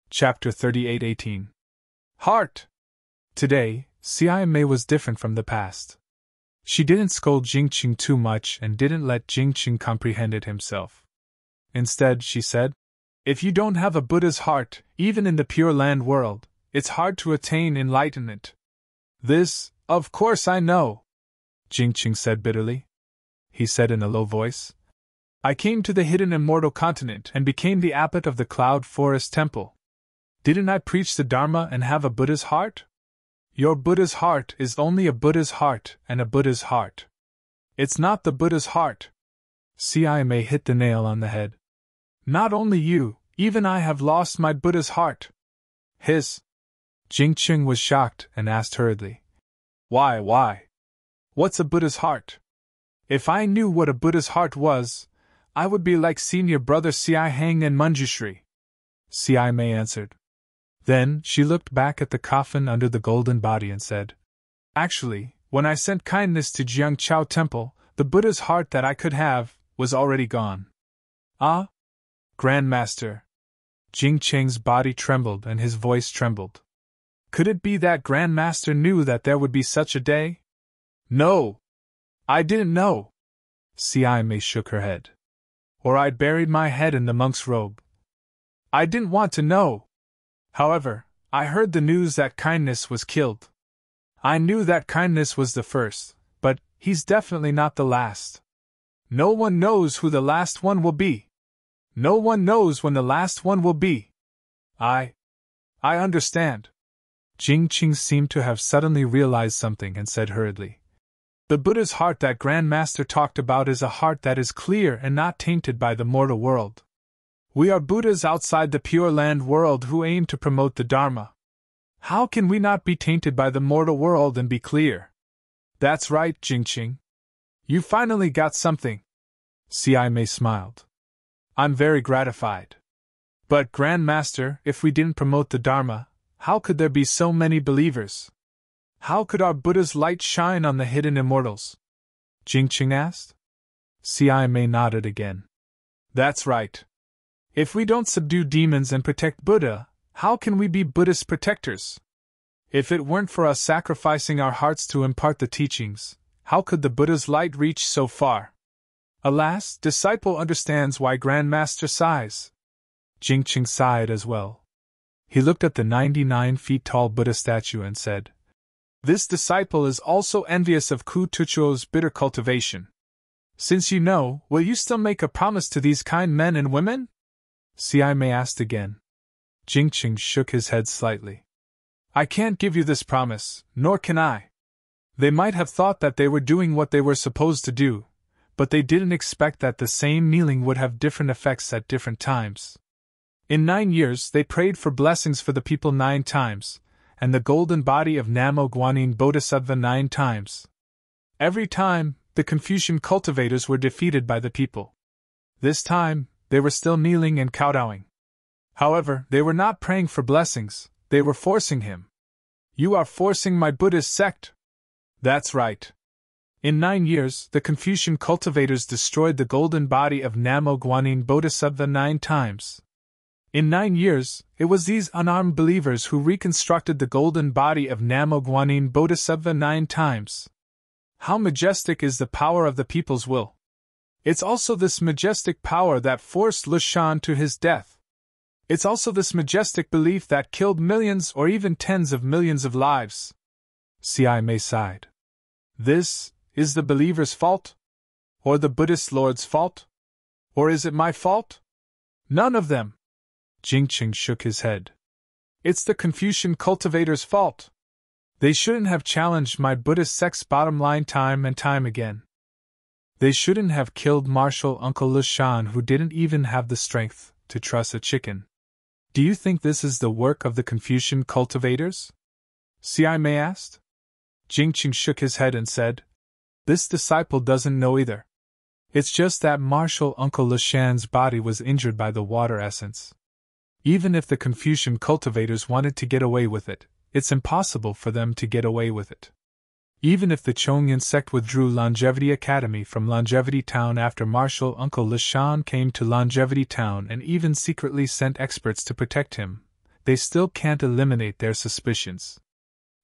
Chapter 38:18. Heart! Today, Mei was different from the past. She didn't scold Jingqing too much and didn't let Jingqing comprehend it himself. Instead, she said, "If you don't have a Buddha's heart, even in the Pure Land world, it's hard to attain enlightenment." "This, of course I know," Jingqing said bitterly. He said in a low voice, "I came to the hidden immortal continent and became the abbot of the Cloud Forest Temple. Didn't I preach the Dharma and have a Buddha's heart? Your Buddha's heart is only a Buddha's heart and a Buddha's heart. It's not the Buddha's heart." Mei hit the nail on the head. "Not only you, even I have lost my Buddha's heart." His. Jingqing was shocked and asked hurriedly, Why? What's a Buddha's heart? If I knew what a Buddha's heart was, I would be like senior brother Hang and Manjushri." Mei answered. Then she looked back at the coffin under the golden body and said, "Actually, when I sent kindness to Jiangqiao Temple, the Buddha's heart that I could have was already gone." "Ah? Grandmaster." Jingqing's body trembled and his voice trembled. "Could it be that Grandmaster knew that there would be such a day?" "No! I didn't know." Mei shook her head. "Or I'd buried my head in the monk's robe. I didn't want to know. However, I heard the news that Kindness was killed. I knew that Kindness was the first, but he's definitely not the last. No one knows who the last one will be. No one knows when the last one will be." I understand." Jingqing seemed to have suddenly realized something and said hurriedly, "The Buddha's heart that Grandmaster talked about is a heart that is clear and not tainted by the mortal world. We are Buddhas outside the Pure Land world who aim to promote the Dharma. How can we not be tainted by the mortal world and be clear?" "That's right, Jingqing. You finally got something." Mei smiled. "I'm very gratified. But, Grandmaster, if we didn't promote the Dharma, how could there be so many believers? How could our Buddha's light shine on the hidden immortals?" Jingqing asked. Mei nodded again. "That's right. If we don't subdue demons and protect Buddha, how can we be Buddhist protectors? If it weren't for us sacrificing our hearts to impart the teachings, how could the Buddha's light reach so far? Alas, disciple understands why Grandmaster sighs." Jingqing sighed as well. He looked at the 99 feet tall Buddha statue and said, "This disciple is also envious of Ku Tuchuo's bitter cultivation. Since you know, will you still make a promise to these kind men and women?" Mei asked again. Jingqing shook his head slightly. "I can't give you this promise, nor can I. They might have thought that they were doing what they were supposed to do, but they didn't expect that the same kneeling would have different effects at different times. In 9 years they prayed for blessings for the people 9 times, and the golden body of Namo Guanyin Bodhisattva 9 times. Every time, the Confucian cultivators were defeated by the people. This time, they were still kneeling and kowtowing. However, they were not praying for blessings, they were forcing him. 'You are forcing my Buddhist sect.' That's right. In 9 years, the Confucian cultivators destroyed the golden body of Namo Guanyin Bodhisattva 9 times. In 9 years, it was these unarmed believers who reconstructed the golden body of Namo Guanyin Bodhisattva 9 times. How majestic is the power of the people's will! It's also this majestic power that forced Lushan to his death. It's also this majestic belief that killed millions or even tens of millions of lives." Mei sighed. "This is the believer's fault? Or the Buddhist Lord's fault? Or is it my fault?" "None of them." Jingqing shook his head. "It's the Confucian cultivators' fault. They shouldn't have challenged my Buddhist sect's bottom line time and time again. They shouldn't have killed Martial Uncle Lushan, who didn't even have the strength to truss a chicken. Do you think this is the work of the Confucian cultivators?" Mei asked. Jingqing shook his head and said, "This disciple doesn't know either. It's just that Martial Uncle Lushan's body was injured by the water essence. Even if the Confucian cultivators wanted to get away with it, it's impossible for them to get away with it. Even if the Chongyan sect withdrew Longevity Academy from Longevity Town after Martial Uncle Lushan came to Longevity Town and even secretly sent experts to protect him, they still can't eliminate their suspicions.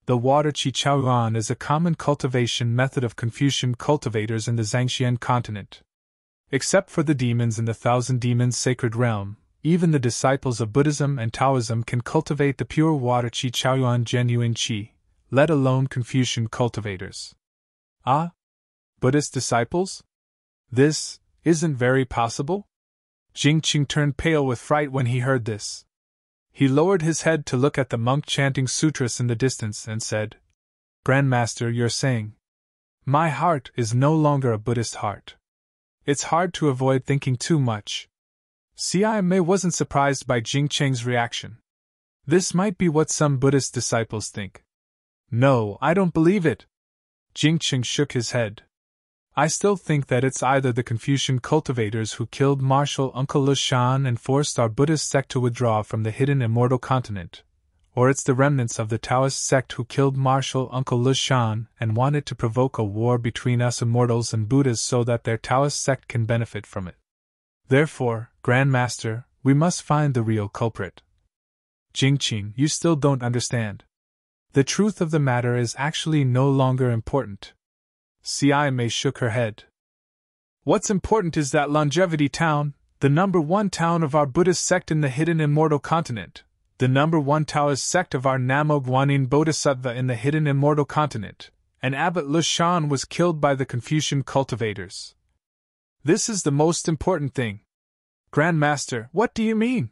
The water Chichaoyuan is a common cultivation method of Confucian cultivators in the Zhangxian continent. Except for the demons in the Thousand Demons sacred realm, even the disciples of Buddhism and Taoism can cultivate the pure water Chichaoyuan genuine Qi, let alone Confucian cultivators. Ah? Buddhist disciples? This isn't very possible? Jingqing turned pale with fright when he heard this. He lowered his head to look at the monk chanting sutras in the distance and said, Grandmaster, you're saying, my heart is no longer a Buddhist heart. It's hard to avoid thinking too much. Xia Mei wasn't surprised by Jingqing's reaction. This might be what some Buddhist disciples think. No, I don't believe it. Jingqing shook his head. I still think that it's either the Confucian cultivators who killed Marshal Uncle Lushan and forced our Buddhist sect to withdraw from the hidden Immortal continent, or it's the remnants of the Taoist sect who killed Marshal Uncle Lushan and wanted to provoke a war between us Immortals and Buddhas so that their Taoist sect can benefit from it. Therefore, Grandmaster, we must find the real culprit. Jingqing, you still don't understand. The truth of the matter is actually no longer important. Xia Mei shook her head. What's important is that Longevity Town, the #1 town of our Buddhist sect in the hidden Immortal continent, the #1 Taoist sect of our Namo Guanyin Bodhisattva in the hidden Immortal continent, and Abbot Lushan was killed by the Confucian cultivators. This is the most important thing. Grandmaster, what do you mean?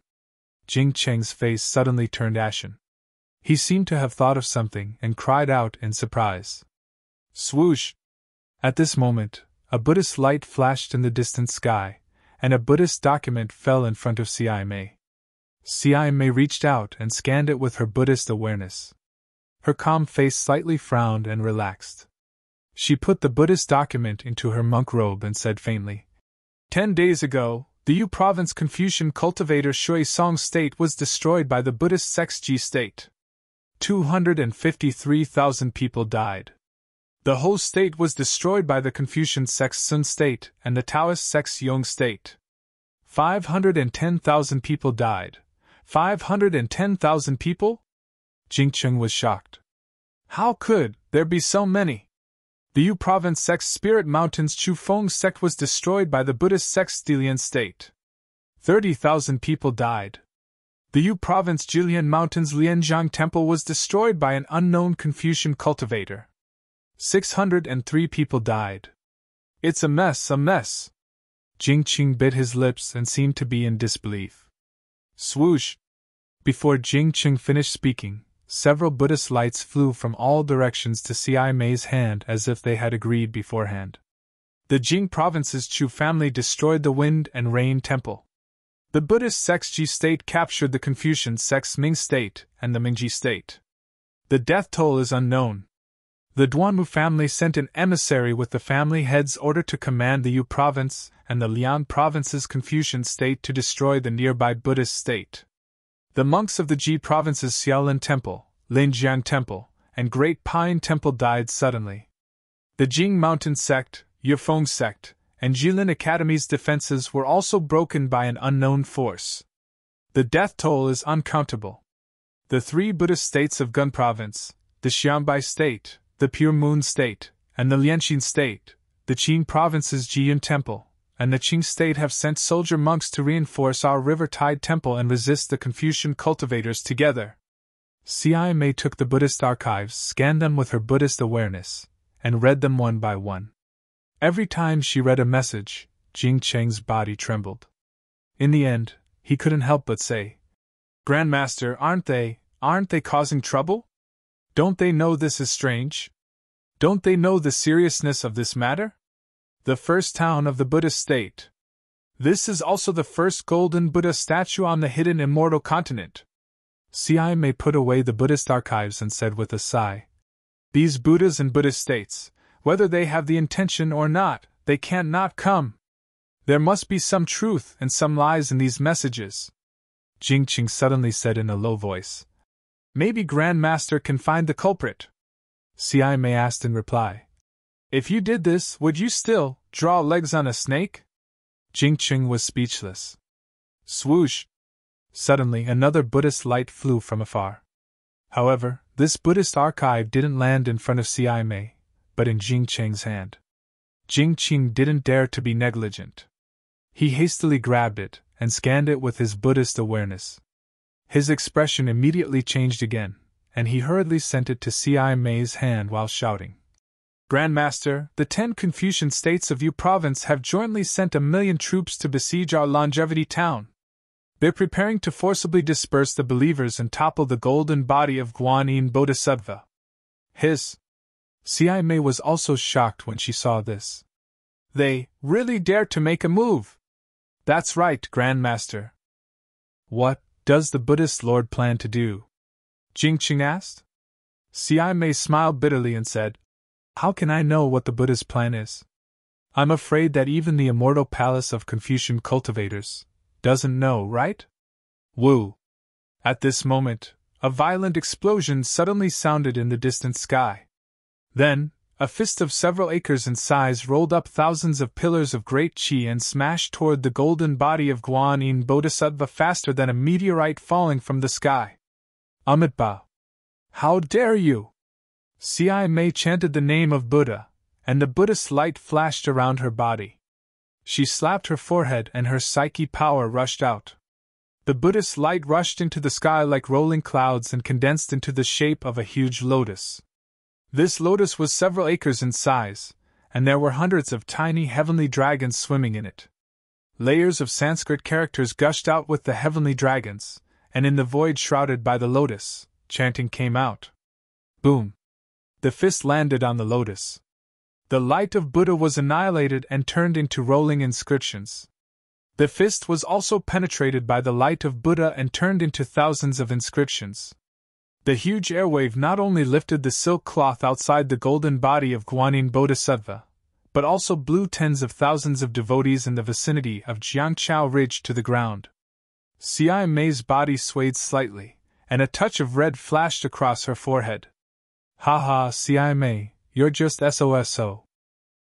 Jingqing's face suddenly turned ashen. He seemed to have thought of something and cried out in surprise. Swoosh! At this moment, a Buddhist light flashed in the distant sky, and a Buddhist document fell in front of Xia Mei. Xia Mei reached out and scanned it with her Buddhist awareness. Her calm face slightly frowned and relaxed. She put the Buddhist document into her monk robe and said faintly, 10 days ago, the Yu province Confucian cultivator Shui Song state was destroyed by the Buddhist sect's Ji state. 253,000 people died. The whole state was destroyed by the Confucian sect's Sun state and the Taoist sect's Yong state. 510,000 people died. 510,000 people? Jingqing was shocked. How could there be so many? The Yu province sect's Spirit Mountains Chufeng sect was destroyed by the Buddhist sect's Dilian state. 30,000 people died. The Yu province Jilian Mountains Lianjiang temple was destroyed by an unknown Confucian cultivator. 603 people died. It's a mess, a mess. Jingqing bit his lips and seemed to be in disbelief. Swoosh! Before Jingqing finished speaking, several Buddhist lights flew from all directions to Xia Mei's hand as if they had agreed beforehand. The Jing province's Chu family destroyed the Wind and Rain temple. The Buddhist sect's Ji state captured the Confucian sect's Ming state and the Mingji state. The death toll is unknown. The Duanmu family sent an emissary with the family head's order to command the Yu province and the Lian province's Confucian state to destroy the nearby Buddhist state. The monks of the Ji province's Xiaolin temple, Linjiang temple, and Great Pine temple died suddenly. The Jing mountain sect, Yufeng sect, and Jilin Academy's defenses were also broken by an unknown force. The death toll is uncountable. The 3 Buddhist states of Gun province, the Xianbai state, the Pure Moon state, and the Lianxin state, the Qin province's Jiyun temple, and the Qing state have sent soldier monks to reinforce our River Tide temple and resist the Confucian cultivators together. Xia Mei took the Buddhist archives, scanned them with her Buddhist awareness, and read them one by one. Every time she read a message, Jingqing's body trembled. In the end, he couldn't help but say, Grandmaster, aren't they causing trouble? Don't they know this is strange? Don't they know the seriousness of this matter? The first town of the Buddhist state. This is also the first golden Buddha statue on the hidden Immortal continent. Xia Mei put away the Buddhist archives and said with a sigh, These Buddhas and Buddhist states, whether they have the intention or not, they can't not come. There must be some truth and some lies in these messages. Jingqing suddenly said in a low voice, Maybe Grandmaster can find the culprit. Xia Mei asked in reply, If you did this, would you still draw legs on a snake? Jingqing was speechless. Swoosh! Suddenly, another Buddhist light flew from afar. However, this Buddhist archive didn't land in front of Cia Mei, but in Jing Qing's hand. Jing Qing didn't dare to be negligent. He hastily grabbed it and scanned it with his Buddhist awareness. His expression immediately changed again, and he hurriedly sent it to Cia Mei's hand while shouting, "Grandmaster, the 10 Confucian states of Yu province have jointly sent 1,000,000 troops to besiege our longevity town. They're preparing to forcibly disperse the believers and topple the golden body of Guanyin Bodhisattva." Cia Mei was also shocked when she saw this. "They really dare to make a move?" "That's right, Grandmaster." "What does the Buddhist Lord plan to do?" Jing Qing asked. Cia Mei smiled bitterly and said, "How can I know what the Buddha's plan is? I'm afraid that even the Immortal Palace of Confucian cultivators doesn't know, right?" Woo! At this moment, a violent explosion suddenly sounded in the distant sky. Then, a fist of several acres in size rolled up thousands of pillars of great qi and smashed toward the golden body of Guanyin Bodhisattva faster than a meteorite falling from the sky. "Amitabha! How dare you!" Cia Mei chanted the name of Buddha, and the Buddhist light flashed around her body. She slapped her forehead and her psyche power rushed out. The Buddhist light rushed into the sky like rolling clouds and condensed into the shape of a huge lotus. This lotus was several acres in size, and there were hundreds of tiny heavenly dragons swimming in it. Layers of Sanskrit characters gushed out with the heavenly dragons, and in the void shrouded by the lotus, chanting came out. Boom! The fist landed on the lotus. The light of Buddha was annihilated and turned into rolling inscriptions. The fist was also penetrated by the light of Buddha and turned into thousands of inscriptions. The huge airwave not only lifted the silk cloth outside the golden body of Guanyin Bodhisattva, but also blew tens of thousands of devotees in the vicinity of Jiangchao Ridge to the ground. Cia Mei's body swayed slightly, and a touch of red flashed across her forehead. "Ha ha, Cia Mei, you're just SOSO.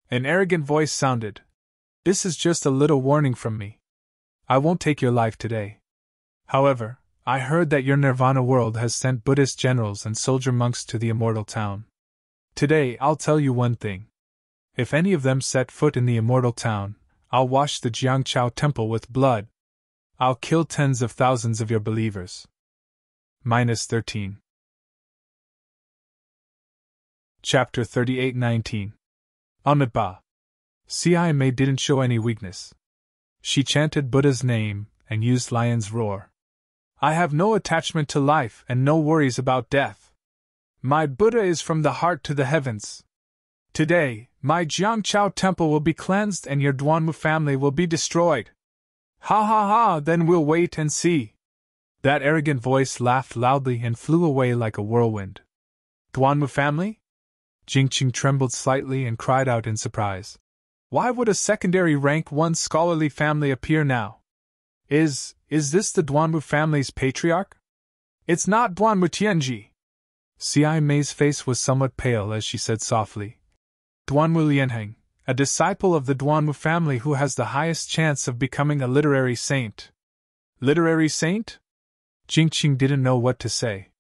An arrogant voice sounded. "This is just a little warning from me. I won't take your life today. However, I heard that your Nirvana world has sent Buddhist generals and soldier monks to the Immortal Town. Today I'll tell you one thing. If any of them set foot in the Immortal Town, I'll wash the Jiangchao Temple with blood. I'll kill tens of thousands of your believers." -13. Chapter 38:19. Amitabha. Cia Mei didn't show any weakness. She chanted Buddha's name and used lion's roar. "I have no attachment to life and no worries about death. My Buddha is from the heart to the heavens. Today, my Jiangchao temple will be cleansed and your Duanmu family will be destroyed. Ha ha ha, then we'll wait and see." That arrogant voice laughed loudly and flew away like a whirlwind. "Duanmu family?" Jing Qing trembled slightly and cried out in surprise. "Why would a secondary rank 1 scholarly family appear now? Is this the Duanmu family's patriarch?" "It's not Duanmu Tianji." Cia Mei's face was somewhat pale as she said softly, "Duanmu Lianheng, a disciple of the Duanmu family who has the highest chance of becoming a literary saint." "Literary saint?" Jing Qing didn't know what to say.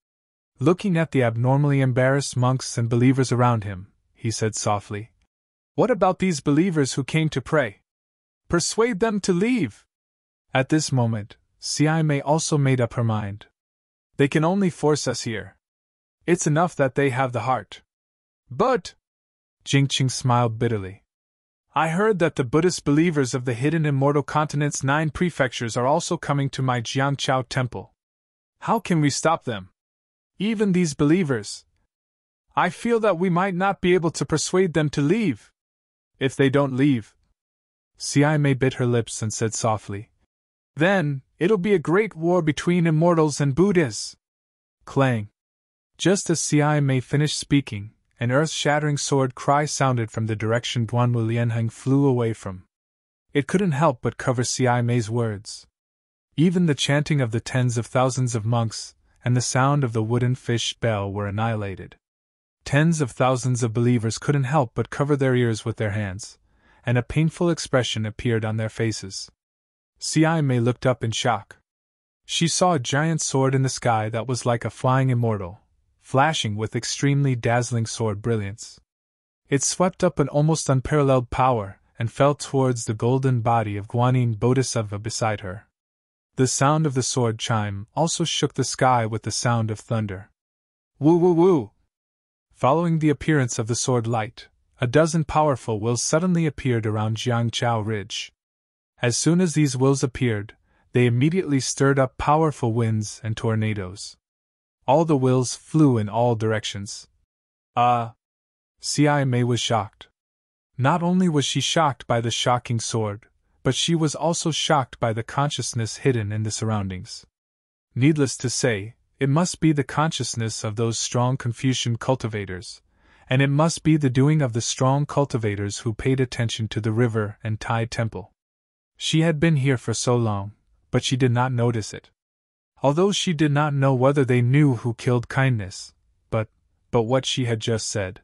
Looking at the abnormally embarrassed monks and believers around him, he said softly, "What about these believers who came to pray? Persuade them to leave." At this moment, Cia Mei also made up her mind. "They can only force us here. It's enough that they have the heart." "But," Jing Qing smiled bitterly, "I heard that the Buddhist believers of the hidden Immortal Continent's 9 prefectures are also coming to my Jiangchao temple. How can we stop them? Even these believers. I feel that we might not be able to persuade them to leave. If they don't leave." Cia Mei bit her lips and said softly, "Then, it'll be a great war between immortals and Buddhas." Clang. Just as Cia Mei finished speaking, an earth-shattering sword cry sounded from the direction Duanmu Lianheng flew away from. It couldn't help but cover Cia Mei's words. Even the chanting of the tens of thousands of monks and the sound of the wooden fish bell were annihilated. Tens of thousands of believers couldn't help but cover their ears with their hands, and a painful expression appeared on their faces. Cia Mei looked up in shock. She saw a giant sword in the sky that was like a flying immortal, flashing with extremely dazzling sword brilliance. It swept up in almost unparalleled power and fell towards the golden body of Guanyin Bodhisattva beside her. The sound of the sword chime also shook the sky with the sound of thunder. Woo woo woo! Following the appearance of the sword light, a dozen powerful wills suddenly appeared around Jiangchao Ridge. As soon as these wills appeared, they immediately stirred up powerful winds and tornadoes. All the wills flew in all directions. Xia Mei was shocked. Not only was she shocked by the shocking sword, but she was also shocked by the consciousness hidden in the surroundings. Needless to say, it must be the consciousness of those strong Confucian cultivators, and it must be the doing of the strong cultivators who paid attention to the river and tide temple. She had been here for so long, but she did not notice it. Although she did not know whether they knew who killed kindness, but what she had just said.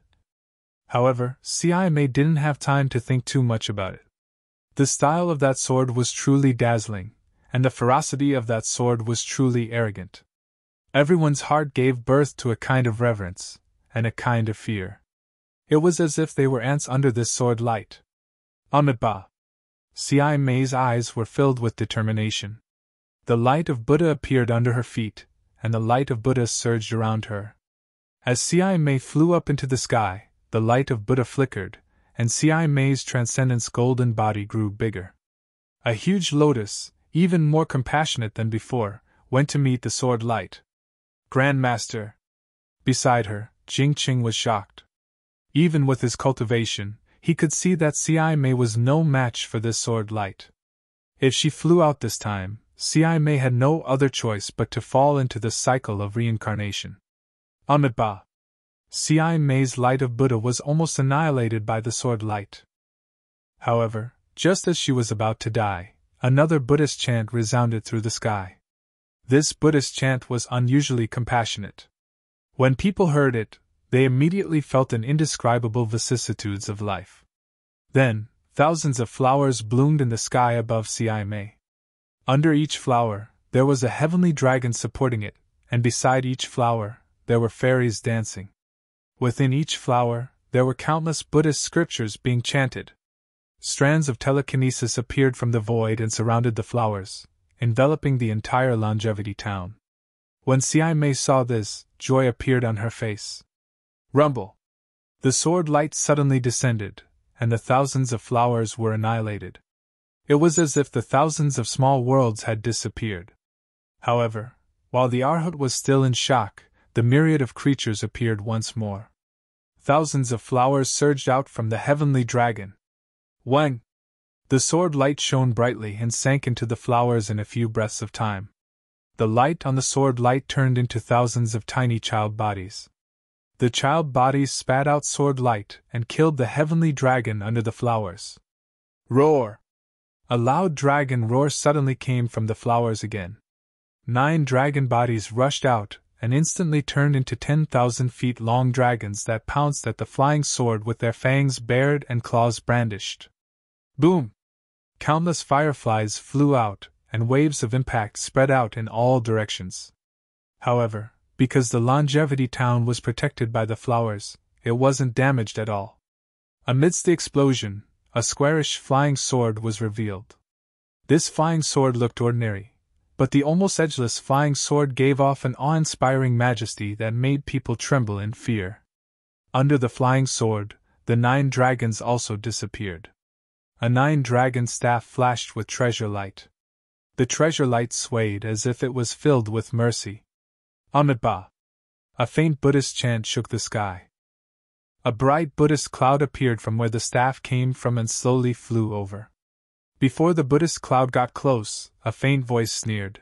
However, Xia Mei didn't have time to think too much about it. The style of that sword was truly dazzling, and the ferocity of that sword was truly arrogant. Everyone's heart gave birth to a kind of reverence, and a kind of fear. It was as if they were ants under this sword light. Amitabha! Xia Mei's eyes were filled with determination. The light of Buddha appeared under her feet, and the light of Buddha surged around her. As Xia Mei flew up into the sky, the light of Buddha flickered, and Xia Mei's transcendence golden body grew bigger. A huge lotus, even more compassionate than before, went to meet the sword light. Grandmaster! Beside her, Jingqing was shocked. Even with his cultivation, he could see that Xia Mei was no match for this sword light. If she flew out this time, Xia Mei had no other choice but to fall into the cycle of reincarnation. Amitabha! Xia Mei's light of Buddha was almost annihilated by the sword light. However, just as she was about to die, another Buddhist chant resounded through the sky. This Buddhist chant was unusually compassionate. When people heard it, they immediately felt an indescribable vicissitudes of life. Then, thousands of flowers bloomed in the sky above Xia Mei. Under each flower, there was a heavenly dragon supporting it, and beside each flower, there were fairies dancing. Within each flower, there were countless Buddhist scriptures being chanted. Strands of telekinesis appeared from the void and surrounded the flowers, enveloping the entire longevity town. When Xia Mei saw this, joy appeared on her face. Rumble! The sword light suddenly descended, and the thousands of flowers were annihilated. It was as if the thousands of small worlds had disappeared. However, while the Arhat was still in shock, the myriad of creatures appeared once more. Thousands of flowers surged out from the heavenly dragon. Wang! The sword light shone brightly and sank into the flowers in a few breaths of time. The light on the sword light turned into thousands of tiny child bodies. The child bodies spat out sword light and killed the heavenly dragon under the flowers. Roar! A loud dragon roar suddenly came from the flowers again. 9 dragon bodies rushed out and instantly turned into 10,000 feet long dragons that pounced at the flying sword with their fangs bared and claws brandished. Boom! Countless fireflies flew out, and waves of impact spread out in all directions. However, because the longevity town was protected by the flowers, it wasn't damaged at all. Amidst the explosion, a squarish flying sword was revealed. This flying sword looked ordinary, but the almost edgeless flying sword gave off an awe-inspiring majesty that made people tremble in fear. Under the flying sword, the 9 dragons also disappeared. A 9-dragon staff flashed with treasure light. The treasure light swayed as if it was filled with mercy. Amitabha! A faint Buddhist chant shook the sky. A bright Buddhist cloud appeared from where the staff came from and slowly flew over. Before the Buddhist cloud got close, a faint voice sneered.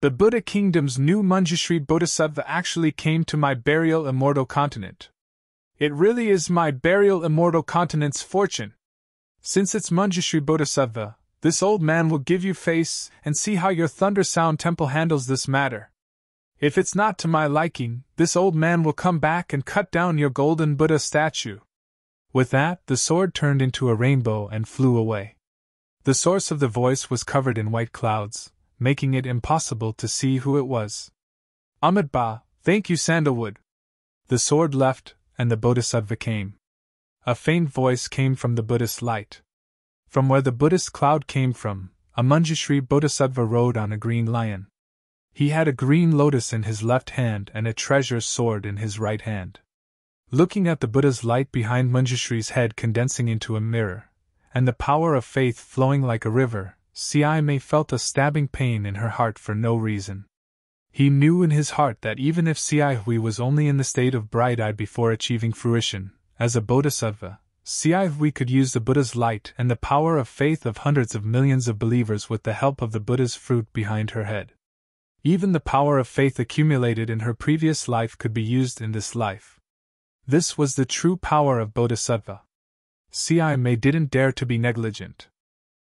The Buddha Kingdom's new Manjushri Bodhisattva actually came to my burial immortal continent. It really is my burial immortal continent's fortune. Since it's Manjushri Bodhisattva, this old man will give you face and see how your Thunder Sound Temple handles this matter. If it's not to my liking, this old man will come back and cut down your golden Buddha statue. With that, the sword turned into a rainbow and flew away. The source of the voice was covered in white clouds, making it impossible to see who it was. Amitabha, thank you, Sandalwood. The sword left, and the Bodhisattva came. A faint voice came from the Buddhist light. From where the Buddhist cloud came from, a Manjushri Bodhisattva rode on a green lion. He had a green lotus in his left hand and a treasure sword in his right hand. Looking at the Buddha's light behind Manjushri's head condensing into a mirror, and the power of faith flowing like a river, Siame felt a stabbing pain in her heart for no reason. He knew in his heart that even if Siaihui was only in the state of bright-eyed before achieving fruition, as a bodhisattva, Siaihui could use the Buddha's light and the power of faith of hundreds of millions of believers with the help of the Buddha's fruit behind her head. Even the power of faith accumulated in her previous life could be used in this life. This was the true power of bodhisattva. Siame didn't dare to be negligent.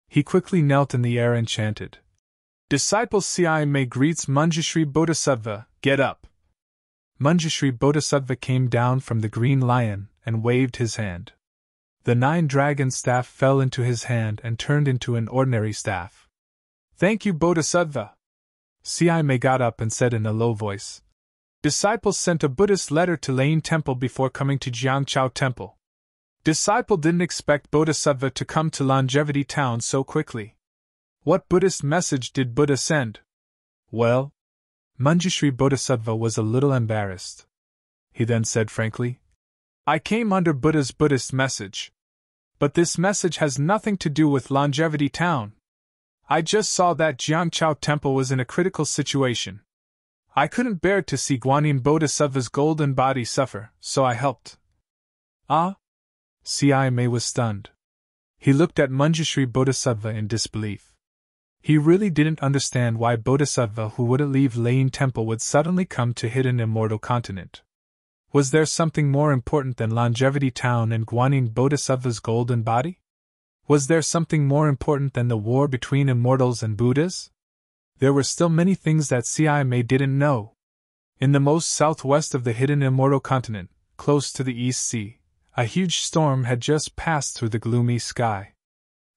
He quickly knelt in the air and chanted, "Disciple Siame greets Manjushri Bodhisattva, get up." Manjushri Bodhisattva came down from the green lion and waved his hand. The 9-dragon staff fell into his hand and turned into an ordinary staff. "Thank you, Bodhisattva." Siame got up and said in a low voice, "Disciple sent a Buddhist letter to Lane Temple before coming to Jiangchao Temple. Disciple didn't expect Bodhisattva to come to Longevity Town so quickly. What Buddhist message did Buddha send?" "Well," Manjushri Bodhisattva was a little embarrassed. He then said frankly, "I came under Buddha's Buddhist message. But this message has nothing to do with Longevity Town. I just saw that Jiangchao Temple was in a critical situation. I couldn't bear to see Guanyin Bodhisattva's golden body suffer, so I helped." "Ah?" Siame was stunned. He looked at Manjushri Bodhisattva in disbelief. He really didn't understand why Bodhisattva who wouldn't leave Lane Temple would suddenly come to hidden Immortal Continent. Was there something more important than Longevity Town and Guanyin Bodhisattva's golden body? Was there something more important than the war between immortals and Buddhas? There were still many things that Siame didn't know. In the most southwest of the hidden Immortal Continent, close to the East Sea, a huge storm had just passed through the gloomy sky.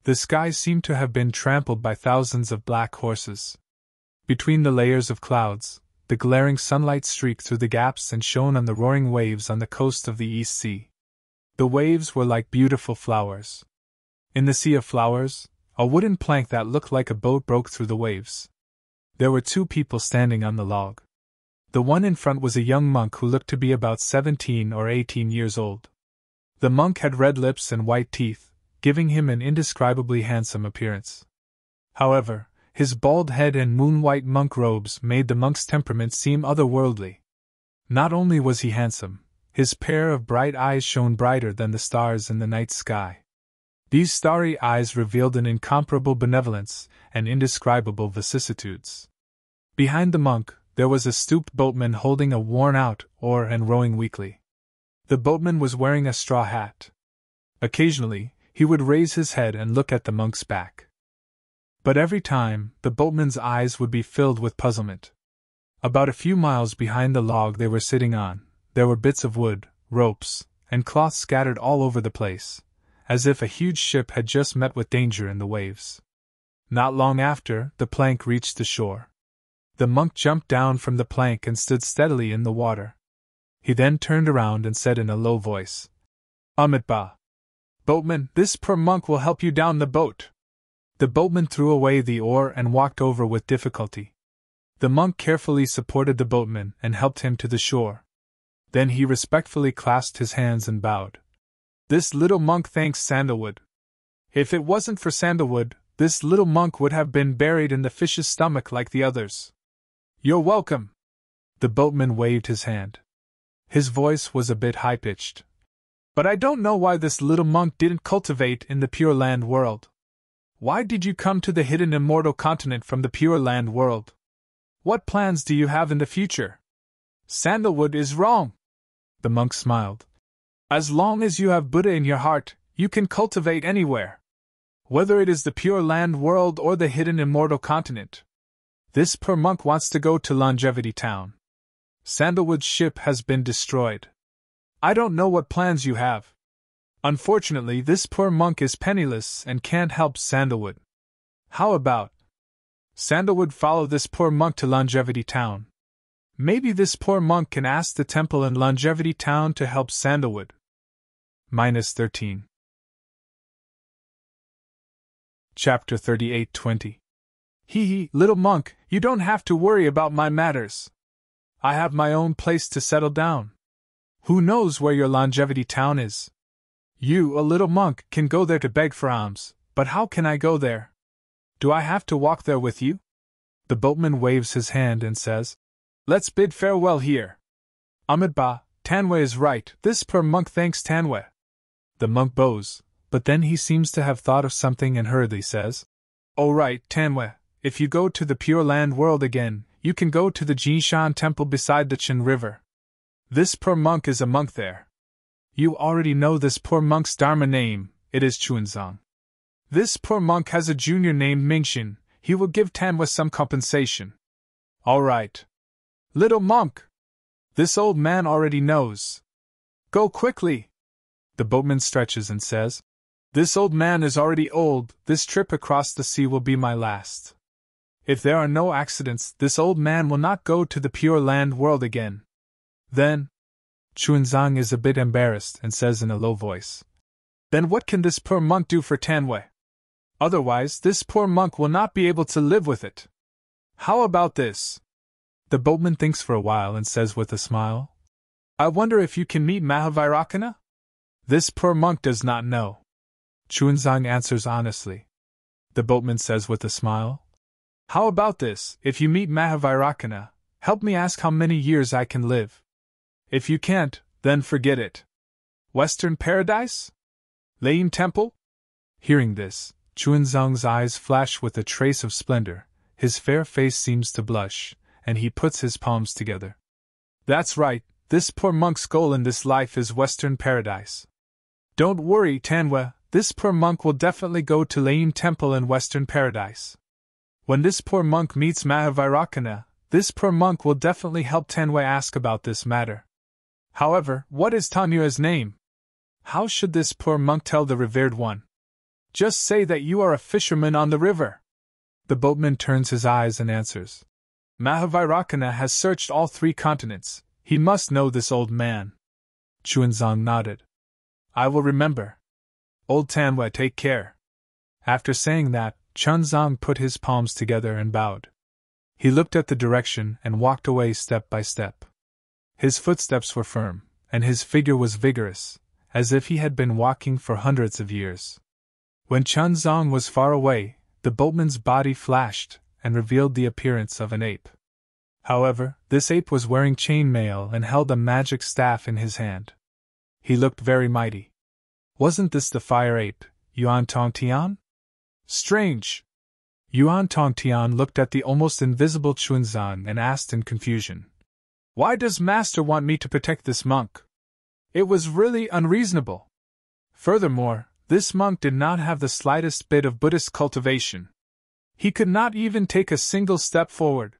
The sky seemed to have been trampled by thousands of black horses. Between the layers of clouds, the glaring sunlight streaked through the gaps and shone on the roaring waves on the coast of the East Sea. The waves were like beautiful flowers. In the sea of flowers, a wooden plank that looked like a boat broke through the waves. There were 2 people standing on the log. The one in front was a young monk who looked to be about 17 or 18 years old. The monk had red lips and white teeth, giving him an indescribably handsome appearance. However, his bald head and moon-white monk robes made the monk's temperament seem otherworldly. Not only was he handsome, his pair of bright eyes shone brighter than the stars in the night sky. These starry eyes revealed an incomparable benevolence and indescribable vicissitudes. Behind the monk, there was a stooped boatman holding a worn-out oar and rowing weakly. The boatman was wearing a straw hat. Occasionally, he would raise his head and look at the monk's back. But every time, the boatman's eyes would be filled with puzzlement. About a few miles behind the log they were sitting on, there were bits of wood, ropes, and cloth scattered all over the place, as if a huge ship had just met with danger in the waves. Not long after, the plank reached the shore. The monk jumped down from the plank and stood steadily in the water. He then turned around and said in a low voice, "Amitabha. Boatman, this poor monk will help you down the boat." The boatman threw away the oar and walked over with difficulty. The monk carefully supported the boatman and helped him to the shore. Then he respectfully clasped his hands and bowed. "This little monk thanks Sandalwood. If it wasn't for Sandalwood, this little monk would have been buried in the fish's stomach like the others. You're welcome." The boatman waved his hand. His voice was a bit high-pitched. "But I don't know why this little monk didn't cultivate in the Pure Land world. Why did you come to the hidden Immortal Continent from the Pure Land world? What plans do you have in the future?" "Sandalwood is wrong." The monk smiled. "As long as you have Buddha in your heart, you can cultivate anywhere. Whether it is the Pure Land world or the hidden Immortal Continent. This poor monk wants to go to Longevity Town. Sandalwood's ship has been destroyed. I don't know what plans you have. Unfortunately, this poor monk is penniless and can't help Sandalwood. How about..." Sandalwood follow this poor monk to Longevity Town. Maybe this poor monk can ask the temple in Longevity Town to help Sandalwood. -13. Chapter 38:20. Hee, little monk, you don't have to worry about my matters. I have my own place to settle down. Who knows where your Longevity Town is? You, a little monk, can go there to beg for alms, but how can I go there? Do I have to walk there with you? The boatman waves his hand and says, Let's bid farewell here. Ahmedba, Tanwe is right, this poor monk thanks Tanwe. The monk bows, but then he seems to have thought of something and hurriedly says, Oh right, Tanwe, if you go to the Pure Land world again, you can go to the Jinshan temple beside the Chen River. This poor monk is a monk there. You already know this poor monk's Dharma name, it is Chuanzang. This poor monk has a junior named Mingxin, he will give Tanwa some compensation. All right. Little monk! This old man already knows. Go quickly! The boatman stretches and says, This old man is already old, this trip across the sea will be my last. If there are no accidents, this old man will not go to the Pure Land world again. Then, Chuanzang is a bit embarrassed and says in a low voice, Then what can this poor monk do for Tanwei? Otherwise, this poor monk will not be able to live with it. How about this? The boatman thinks for a while and says with a smile, I wonder if you can meet Mahavairakana? This poor monk does not know. Chuanzang answers honestly. The boatman says with a smile, How about this, if you meet Mahavairakana, help me ask how many years I can live. If you can't, then forget it. Western Paradise? Leim Temple? Hearing this, Chuanzang's eyes flash with a trace of splendor, his fair face seems to blush, and he puts his palms together. That's right, this poor monk's goal in this life is Western Paradise. Don't worry, Tanwa, this poor monk will definitely go to Leim Temple in Western Paradise. When this poor monk meets Mahavairakana, this poor monk will definitely help Tanwa ask about this matter. However, what is Tanyua's name? How should this poor monk tell the revered one? Just say that you are a fisherman on the river. The boatman turns his eyes and answers. Mahavairakana has searched all 3 continents, he must know this old man. Chuanzang nodded. I will remember. Old Tanwa, take care. After saying that, Chuanzang put his palms together and bowed. He looked at the direction and walked away step by step. His footsteps were firm, and his figure was vigorous, as if he had been walking for hundreds of years. When Chuanzang was far away, the boatman's body flashed and revealed the appearance of an ape. However, this ape was wearing chainmail and held a magic staff in his hand. He looked very mighty. Wasn't this the fire ape, Yuan Tongtian? Strange! Yuan Tongtian looked at the almost invisible Chuanzang and asked in confusion, Why does Master want me to protect this monk? It was really unreasonable. Furthermore, this monk did not have the slightest bit of Buddhist cultivation. He could not even take a single step forward.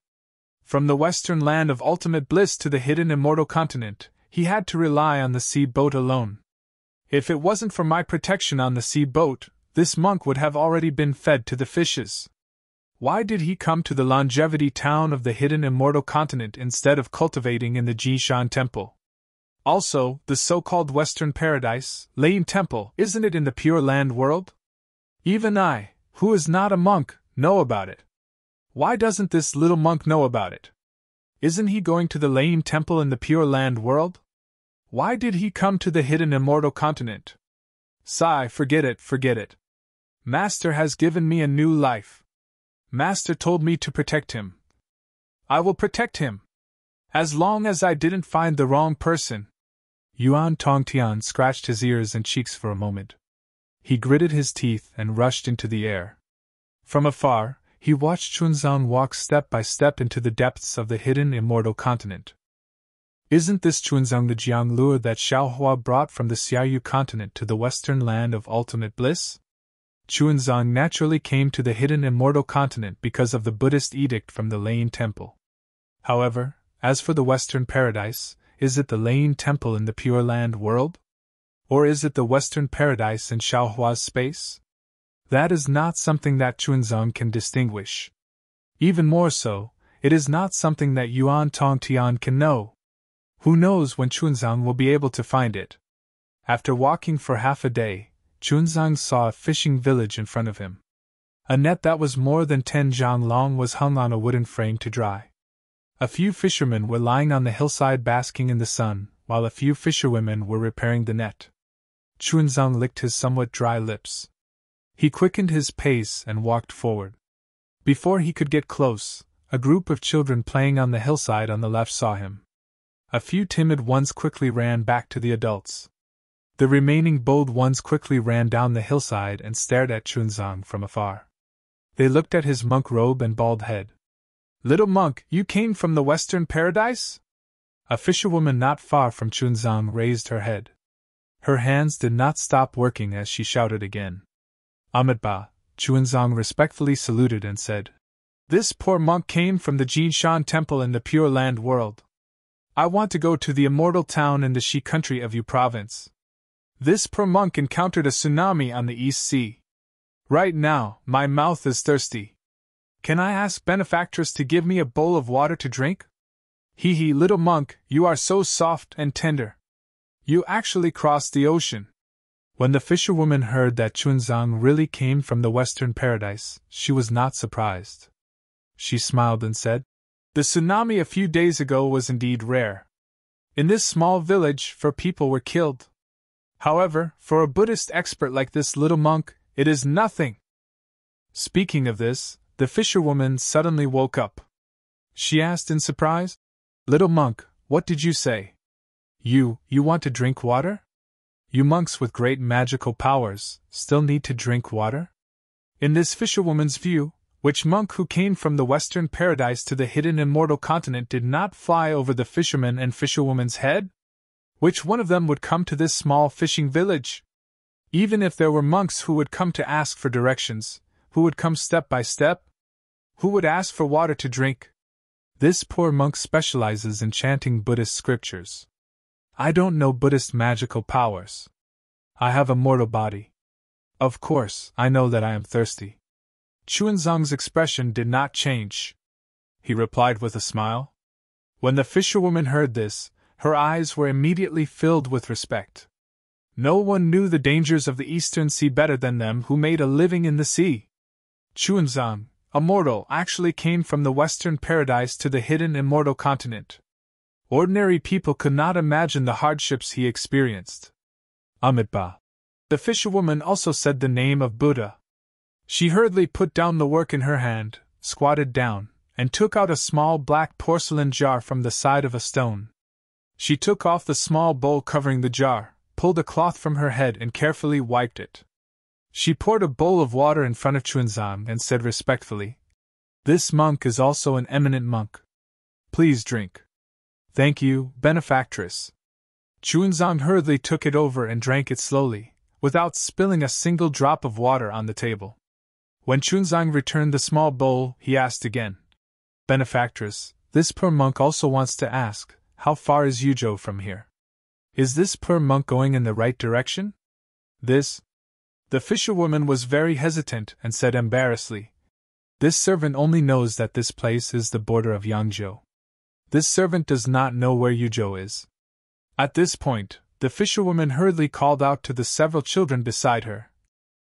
From the western land of ultimate bliss to the hidden immortal continent, he had to rely on the sea boat alone. If it wasn't for my protection on the sea boat, this monk would have already been fed to the fishes. Why did he come to the longevity town of the hidden immortal continent instead of cultivating in the Jishan temple? Also, the so-called Western Paradise, Leim Temple, isn't it in the Pure Land world? Even I, who is not a monk, know about it. Why doesn't this little monk know about it? Isn't he going to the Leim Temple in the Pure Land world? Why did he come to the hidden immortal continent? Sigh, forget it. Master has given me a new life. Master told me to protect him. I will protect him. As long as I didn't find the wrong person. Yuan Tongtian scratched his ears and cheeks for a moment. He gritted his teeth and rushed into the air. From afar, he watched Chuanzang walk step by step into the depths of the hidden immortal continent. Isn't this Chuanzang the Jianglure that Xiaohua brought from the Xiaoyu continent to the western land of ultimate bliss? Chuanzang naturally came to the hidden immortal continent because of the Buddhist edict from the Leim Temple. However, as for the Western Paradise, is it the Leim Temple in the Pure Land world? Or is it the Western Paradise in Xiaohua's space? That is not something that Chuanzang can distinguish. Even more so, it is not something that Yuan Tongtian can know. Who knows when Chunzang will be able to find it? After walking for half a day, Chunzang saw a fishing village in front of him. A net that was more than 10 zhang long was hung on a wooden frame to dry. A few fishermen were lying on the hillside basking in the sun, while a few fisherwomen were repairing the net. Chunzang licked his somewhat dry lips. He quickened his pace and walked forward. Before he could get close, a group of children playing on the hillside on the left saw him. A few timid ones quickly ran back to the adults. The remaining bold ones quickly ran down the hillside and stared at Chunzang from afar. They looked at his monk robe and bald head. "Little monk, you came from the Western Paradise?" A fisherwoman not far from Chunzang raised her head. Her hands did not stop working as she shouted again. "Amitabha," Chunzang respectfully saluted and said. "This poor monk came from the Jinshan Temple in the Pure Land world. I want to go to the Immortal town in the Shi country of Yu province. This poor monk encountered a tsunami on the East Sea. Right now, my mouth is thirsty. Can I ask benefactress to give me a bowl of water to drink?" "Hee, little monk, you are so soft and tender. You actually crossed the ocean." When the fisherwoman heard that Chunzang really came from the Western Paradise, she was not surprised. She smiled and said, "The tsunami a few days ago was indeed rare. In this small village, 4 people were killed. However, for a Buddhist expert like this little monk, it is nothing." Speaking of this, the fisherwoman suddenly woke up. She asked in surprise, "Little monk, what did you say? You want to drink water? You monks with great magical powers still need to drink water?" In this fisherwoman's view, which monk who came from the Western Paradise to the hidden Immortal continent did not fly over the fisherman and fisherwoman's head? Which one of them would come to this small fishing village? Even if there were monks who would come to ask for directions, who would come step by step? Who would ask for water to drink? This poor monk specializes in chanting Buddhist scriptures. I don't know Buddhist magical powers. I have a mortal body. Of course, I know that I am thirsty. Chunzang's expression did not change. He replied with a smile. When the fisherwoman heard this, her eyes were immediately filled with respect. No one knew the dangers of the Eastern Sea better than them who made a living in the sea. Chunzang, a mortal, actually came from the Western Paradise to the hidden Immortal continent. Ordinary people could not imagine the hardships he experienced. Amitabha. The fisherwoman also said the name of Buddha. She hurriedly put down the work in her hand, squatted down, and took out a small black porcelain jar from the side of a stone. She took off the small bowl covering the jar, pulled a cloth from her head and carefully wiped it. She poured a bowl of water in front of Chunzang and said respectfully, "This monk is also an eminent monk. Please drink." "Thank you, benefactress." Chunzang hurriedly took it over and drank it slowly, without spilling a single drop of water on the table. When Chunzang returned the small bowl, he asked again, "Benefactress, this poor monk also wants to ask, how far is Yuzhou from here? Is this poor monk going in the right direction?" "This?" The fisherwoman was very hesitant and said embarrassedly, "This servant only knows that this place is the border of Yangzhou. This servant does not know where Yuzhou is." At this point, the fisherwoman hurriedly called out to the several children beside her,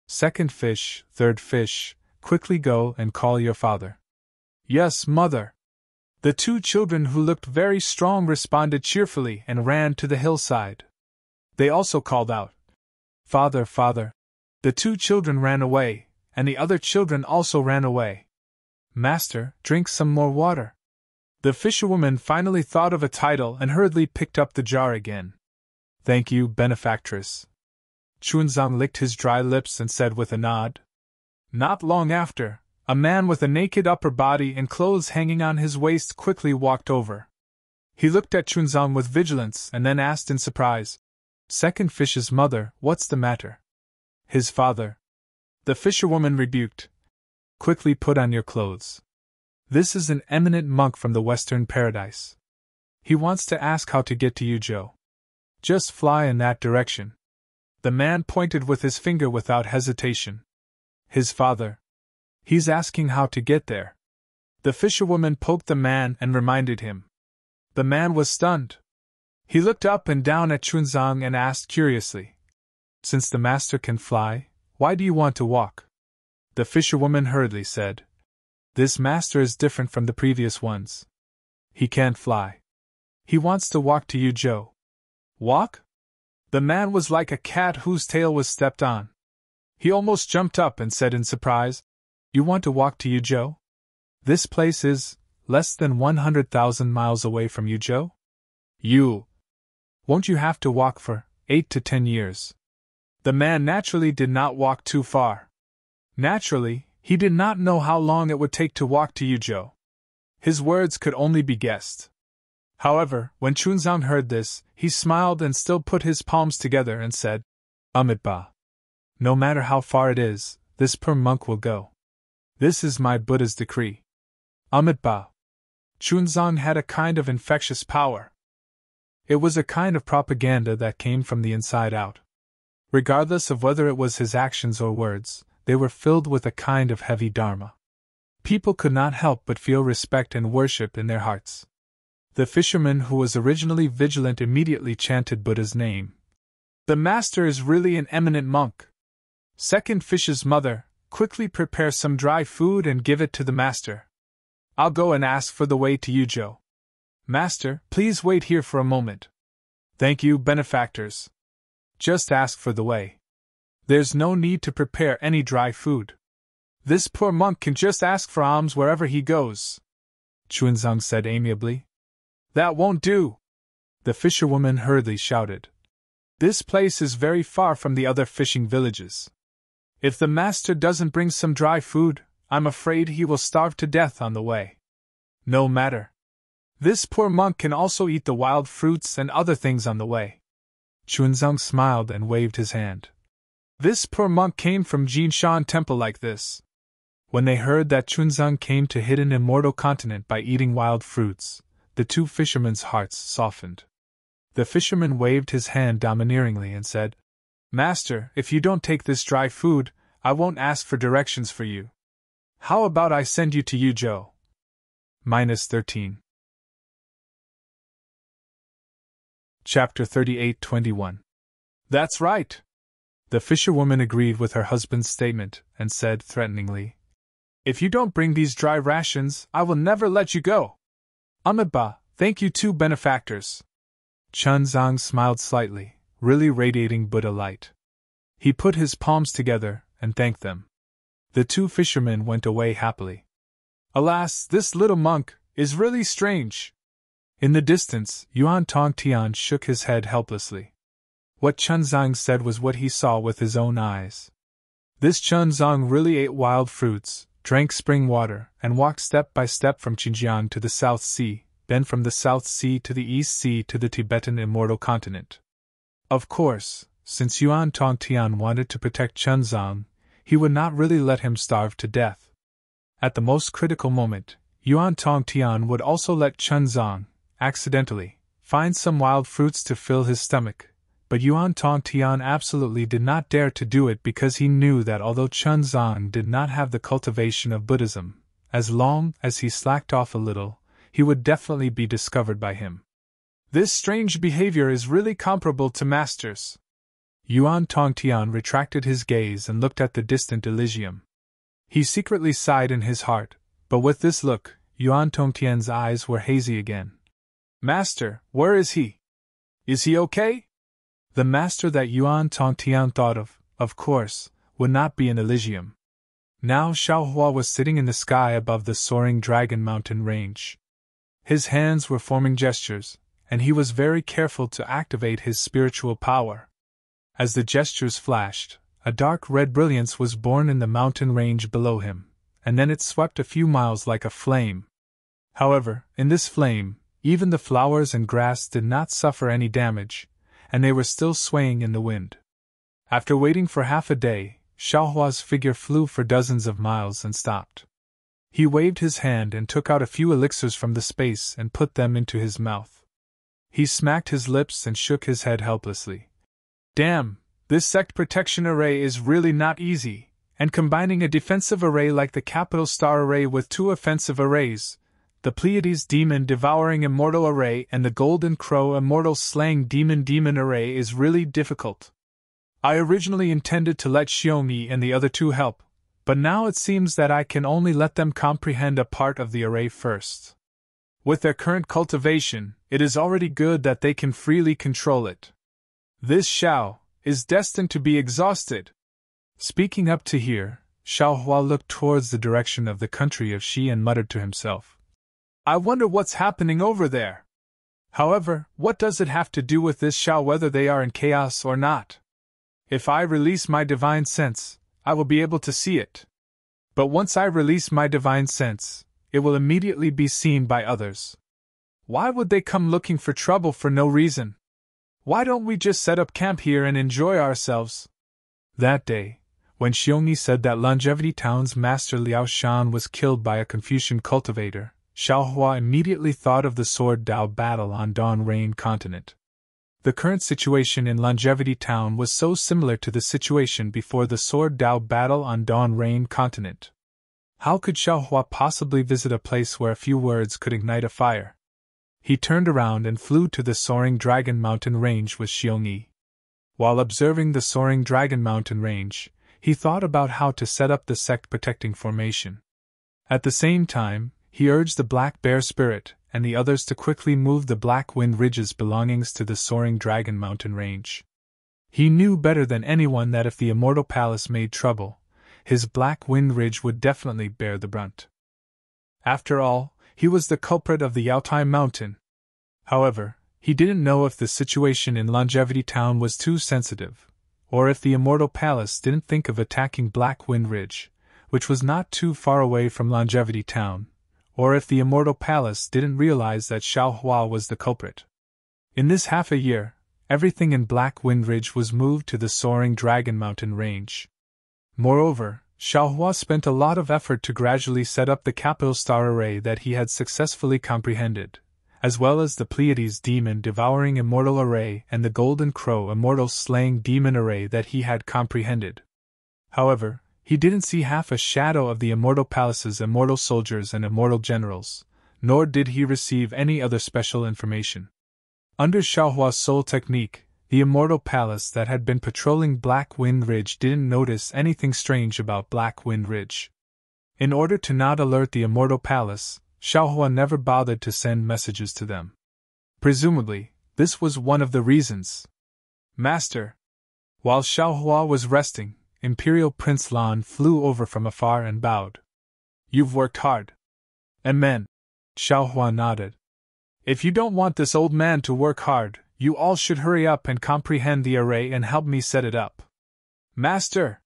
"Second fish, third fish, quickly go and call your father." "Yes, mother." The 2 children who looked very strong responded cheerfully and ran to the hillside. They also called out, "Father, father." The 2 children ran away, and the other children also ran away. "Master, drink some more water." The fisherwoman finally thought of a title and hurriedly picked up the jar again. "Thank you, benefactress." Chunzang licked his dry lips and said with a nod. Not long after, a man with a naked upper body and clothes hanging on his waist quickly walked over. He looked at Chunzang with vigilance and then asked in surprise, "Second fish's mother, what's the matter?" "His father." The fisherwoman rebuked. "Quickly put on your clothes. This is an eminent monk from the Western Paradise. He wants to ask how to get to Yuzhou. Just fly in that direction." The man pointed with his finger without hesitation. "His father. He's asking how to get there." The fisherwoman poked the man and reminded him. The man was stunned. He looked up and down at Chunzang and asked curiously, "Since the master can fly, why do you want to walk?" The fisherwoman hurriedly said, "This master is different from the previous ones. He can't fly. He wants to walk to you, Joe." "Walk?" The man was like a cat whose tail was stepped on. He almost jumped up and said in surprise, "You want to walk to you, Joe? This place is less than 100,000 miles away from you, Joe? Won't you have to walk for 8 to 10 years? The man naturally did not walk too far. Naturally, he did not know how long it would take to walk to you, Joe. His words could only be guessed. However, when Chunzang heard this, he smiled and still put his palms together and said, "Amitabha. No matter how far it is, this poor monk will go. This is my Buddha's decree." Amitabha. Chunzang had a kind of infectious power. It was a kind of propaganda that came from the inside out. Regardless of whether it was his actions or words, they were filled with a kind of heavy dharma. People could not help but feel respect and worship in their hearts. The fisherman who was originally vigilant immediately chanted Buddha's name. "The master is really an eminent monk. Second fish's mother, quickly prepare some dry food and give it to the master. I'll go and ask for the way to you, Joe. Master, please wait here for a moment. Thank you, benefactors. Just ask for the way. There's no need to prepare any dry food. This poor monk can just ask for alms wherever he goes," Chunzang said amiably. "That won't do," the fisherwoman hurriedly shouted. "This place is very far from the other fishing villages. If the master doesn't bring some dry food, I'm afraid he will starve to death on the way. No matter. This poor monk can also eat the wild fruits and other things on the way." Chunzang smiled and waved his hand. This poor monk came from Jinshan Temple like this. When they heard that Chunzang came to hidden Immortal continent by eating wild fruits, the two fishermen's hearts softened. The fisherman waved his hand domineeringly and said, "Master, if you don't take this dry food, I won't ask for directions for you. How about I send you to you, Joe?" -13. Chapter 38:21. "That's right." The fisherwoman agreed with her husband's statement and said threateningly, "If you don't bring these dry rations, I will never let you go." "Amitabha, thank you two benefactors." Chunzang smiled slightly, really radiating Buddha light. He put his palms together and thanked them. The two fishermen went away happily. "Alas, this little monk is really strange." In the distance, Yuan Tongtian shook his head helplessly. What Chunzang said was what he saw with his own eyes. This Chunzang really ate wild fruits, drank spring water, and walked step by step from Xinjiang to the South Sea, then from the South Sea to the East Sea to the Tibetan Immortal continent. Of course, since Yuan Tongtian wanted to protect Chunzang, he would not really let him starve to death. At the most critical moment, Yuan Tongtian would also let Chunzang, accidentally, find some wild fruits to fill his stomach, but Yuan Tongtian absolutely did not dare to do it because he knew that although Chunzang did not have the cultivation of Buddhism, as long as he slacked off a little, he would definitely be discovered by him. This strange behavior is really comparable to Master's. Yuan Tongtian retracted his gaze and looked at the distant Elysium. He secretly sighed in his heart, but with this look, Yuan Tongtian's eyes were hazy again. "Master, where is he? Is he okay?" The master that Yuan Tongtian thought of course, would not be in Elysium. Now Xiaohua was sitting in the sky above the soaring Dragon Mountain range. His hands were forming gestures, and he was very careful to activate his spiritual power. As the gestures flashed, a dark red brilliance was born in the mountain range below him, and then it swept a few miles like a flame. However, in this flame, even the flowers and grass did not suffer any damage, and they were still swaying in the wind. After waiting for half a day, Xiaohua's figure flew for dozens of miles and stopped. He waved his hand and took out a few elixirs from the space and put them into his mouth. He smacked his lips and shook his head helplessly. "Damn, this sect protection array is really not easy, and combining a defensive array like the capital star array with two offensive arrays, the Pleiades demon devouring immortal array and the golden crow immortal slaying demon array is really difficult. I originally intended to let Xiongyi and the other two help, but now it seems that I can only let them comprehend a part of the array first. With their current cultivation, it is already good that they can freely control it. This Xiao is destined to be exhausted. Speaking up to here, Xiao Hua looked towards the direction of the country of Xi and muttered to himself, I wonder what's happening over there. However, what does it have to do with this Xiao whether they are in chaos or not? If I release my divine sense, I will be able to see it. But once I release my divine sense, it will immediately be seen by others. Why would they come looking for trouble for no reason? Why don't we just set up camp here and enjoy ourselves? That day, when Xiongyi said that Longevity Town's master Liao Shan was killed by a Confucian cultivator, Xiao Hua immediately thought of the Sword Dao battle on Dawn Rain Continent. The current situation in Longevity Town was so similar to the situation before the Sword Dao battle on Dawn Rain Continent. How could Xiao Hua possibly visit a place where a few words could ignite a fire? He turned around and flew to the Soaring Dragon Mountain Range with Xiongyi. While observing the Soaring Dragon Mountain Range, he thought about how to set up the sect protecting formation. At the same time, he urged the Black Bear Spirit and the others to quickly move the Black Wind Ridges belongings to the Soaring Dragon Mountain Range. He knew better than anyone that if the Immortal Palace made trouble, his Black Wind Ridge would definitely bear the brunt. After all, he was the culprit of the Yaotai Mountain. However, he didn't know if the situation in Longevity Town was too sensitive, or if the Immortal Palace didn't think of attacking Black Wind Ridge, which was not too far away from Longevity Town, or if the Immortal Palace didn't realize that Xiao Hua was the culprit. In this half a year, everything in Black Wind Ridge was moved to the Soaring Dragon Mountain Range. Moreover, Xiao Hua spent a lot of effort to gradually set up the capital star array that he had successfully comprehended, as well as the Pleiades demon devouring immortal array and the golden crow immortal slaying demon array that he had comprehended. However, he didn't see half a shadow of the Immortal Palace's immortal soldiers and immortal generals, nor did he receive any other special information. Under Xiao Hua's soul technique, the Immortal Palace that had been patrolling Black Wind Ridge didn't notice anything strange about Black Wind Ridge. In order to not alert the Immortal Palace, Xiao Hua never bothered to send messages to them. Presumably, this was one of the reasons. Master. While Xiao Hua was resting, Imperial Prince Lan flew over from afar and bowed. You've worked hard. Amen. Xiao Hua nodded. If you don't want this old man to work hard, you all should hurry up and comprehend the array and help me set it up. Master!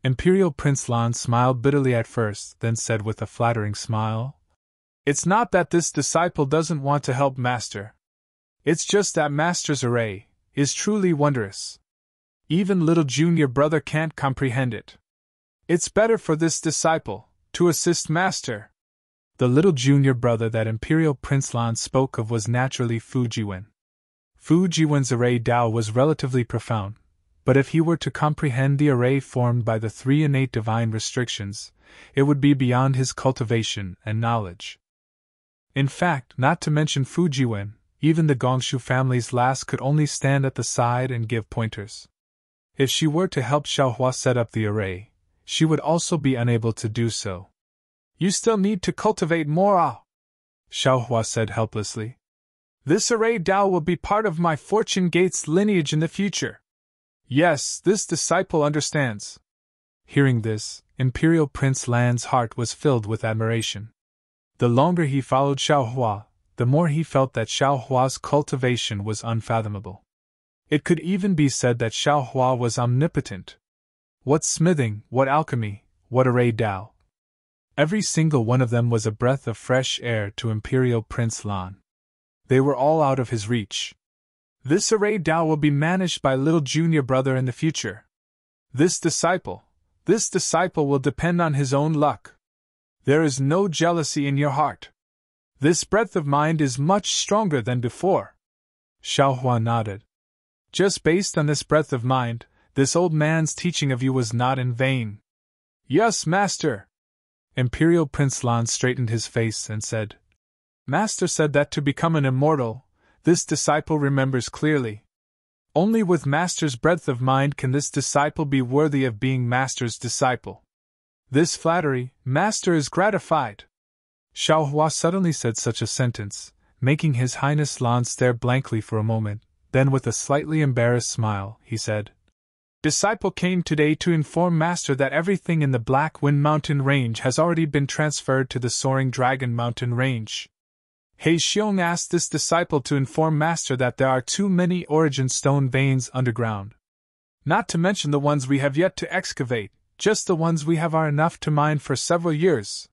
Imperial Prince Lan smiled bitterly at first, then said with a flattering smile, It's not that this disciple doesn't want to help Master. It's just that Master's array is truly wondrous. Even little junior brother can't comprehend it. It's better for this disciple to assist Master. The little junior brother that Imperial Prince Lan spoke of was naturally Fu Jiwen. Fu Jiwen's array Dao was relatively profound, but if he were to comprehend the array formed by the three innate divine restrictions, it would be beyond his cultivation and knowledge. In fact, not to mention Fu Jiwen, even the Gongshu family's lass could only stand at the side and give pointers. If she were to help Xiao Hua set up the array, she would also be unable to do so. You still need to cultivate more, Xiao Hua said helplessly. This array Dao will be part of my Fortune Gates lineage in the future. Yes, this disciple understands. Hearing this, Imperial Prince Lan's heart was filled with admiration. The longer he followed Xiao Hua, the more he felt that Xiao Hua's cultivation was unfathomable. It could even be said that Xiao Hua was omnipotent. What smithing, what alchemy, what array Dao. Every single one of them was a breath of fresh air to Imperial Prince Lan. They were all out of his reach. This array Dao will be managed by little junior brother in the future. This disciple will depend on his own luck. There is no jealousy in your heart. This breadth of mind is much stronger than before. Xiao Hua nodded. Just based on this breadth of mind, this old man's teaching of you was not in vain. Yes, master. Imperial Prince Lan straightened his face and said, Master said that to become an immortal, this disciple remembers clearly. Only with Master's breadth of mind can this disciple be worthy of being Master's disciple. This flattery, Master is gratified. Xiao Hua suddenly said such a sentence, making His Highness Lan stare blankly for a moment, then with a slightly embarrassed smile, he said, Disciple came today to inform Master that everything in the Black Wind Mountain Range has already been transferred to the Soaring Dragon Mountain Range. He Xiong asked this disciple to inform Master that there are too many origin stone veins underground. Not to mention the ones we have yet to excavate, just the ones we have are enough to mine for several years.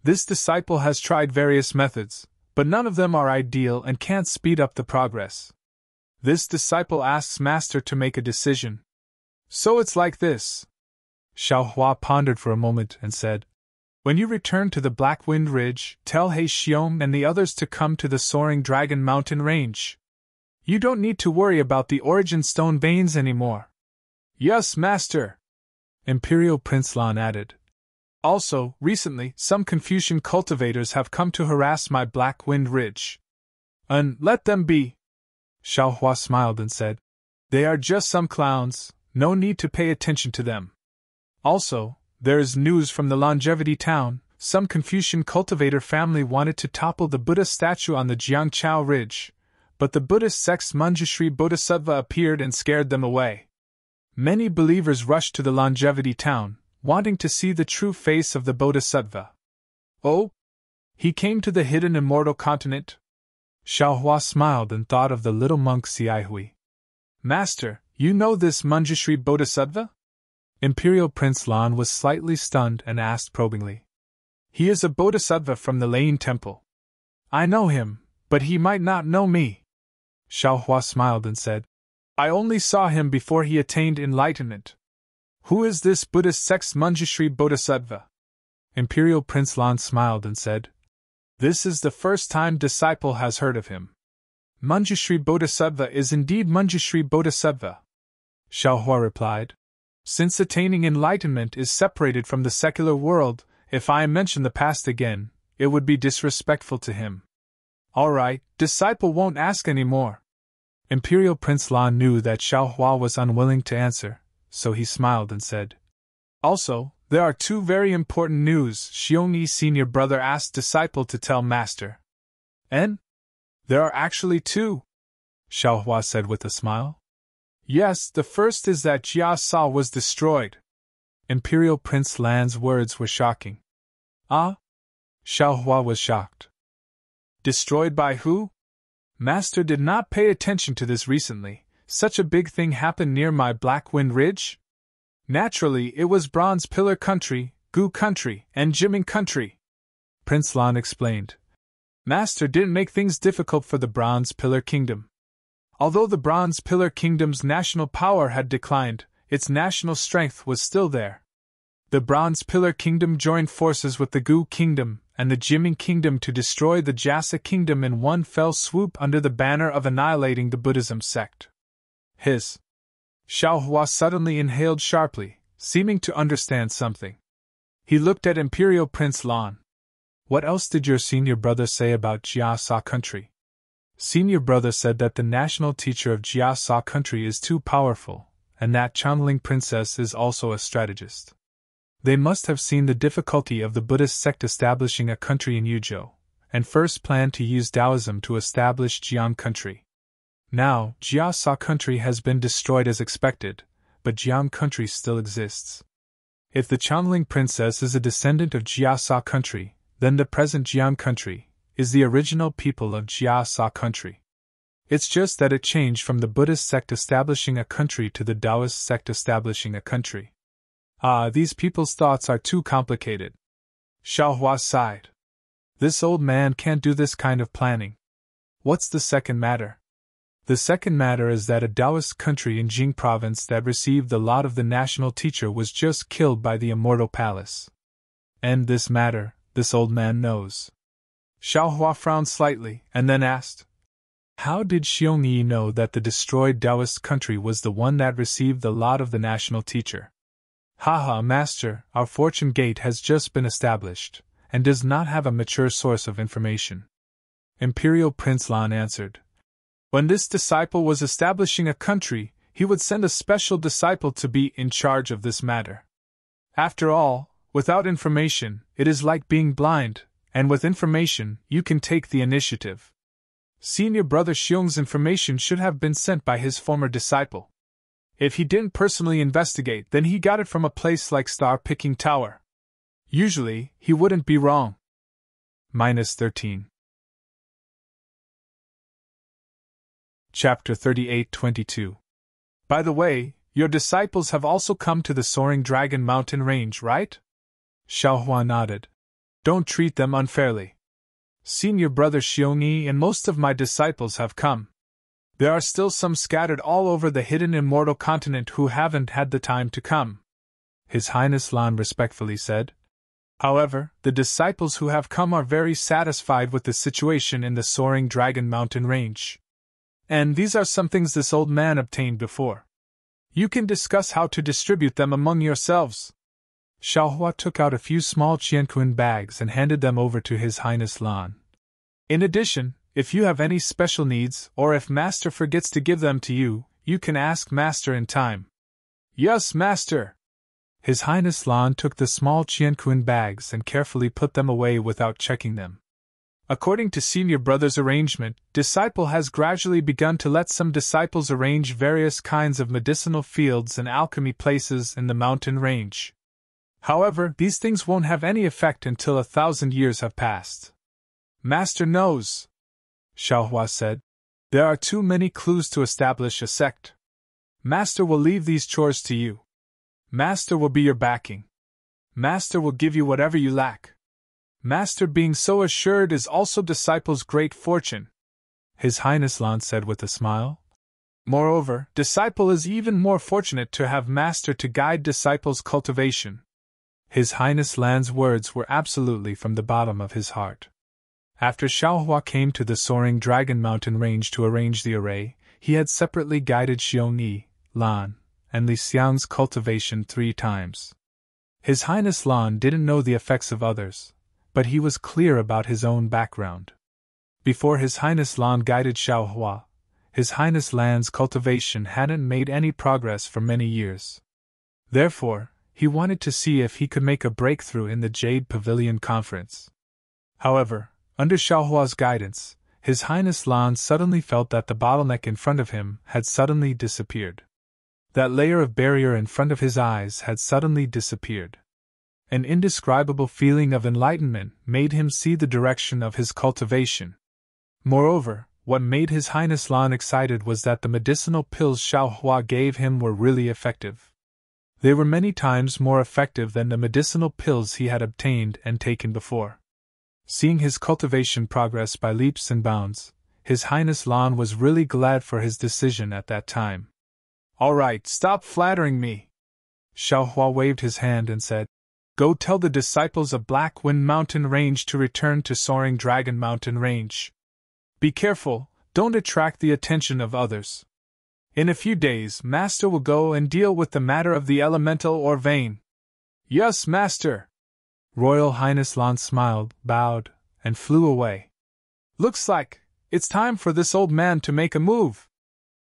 This disciple has tried various methods, but none of them are ideal and can't speed up the progress. This disciple asks Master to make a decision. So it's like this. Xiao Hua pondered for a moment and said, When you return to the Black Wind Ridge, tell He Xiong and the others to come to the Soaring Dragon Mountain Range. You don't need to worry about the origin stone veins anymore. Yes, Master, Imperial Prince Lan added. Also, recently, some Confucian cultivators have come to harass my Black Wind Ridge. Let them be. Xiao Hua smiled and said, They are just some clowns. No need to pay attention to them. Also, there is news from the Longevity Town. Some Confucian cultivator family wanted to topple the Buddha statue on the Jiangchao Ridge, but the Buddhist sect's Manjushri Bodhisattva appeared and scared them away. Many believers rushed to the Longevity Town, wanting to see the true face of the Bodhisattva. Oh? He came to the hidden immortal continent? Xiao Hua smiled and thought of the little monk Xiaihui. Master, you know this Manjushri Bodhisattva? Imperial Prince Lan was slightly stunned and asked probingly. He is a Bodhisattva from the Lane Temple. I know him, but he might not know me. Xiao Hua smiled and said, I only saw him before he attained enlightenment. Who is this Buddhist sect's Manjushri Bodhisattva? Imperial Prince Lan smiled and said, This is the first time disciple has heard of him. Manjushri Bodhisattva is indeed Manjushri Bodhisattva, Xiao Hua replied. Since attaining enlightenment is separated from the secular world, if I mention the past again, it would be disrespectful to him. All right, disciple won't ask any more. Imperial Prince Lan knew that Xiao Hua was unwilling to answer, so he smiled and said, Also, there are two very important news Xiong Yi senior brother asked disciple to tell Master. And? There are actually two, Xiao Hua said with a smile. Yes, the first is that Jia Sa was destroyed. Imperial Prince Lan's words were shocking. Ah? Xiao Hua was shocked. Destroyed by who? Master did not pay attention to this recently. Such a big thing happened near my Black Wind Ridge? Naturally, it was Bronze Pillar Country, Gu Country, and Jiming Country. Prince Lan explained. Master didn't make things difficult for the Bronze Pillar Kingdom. Although the Bronze Pillar Kingdom's national power had declined, its national strength was still there. The Bronze Pillar Kingdom joined forces with the Gu Kingdom and the Jiming Kingdom to destroy the Jasa Kingdom in one fell swoop under the banner of annihilating the Buddhism sect. Xiao Hua suddenly inhaled sharply, seeming to understand something. He looked at Imperial Prince Lan. What else did your senior brother say about Jia Sa country? Senior brother said that the national teacher of Jia Sa country is too powerful, and that Channeling Princess is also a strategist. They must have seen the difficulty of the Buddhist sect establishing a country in Yuzhou, and first planned to use Taoism to establish Jiang country. Now, Jia Sa country has been destroyed as expected, but Jiang country still exists. If the Channeling Princess is a descendant of Jia Sa country, then the present Jiang country is the original people of Jia Sa country. It's just that it changed from the Buddhist sect establishing a country to the Taoist sect establishing a country. Ah, these people's thoughts are too complicated. Xiao Hua sighed. This old man can't do this kind of planning. What's the second matter? The second matter is that a Taoist country in Jing province that received the lot of the national teacher was just killed by the Immortal Palace. And this matter, this old man knows. Xiao Hua frowned slightly, and then asked, How did Xiong Yi know that the destroyed Taoist country was the one that received the lot of the national teacher? Haha, Master, our fortune gate has just been established, and does not have a mature source of information. Imperial Prince Lan answered. When this disciple was establishing a country, he would send a special disciple to be in charge of this matter. After all, without information, it is like being blind, and with information, you can take the initiative. Senior brother Xiong's information should have been sent by his former disciple. If he didn't personally investigate, then he got it from a place like Star Picking Tower. Usually, he wouldn't be wrong. -13. Chapter 38-22. By the way, your disciples have also come to the Soaring Dragon Mountain Range, right? Xiaohua nodded. Don't treat them unfairly. Senior brother Xiongyi and most of my disciples have come. There are still some scattered all over the hidden Immortal continent who haven't had the time to come. His Highness Lan respectfully said. However, the disciples who have come are very satisfied with the situation in the Soaring Dragon Mountain Range. And these are some things this old man obtained before. You can discuss how to distribute them among yourselves. Xiaohua took out a few small qianquan bags and handed them over to His Highness Lan. In addition, if you have any special needs, or if Master forgets to give them to you, you can ask Master in time. Yes, Master! His Highness Lan took the small qianquan bags and carefully put them away without checking them. According to Senior Brother's arrangement, Disciple has gradually begun to let some disciples arrange various kinds of medicinal fields and alchemy places in the mountain range. However, these things won't have any effect until 1,000 years have passed. Master knows, Xiaohua said. There are too many clues to establish a sect. Master will leave these chores to you. Master will be your backing. Master will give you whatever you lack. Master being so assured is also Disciple's great fortune, His Highness Lan said with a smile. Moreover, Disciple is even more fortunate to have Master to guide Disciple's cultivation. His Highness Lan's words were absolutely from the bottom of his heart. After Xiaohua came to the Soaring Dragon Mountain Range to arrange the array, he had separately guided Xiongyi, Lan, and Li Xiang's cultivation 3 times. His Highness Lan didn't know the effects of others, but he was clear about his own background. Before His Highness Lan guided Xiaohua, His Highness Lan's cultivation hadn't made any progress for many years. Therefore, he wanted to see if he could make a breakthrough in the Jade Pavilion Conference. However, under Xiaohua's guidance, His Highness Lan suddenly felt that the bottleneck in front of him had suddenly disappeared. That layer of barrier in front of his eyes had suddenly disappeared. An indescribable feeling of enlightenment made him see the direction of his cultivation. Moreover, what made His Highness Lan excited was that the medicinal pills Xiaohua gave him were really effective. They were many times more effective than the medicinal pills he had obtained and taken before. Seeing his cultivation progress by leaps and bounds, His Highness Lan was really glad for his decision at that time. All right, stop flattering me. Xiaohua waved his hand and said, Go tell the disciples of Black Wind Mountain Range to return to Soaring Dragon Mountain Range. Be careful, don't attract the attention of others. In a few days, Master will go and deal with the matter of the elemental or vein. Yes, Master. Royal Highness Lan smiled, bowed, and flew away. Looks like it's time for this old man to make a move.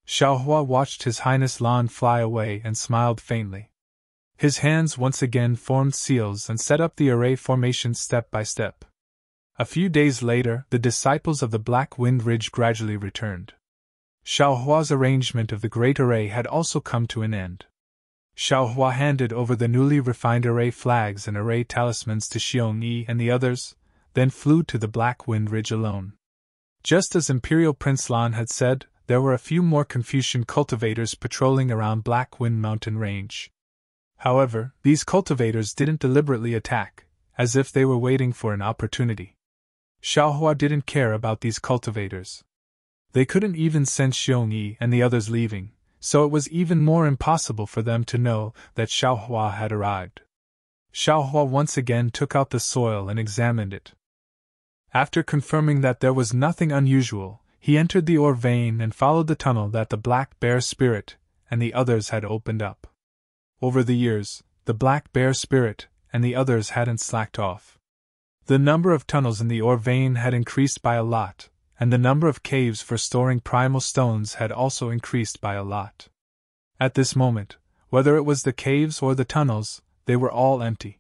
Xiaohua watched His Highness Lan fly away and smiled faintly. His hands once again formed seals and set up the array formation step by step. A few days later, the disciples of the Black Wind Ridge gradually returned. Xiaohua's arrangement of the Great Array had also come to an end. Xiaohua handed over the newly refined array flags and array talismans to Xiongyi and the others, then flew to the Black Wind Ridge alone. Just as Imperial Prince Lan had said, there were a few more Confucian cultivators patrolling around Black Wind Mountain Range. However, these cultivators didn't deliberately attack, as if they were waiting for an opportunity. Xiaohua didn't care about these cultivators. They couldn't even sense Xiongyi and the others leaving, so it was even more impossible for them to know that Xiaohua had arrived. Xiaohua once again took out the soil and examined it. After confirming that there was nothing unusual, he entered the ore vein and followed the tunnel that the Black Bear Spirit and the others had opened up. Over the years, the Black Bear Spirit, and the others hadn't slacked off. The number of tunnels in the ore vein had increased by a lot, and the number of caves for storing primal stones had also increased by a lot. At this moment, whether it was the caves or the tunnels, they were all empty.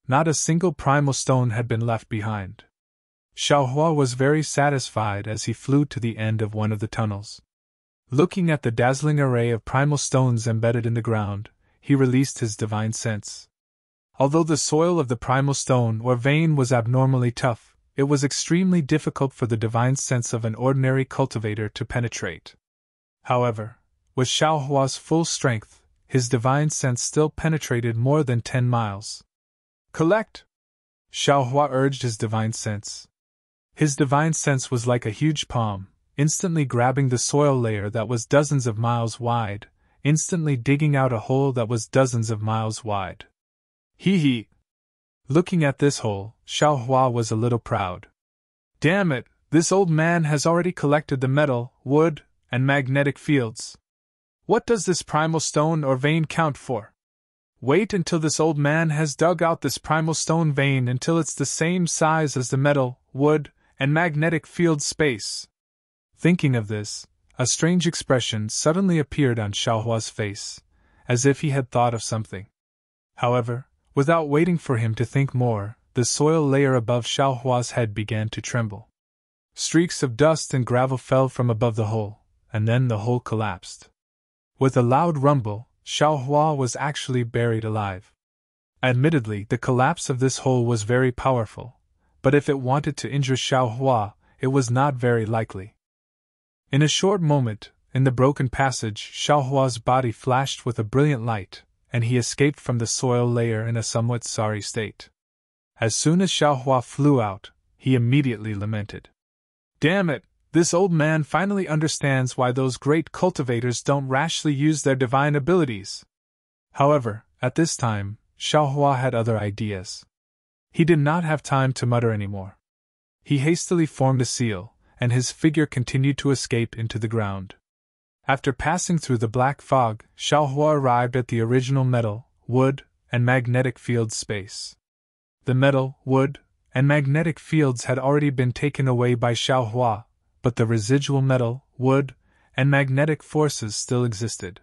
Not a single primal stone had been left behind. Xiaohua was very satisfied as he flew to the end of one of the tunnels. Looking at the dazzling array of primal stones embedded in the ground, he released his divine sense. Although the soil of the primal stone or vein was abnormally tough, it was extremely difficult for the divine sense of an ordinary cultivator to penetrate. However, with Xiaohua's full strength, his divine sense still penetrated more than 10 miles. Collect! Xiaohua urged his divine sense. His divine sense was like a huge palm, instantly grabbing the soil layer that was dozens of miles wide, instantly digging out a hole that was dozens of miles wide. Hee hee! Looking at this hole, Xiaohua was a little proud. Damn it, this old man has already collected the metal, wood, and magnetic fields. What does this primal stone or vein count for? Wait until this old man has dug out this primal stone vein until it's the same size as the metal, wood, and magnetic field space. Thinking of this, a strange expression suddenly appeared on Xiaohua's face, as if he had thought of something. However, without waiting for him to think more, the soil layer above Xiaohua's head began to tremble. Streaks of dust and gravel fell from above the hole, and then the hole collapsed. With a loud rumble, Xiaohua was actually buried alive. Admittedly, the collapse of this hole was very powerful, but if it wanted to injure Xiaohua, it was not very likely. In a short moment, in the broken passage, Xiaohua's body flashed with a brilliant light, and he escaped from the soil layer in a somewhat sorry state. As soon as Xiaohua flew out, he immediately lamented. Damn it, this old man finally understands why those great cultivators don't rashly use their divine abilities. However, at this time, Xiaohua had other ideas. He did not have time to mutter anymore. He hastily formed a seal, and his figure continued to escape into the ground. After passing through the black fog, Xiaohua arrived at the original metal, wood, and magnetic field space. The metal, wood, and magnetic fields had already been taken away by Xiaohua, but the residual metal, wood, and magnetic forces still existed.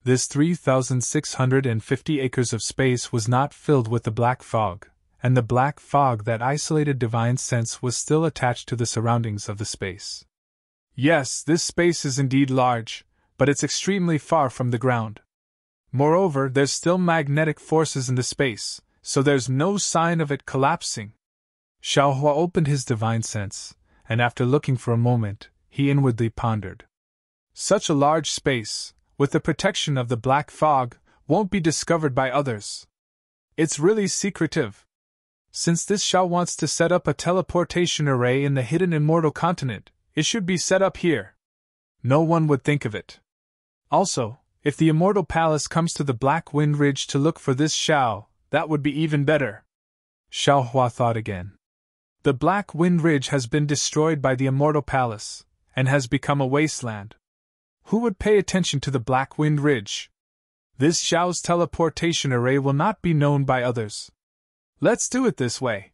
This 3,650 acres of space was not filled with the black fog, and the black fog that isolated divine sense was still attached to the surroundings of the space. Yes, this space is indeed large, but it's extremely far from the ground. Moreover, there's still magnetic forces in the space, so there's no sign of it collapsing. Xiaohua opened his divine sense, and after looking for a moment, he inwardly pondered. Such a large space, with the protection of the black fog, won't be discovered by others. It's really secretive. Since this Xiao wants to set up a teleportation array in the hidden Immortal continent, it should be set up here. No one would think of it. Also, if the Immortal Palace comes to the Black Wind Ridge to look for this Xiao, that would be even better. Xiaohua thought again. The Black Wind Ridge has been destroyed by the Immortal Palace, and has become a wasteland. Who would pay attention to the Black Wind Ridge? This Xiao's teleportation array will not be known by others. Let's do it this way.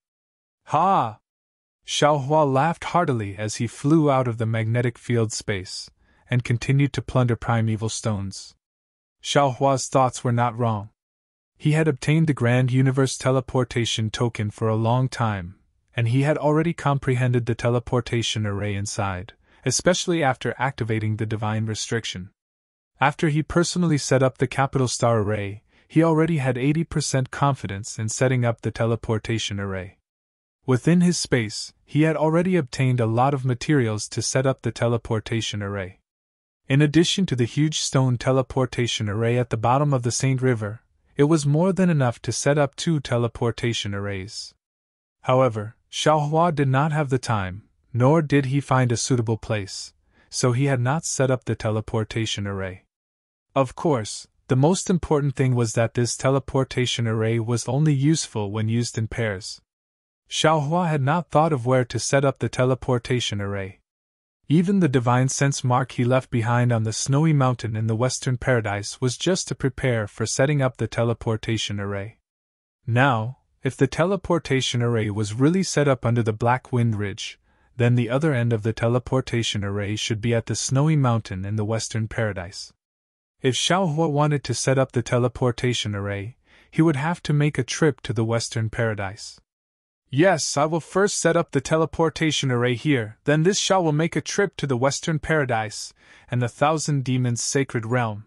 Ha! Xiaohua laughed heartily as he flew out of the magnetic field space, and continued to plunder primeval stones. Xiaohua's thoughts were not wrong. He had obtained the Grand Universe Teleportation Token for a long time, and he had already comprehended the teleportation array inside, especially after activating the Divine Restriction. After he personally set up the Capital Star Array, he already had 80% confidence in setting up the teleportation array. Within his space, he had already obtained a lot of materials to set up the teleportation array. In addition to the huge stone teleportation array at the bottom of the Saint River, it was more than enough to set up 2 teleportation arrays. However, Xiaohua did not have the time, nor did he find a suitable place, so he had not set up the teleportation array. Of course, the most important thing was that this teleportation array was only useful when used in pairs. Xiaohua had not thought of where to set up the teleportation array. Even the divine sense mark he left behind on the snowy mountain in the western paradise was just to prepare for setting up the teleportation array. Now, if the teleportation array was really set up under the Black Wind Ridge, then the other end of the teleportation array should be at the snowy mountain in the western paradise. If Xiaohua wanted to set up the teleportation array, he would have to make a trip to the western paradise. Yes, I will first set up the teleportation array here, then this Xiao will make a trip to the western paradise and the Thousand Demons' sacred realm.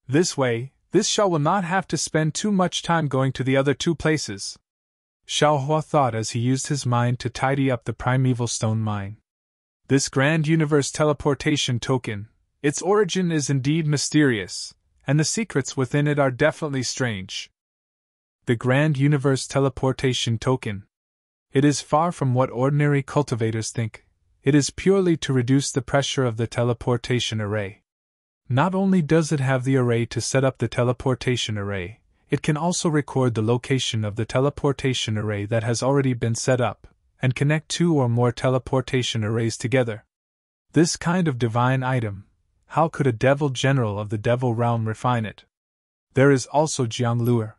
This way, this Xiao will not have to spend too much time going to the other two places. Xiaohua thought as he used his mind to tidy up the primeval stone mine. This grand universe teleportation token, its origin is indeed mysterious, and the secrets within it are definitely strange. The grand universe teleportation token. It is far from what ordinary cultivators think. It is purely to reduce the pressure of the teleportation array. Not only does it have the array to set up the teleportation array, it can also record the location of the teleportation array that has already been set up, and connect two or more teleportation arrays together. This kind of divine item, how could a devil general of the devil realm refine it? There is also Jiang Luer.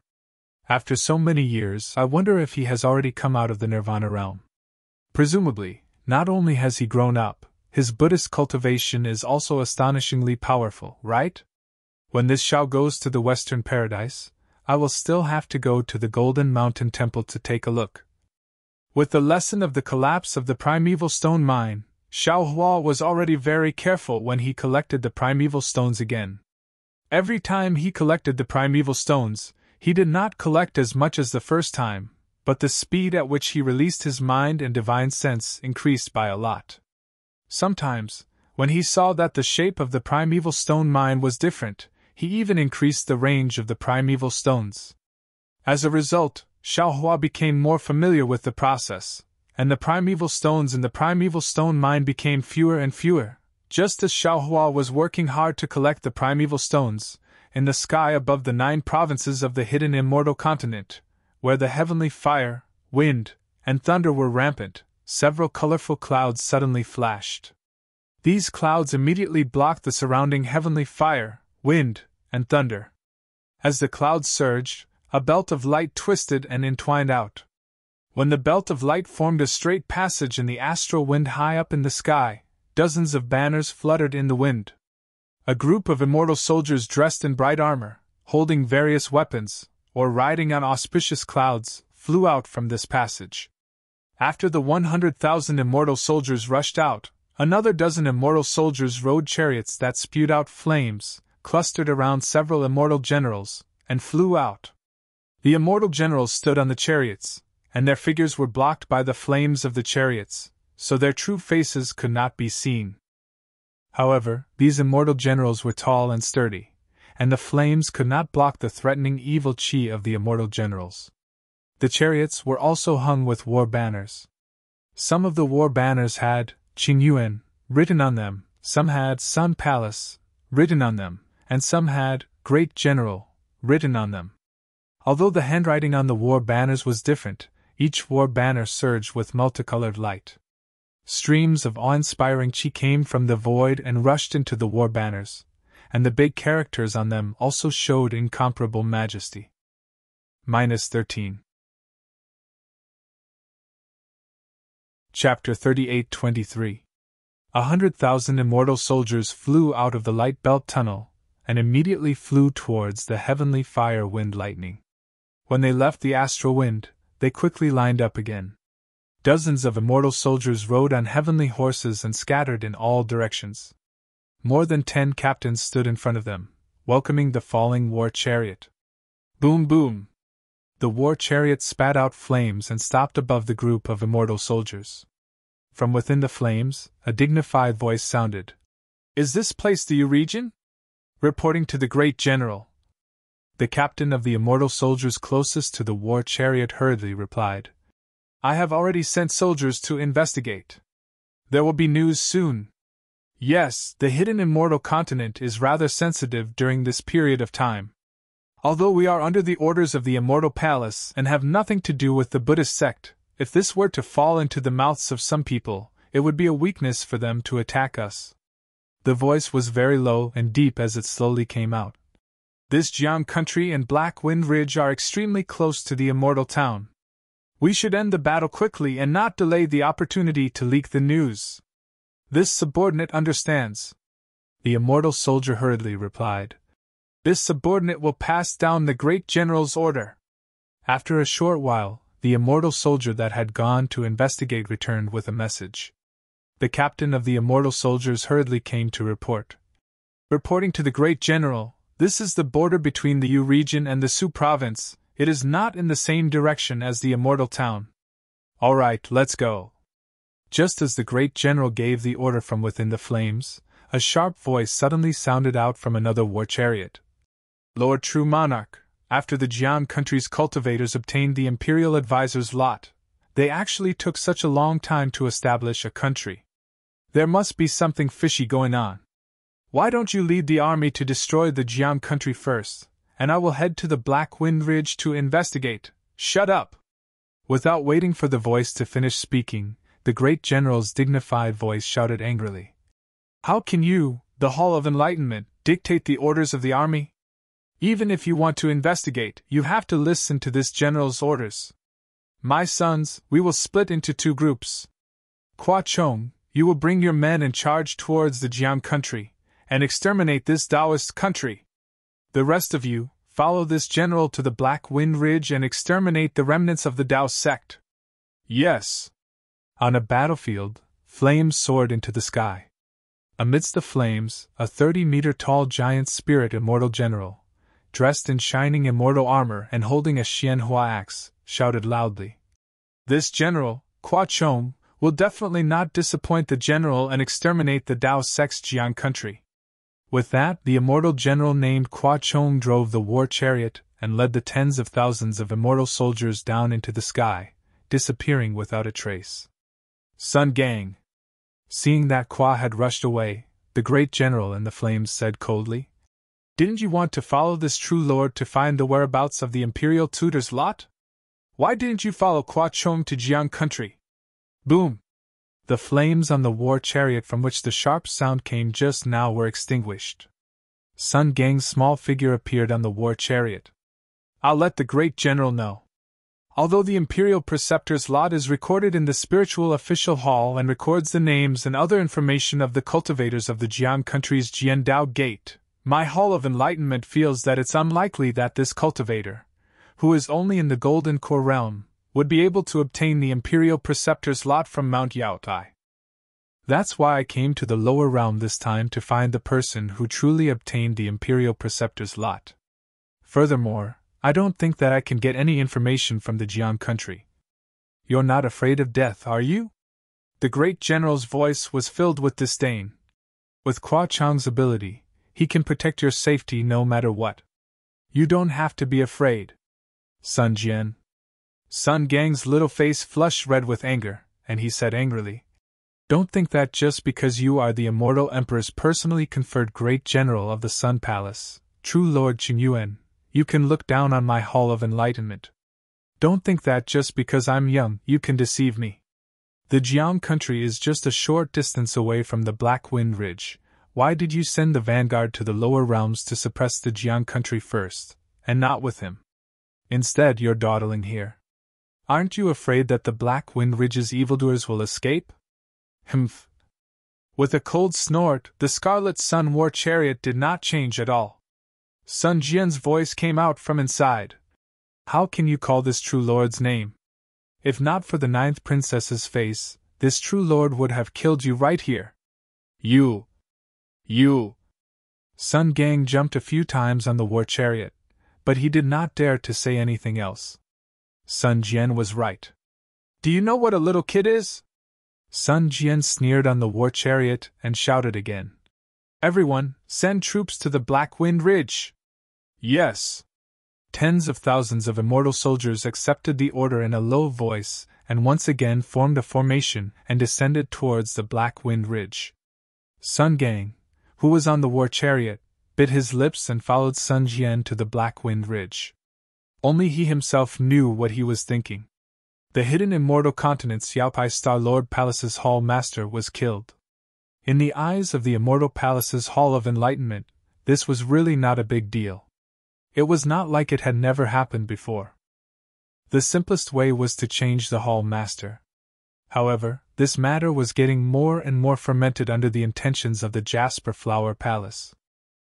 After so many years, I wonder if he has already come out of the Nirvana realm. Presumably, not only has he grown up, his Buddhist cultivation is also astonishingly powerful, right? When this Xiao goes to the Western Paradise, I will still have to go to the Golden Mountain Temple to take a look. With the lesson of the collapse of the primeval stone mine, Xiaohua was already very careful when he collected the primeval stones again. Every time he collected the primeval stones, he did not collect as much as the first time, but the speed at which he released his mind and divine sense increased by a lot. Sometimes, when he saw that the shape of the primeval stone mine was different, he even increased the range of the primeval stones. As a result, Xiaohua became more familiar with the process, and the primeval stones in the primeval stone mine became fewer and fewer. Just as Xiaohua was working hard to collect the primeval stones, in the sky above the 9 provinces of the hidden immortal continent, where the heavenly fire, wind, and thunder were rampant, several colorful clouds suddenly flashed. These clouds immediately blocked the surrounding heavenly fire, wind, and thunder. As the clouds surged, a belt of light twisted and entwined out. When the belt of light formed a straight passage in the astral wind high up in the sky, dozens of banners fluttered in the wind. A group of immortal soldiers dressed in bright armor, holding various weapons, or riding on auspicious clouds, flew out from this passage. After the 100,000 immortal soldiers rushed out, another dozen immortal soldiers rode chariots that spewed out flames, clustered around several immortal generals, and flew out. The immortal generals stood on the chariots, and their figures were blocked by the flames of the chariots, so their true faces could not be seen. However, these immortal generals were tall and sturdy, and the flames could not block the threatening evil chi of the immortal generals. The chariots were also hung with war banners. Some of the war banners had Qingyuan written on them, some had Sun Palace written on them, and some had Great General written on them. Although the handwriting on the war banners was different, each war banner surged with multicolored light. Streams of awe-inspiring chi came from the void and rushed into the war banners, and the big characters on them also showed incomparable majesty. -13. Chapter 38-23. 100,000 immortal soldiers flew out of the light belt tunnel, and immediately flew towards the heavenly fire wind lightning. When they left the astral wind, they quickly lined up again. Dozens of immortal soldiers rode on heavenly horses and scattered in all directions. More than 10 captains stood in front of them, welcoming the falling war chariot. Boom boom! The war chariot spat out flames and stopped above the group of immortal soldiers. From within the flames, a dignified voice sounded. "Is this place the U region?" Reporting to the great general. The captain of the immortal soldiers closest to the war chariot hurriedly replied, "I have already sent soldiers to investigate. There will be news soon. Yes, the hidden immortal continent is rather sensitive during this period of time. Although we are under the orders of the Immortal Palace and have nothing to do with the Buddhist sect, if this were to fall into the mouths of some people, It would be a weakness for them to attack us. The voice was very low and deep as it slowly came out. This Jiang country and Black Wind Ridge are extremely close to the Immortal town. We should end the battle quickly and not delay the opportunity to leak the news. This subordinate understands. The Immortal soldier hurriedly replied. This subordinate will pass down the great general's order. After a short while, the Immortal soldier that had gone to investigate returned with a message. The captain of the Immortal soldiers hurriedly came to report. Reporting to the great general, this is the border between the Yu region and the Su province. It is not in the same direction as the Immortal town. All right, let's go. Just as the great general gave the order from within the flames, a sharp voice suddenly sounded out from another war chariot. Lord True Monarch, after the Jiang country's cultivators obtained the Imperial Advisor's lot, they actually took such a long time to establish a country. There must be something fishy going on. Why don't you lead the army to destroy the Jiang country first, and I will head to the Black Wind Ridge to investigate. Shut up! Without waiting for the voice to finish speaking, the great general's dignified voice shouted angrily. How can you, the Hall of Enlightenment, dictate the orders of the army? Even if you want to investigate, you have to listen to this general's orders. My sons, we will split into 2 groups. Kwa Chong, you will bring your men and charge towards the Jiang country, and exterminate this Taoist country. The rest of you, follow this general to the Black Wind Ridge and exterminate the remnants of the Tao sect. Yes. On a battlefield, flames soared into the sky. Amidst the flames, a 30-meter tall giant spirit immortal general, dressed in shining immortal armor and holding a Xianhua axe, shouted loudly. This general, Kwa Chong, will definitely not disappoint the general and exterminate the Tao sect's Jiang country. With that, the immortal general named Kwa Chong drove the war chariot and led the tens of thousands of immortal soldiers down into the sky, disappearing without a trace. Sun Gang. Seeing that Kwa had rushed away, the great general in the flames said coldly, Didn't you want to follow this true lord to find the whereabouts of the imperial tutor's lot? Why didn't you follow Kwa Chong to Jiang country? Boom! The flames on the war chariot from which the sharp sound came just now were extinguished. Sun Gang's small figure appeared on the war chariot. I'll let the great general know. Although the Imperial Preceptor's lot is recorded in the Spiritual Official Hall and records the names and other information of the cultivators of the Jiang country's Jiandao Gate, my Hall of Enlightenment feels that it's unlikely that this cultivator, who is only in the Golden Core realm, would be able to obtain the Imperial Preceptor's lot from Mount Yaotai. That's why I came to the lower realm this time to find the person who truly obtained the Imperial Preceptor's lot. Furthermore, I don't think that I can get any information from the Jiang country. You're not afraid of death, are you? The great general's voice was filled with disdain. With Kwa Chong's ability, he can protect your safety no matter what. You don't have to be afraid. Sun Jian. Sun Gang's little face flushed red with anger, and he said angrily, Don't think that just because you are the Immortal Emperor's personally conferred Great General of the Sun Palace, true Lord Qingyuan, you can look down on my Hall of Enlightenment. Don't think that just because I'm young, you can deceive me. The Jiang country is just a short distance away from the Black Wind Ridge. Why did you send the vanguard to the lower realms to suppress the Jiang country first, and not with him? Instead, you're dawdling here. Aren't you afraid that the Black Wind Ridge's evildoers will escape? Humph. With a cold snort, the Scarlet Sun war chariot did not change at all. Sun Jian's voice came out from inside. How can you call this true lord's name? If not for the 9th princess's face, this true lord would have killed you right here. You! Sun Gang jumped a few times on the war chariot, but he did not dare to say anything else. Sun Jian was right. Do you know what a little kid is? Sun Jian sneered on the war chariot and shouted again. Everyone, send troops to the Black Wind Ridge. Yes. Tens of thousands of immortal soldiers accepted the order in a low voice and once again formed a formation and descended towards the Black Wind Ridge. Sun Gang, who was on the war chariot, bit his lips and followed Sun Jian to the Black Wind Ridge. Only he himself knew what he was thinking. The hidden immortal continent Xiaopai Star Lord Palace's Hall Master was killed. In the eyes of the Immortal Palace's Hall of Enlightenment, this was really not a big deal. It was not like it had never happened before. The simplest way was to change the Hall Master. However, this matter was getting more and more fermented under the intentions of the Jasper Flower Palace.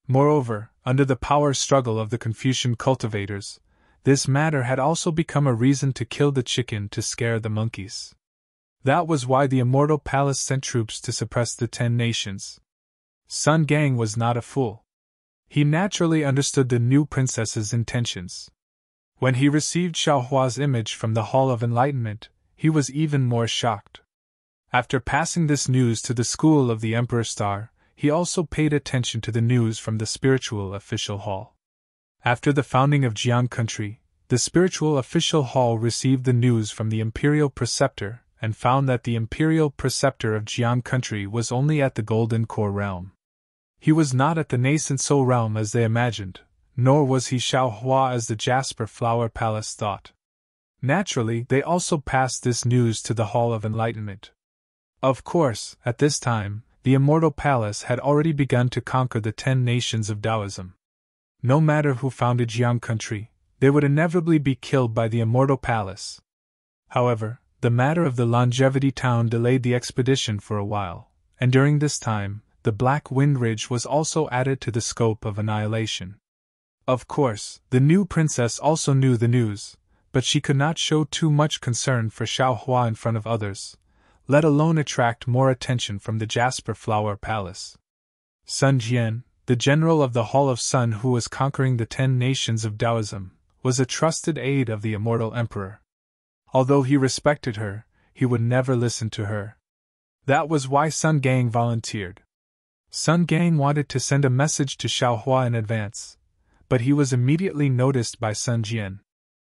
Moreover, under the power struggle of the Confucian cultivators, this matter had also become a reason to kill the chicken to scare the monkeys. That was why the Immortal Palace sent troops to suppress the 10 nations. Sun Gang was not a fool. He naturally understood the new princess's intentions. When he received Xiaohua's image from the Hall of Enlightenment, he was even more shocked. After passing this news to the school of the Emperor Star, he also paid attention to the news from the Spiritual Official Hall. After the founding of Jiang Country, the Spiritual Official Hall received the news from the Imperial Preceptor and found that the Imperial Preceptor of Jiang Country was only at the Golden Core realm. He was not at the nascent Soul realm as they imagined, nor was he Xiaohua as the Jasper Flower Palace thought. Naturally, they also passed this news to the Hall of Enlightenment. Of course, at this time, the Immortal Palace had already begun to conquer the 10 nations of Taoism. No matter who founded Jiang Country, they would inevitably be killed by the Immortal Palace. However, the matter of the Longevity Town delayed the expedition for a while, and during this time, the Black Wind Ridge was also added to the scope of annihilation. Of course, the new princess also knew the news, but she could not show too much concern for Xiaohua in front of others, let alone attract more attention from the Jasper Flower Palace. Sun Jian, the general of the Hall of Sun who was conquering the 10 nations of Taoism, was a trusted aide of the Immortal Emperor. Although he respected her, he would never listen to her. That was why Sun Gang volunteered. Sun Gang wanted to send a message to Xiaohua in advance, but he was immediately noticed by Sun Jian.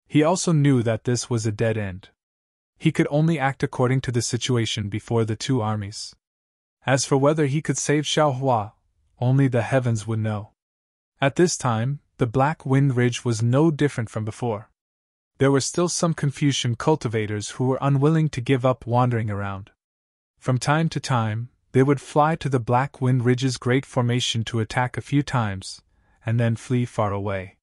He also knew that this was a dead end. He could only act according to the situation before the two armies. As for whether he could save Xiaohua, only the heavens would know. At this time, the Black Wind Ridge was no different from before. There were still some Confucian cultivators who were unwilling to give up wandering around. From time to time, they would fly to the Black Wind Ridge's great formation to attack a few times, and then flee far away.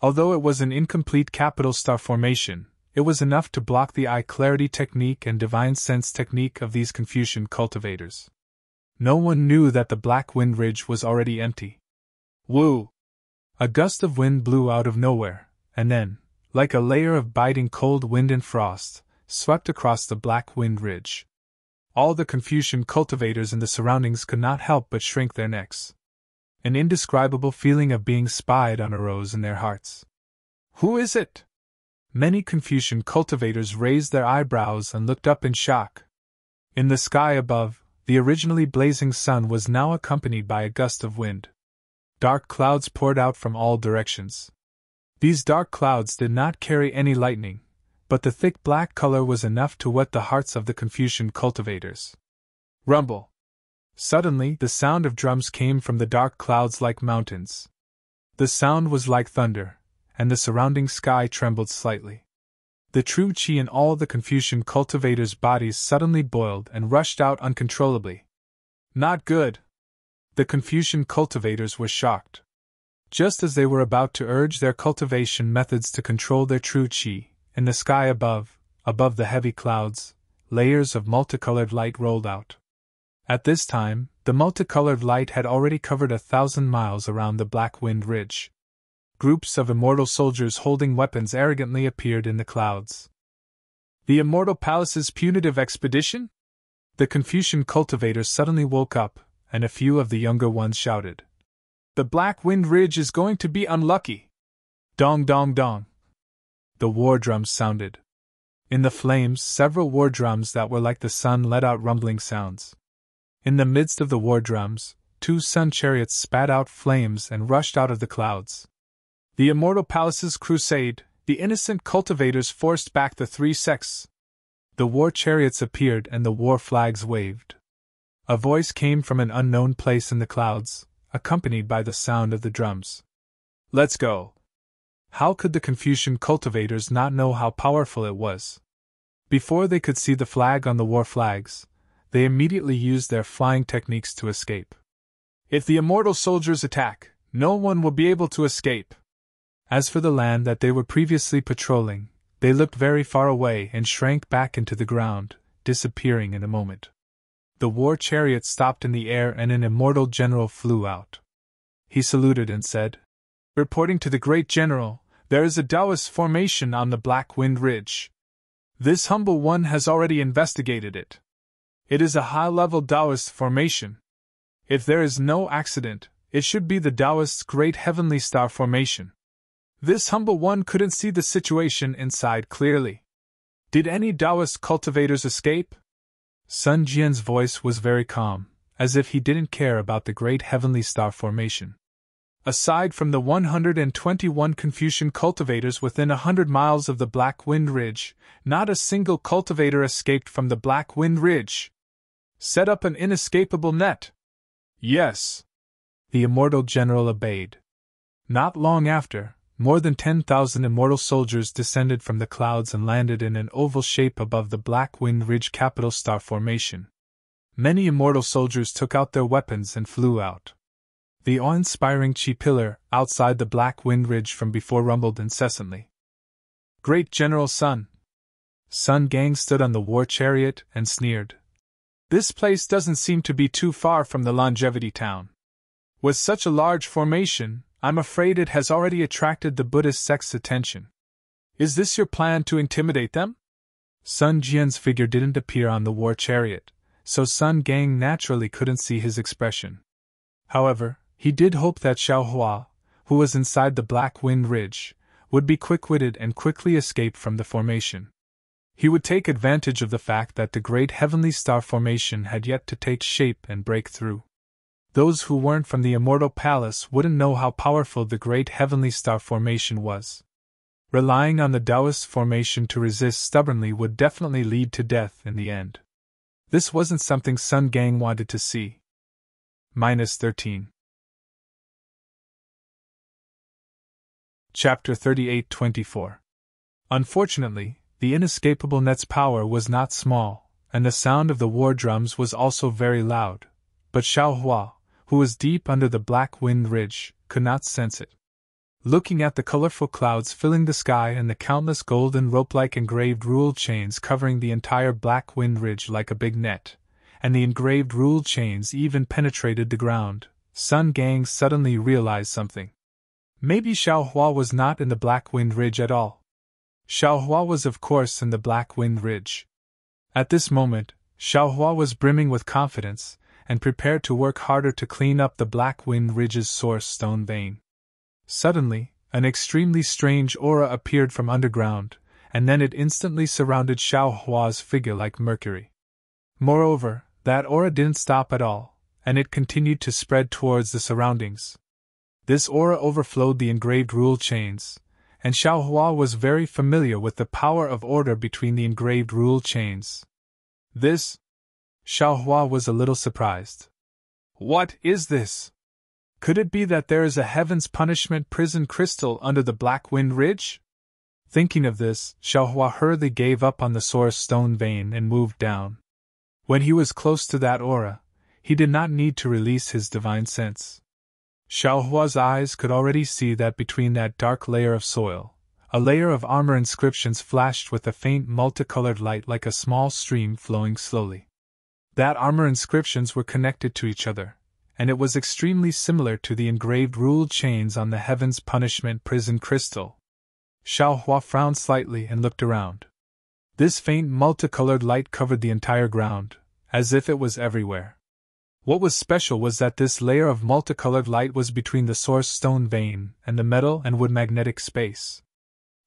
Although it was an incomplete capital star formation, it was enough to block the eye clarity technique and divine sense technique of these Confucian cultivators. No one knew that the Black Wind Ridge was already empty. Woo! A gust of wind blew out of nowhere, and then, like a layer of biting cold wind and frost, swept across the Black Wind Ridge. All the Confucian cultivators in the surroundings could not help but shrink their necks. An indescribable feeling of being spied on arose in their hearts. Who is it? Many Confucian cultivators raised their eyebrows and looked up in shock. In the sky above, the originally blazing sun was now accompanied by a gust of wind. Dark clouds poured out from all directions. These dark clouds did not carry any lightning, but the thick black color was enough to whet the hearts of the Confucian cultivators. Rumble! Suddenly, the sound of drums came from the dark clouds like mountains. The sound was like thunder, and the surrounding sky trembled slightly. The true qi in all the Confucian cultivators' bodies suddenly boiled and rushed out uncontrollably. Not good! The Confucian cultivators were shocked. Just as they were about to urge their cultivation methods to control their true qi, in the sky above the heavy clouds, layers of multicolored light rolled out. At this time, the multicolored light had already covered 1,000 miles around the Black Wind Ridge. Groups of immortal soldiers holding weapons arrogantly appeared in the clouds. The Immortal Palace's punitive expedition? The Confucian cultivators suddenly woke up, and a few of the younger ones shouted, "The Black Wind Ridge is going to be unlucky!" Dong dong dong! The war drums sounded. In the flames, several war drums that were like the sun let out rumbling sounds. In the midst of the war drums, 2 sun chariots spat out flames and rushed out of the clouds. The Immortal Palace's crusade, the innocent cultivators forced back the 3 sects. The war chariots appeared and the war flags waved. A voice came from an unknown place in the clouds, accompanied by the sound of the drums. Let's go! How could the Confucian cultivators not know how powerful it was? Before they could see the flag on the war flags, they immediately used their flying techniques to escape. If the immortal soldiers attack, no one will be able to escape. As for the land that they were previously patrolling, they looked very far away and shrank back into the ground, disappearing in a moment. The war chariot stopped in the air and an immortal general flew out. He saluted and said, "Reporting to the great general, there is a Taoist formation on the Black Wind Ridge. This humble one has already investigated it. It is a high-level Taoist formation. If there is no accident, it should be the Taoist's great heavenly star formation. This humble one couldn't see the situation inside clearly. Did any Taoist cultivators escape?" Sun Jian's voice was very calm, as if he didn't care about the great heavenly star formation. Aside from the 121 Confucian cultivators within 100 miles of the Black Wind Ridge, not a single cultivator escaped from the Black Wind Ridge. Set up an inescapable net. Yes. The immortal general obeyed. Not long after, more than 10,000 immortal soldiers descended from the clouds and landed in an oval shape above the Black Wind Ridge capital star formation. Many immortal soldiers took out their weapons and flew out. The awe-inspiring Chi pillar outside the Black Wind Ridge from before rumbled incessantly. "Great General Sun!" Sun Gang stood on the war chariot and sneered. "This place doesn't seem to be too far from the Longevity Town. With such a large formation, I'm afraid it has already attracted the Buddhist sect's attention. Is this your plan to intimidate them?" Sun Jian's figure didn't appear on the war chariot, so Sun Gang naturally couldn't see his expression. However, he did hope that Xiao Hua, who was inside the Black Wind Ridge, would be quick-witted and quickly escape from the formation. He would take advantage of the fact that the great heavenly star formation had yet to take shape and break through. Those who weren't from the Immortal Palace wouldn't know how powerful the great heavenly star formation was. Relying on the Taoist formation to resist stubbornly would definitely lead to death in the end. This wasn't something Sun Gang wanted to see. -13. Chapter 38-24. Unfortunately, the inescapable net's power was not small, and the sound of the war drums was also very loud, but Xiao Hua, who was deep under the Black Wind Ridge, could not sense it. Looking at the colorful clouds filling the sky and the countless golden rope-like engraved rule chains covering the entire Black Wind Ridge like a big net, and the engraved rule chains even penetrated the ground, Sun Gang suddenly realized something. Maybe Xiao Hua was not in the Black Wind Ridge at all. Xiao Hua was of course in the Black Wind Ridge. At this moment, Xiao Hua was brimming with confidence, and prepared to work harder to clean up the Black Wind Ridge's source stone vein. Suddenly, an extremely strange aura appeared from underground, and then it instantly surrounded Xiao Hua's figure like mercury. Moreover, that aura didn't stop at all, and it continued to spread towards the surroundings. This aura overflowed the engraved rule chains, and Xiao Hua was very familiar with the power of order between the engraved rule chains. This? Xiao Hua was a little surprised. What is this? Could it be that there is a Heaven's Punishment prison crystal under the Black Wind Ridge? Thinking of this, Xiao Hua hurriedly gave up on the source stone vein and moved down. When he was close to that aura, he did not need to release his divine sense. Xiao Hua's eyes could already see that between that dark layer of soil, a layer of armor inscriptions flashed with a faint multicolored light like a small stream flowing slowly. That armor inscriptions were connected to each other, and it was extremely similar to the engraved rule chains on the Heaven's Punishment prison crystal. Xiao Hua frowned slightly and looked around. This faint multicolored light covered the entire ground, as if it was everywhere. What was special was that this layer of multicolored light was between the source stone vein and the metal and wood magnetic space.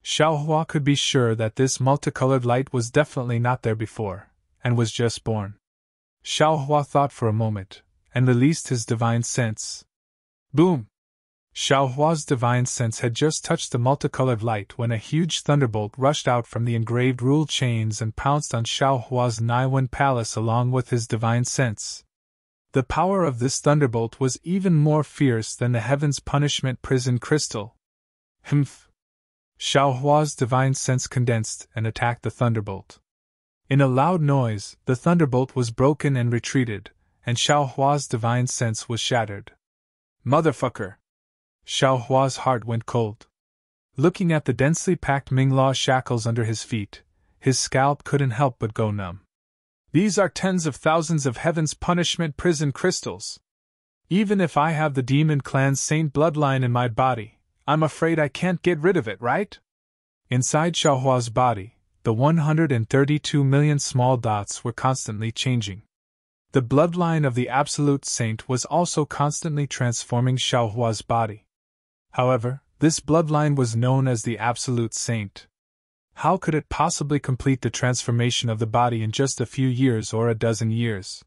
Xiao Hua could be sure that this multicolored light was definitely not there before, and was just born. Xiao Hua thought for a moment, and released his divine sense. Boom! Xiao Hua's divine sense had just touched the multicolored light when a huge thunderbolt rushed out from the engraved rule chains and pounced on Xiao Hua's Naiwen Palace along with his divine sense. The power of this thunderbolt was even more fierce than the Heaven's Punishment prison crystal. Humph! Xiao Hua's divine sense condensed and attacked the thunderbolt. In a loud noise, the thunderbolt was broken and retreated, and Xiao Hua's divine sense was shattered. Motherfucker! Xiao Hua's heart went cold. Looking at the densely packed Ming-Law shackles under his feet, his scalp couldn't help but go numb. These are tens of thousands of heaven's punishment prison crystals. Even if I have the demon clan's saint bloodline in my body, I'm afraid I can't get rid of it, right? Inside Xiao Hua's body, the 132 million small dots were constantly changing. The bloodline of the Absolute Saint was also constantly transforming Xiao Hua's body. However, this bloodline was known as the Absolute Saint. How could it possibly complete the transformation of the body in just a few years or a dozen years?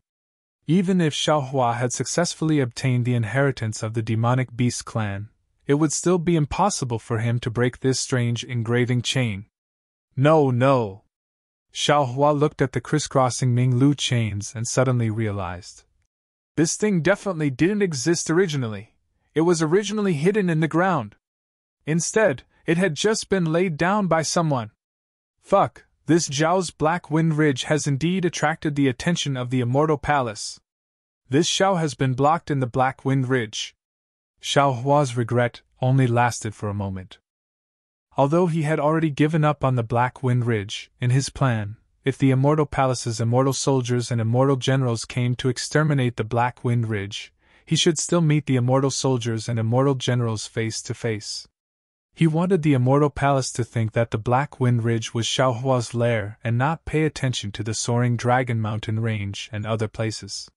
Even if Xiao Hua had successfully obtained the inheritance of the demonic beast clan, it would still be impossible for him to break this strange engraving chain. No. Xiao Hua looked at the crisscrossing Ming-Lu chains and suddenly realized. This thing definitely didn't exist originally. It was originally hidden in the ground. Instead, it had just been laid down by someone. Fuck, this Zhao's Black Wind Ridge has indeed attracted the attention of the Immortal Palace. This Xiao has been blocked in the Black Wind Ridge. Xiao Hua's regret only lasted for a moment. Although he had already given up on the Black Wind Ridge, in his plan, if the Immortal Palace's immortal soldiers and immortal generals came to exterminate the Black Wind Ridge, he should still meet the immortal soldiers and immortal generals face to face. He wanted the Immortal Palace to think that the Black Wind Ridge was Xiao Hua's lair and not pay attention to the soaring Dragon Mountain Range and other places.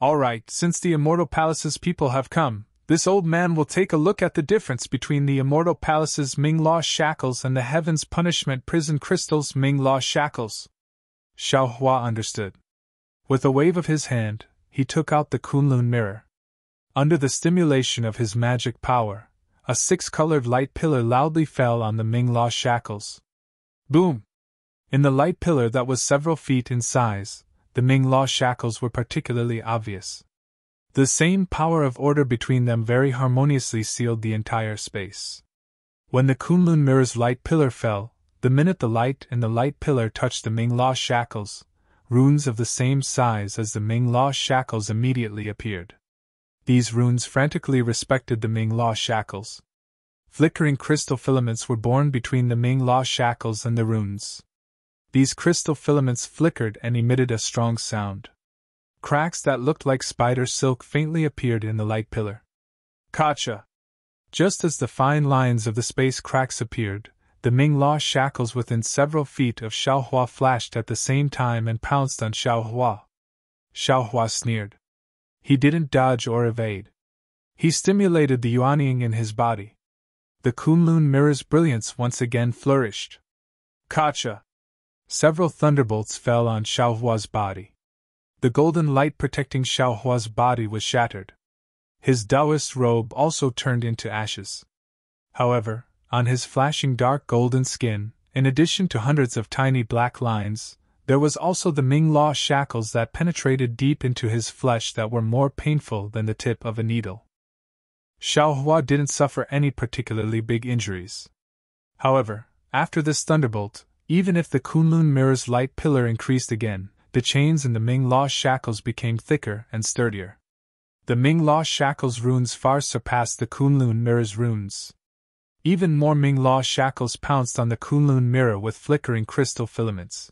Alright, since the Immortal Palace's people have come, this old man will take a look at the difference between the Immortal Palace's Ming-Law shackles and the Heaven's Punishment Prison Crystal's Ming-Law shackles. Xiao Hua understood. With a wave of his hand, he took out the Kunlun mirror. Under the stimulation of his magic power, a six-colored light pillar loudly fell on the Ming-Law shackles. Boom! In the light pillar that was several feet in size, the Ming-Law shackles were particularly obvious. The same power of order between them very harmoniously sealed the entire space. When the Kunlun mirror's light pillar fell, the minute the light and the light pillar touched the Ming-Law shackles, runes of the same size as the Ming-Law shackles immediately appeared. These runes frantically respected the Ming-Law shackles. Flickering crystal filaments were born between the Ming-Law shackles and the runes. These crystal filaments flickered and emitted a strong sound. Cracks that looked like spider silk faintly appeared in the light pillar. Gotcha! Just as the fine lines of the space cracks appeared, the Ming-Law shackles within several feet of Xiao Hua flashed at the same time and pounced on Xiao Hua. Xiao Hua sneered. He didn't dodge or evade. He stimulated the yuanying in his body. The Kunlun mirror's brilliance once again flourished. Gotcha! Several thunderbolts fell on Xiao Hua's body. The golden light protecting Xiao Hua's body was shattered. His Taoist robe also turned into ashes. However, on his flashing dark golden skin, in addition to hundreds of tiny black lines, there was also the Ming-Law shackles that penetrated deep into his flesh that were more painful than the tip of a needle. Xiao Hua didn't suffer any particularly big injuries. However, after this thunderbolt, even if the Kunlun mirror's light pillar increased again, the chains in the Ming-Law shackles became thicker and sturdier. The Ming-Law shackles' runes far surpassed the Kunlun mirror's runes. Even more Ming-Law shackles pounced on the Kunlun mirror with flickering crystal filaments.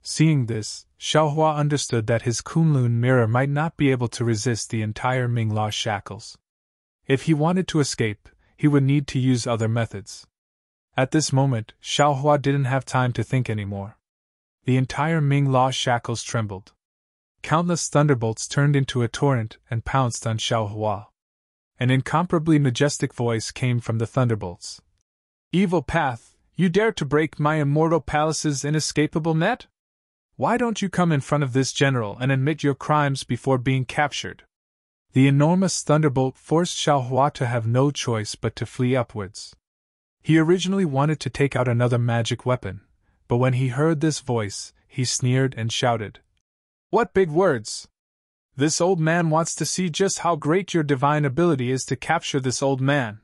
Seeing this, Xiao Hua understood that his Kunlun mirror might not be able to resist the entire Ming-Law shackles. If he wanted to escape, he would need to use other methods. At this moment, Xiao Hua didn't have time to think anymore. The entire Ming-Law shackles trembled. Countless thunderbolts turned into a torrent and pounced on Xiao Hua. An incomparably majestic voice came from the thunderbolts. Evil path, you dare to break my Immortal Palace's inescapable net? Why don't you come in front of this general and admit your crimes before being captured? The enormous thunderbolt forced Xiao Hua to have no choice but to flee upwards. He originally wanted to take out another magic weapon, but when he heard this voice, he sneered and shouted, "What big words! This old man wants to see just how great your divine ability is to capture this old man."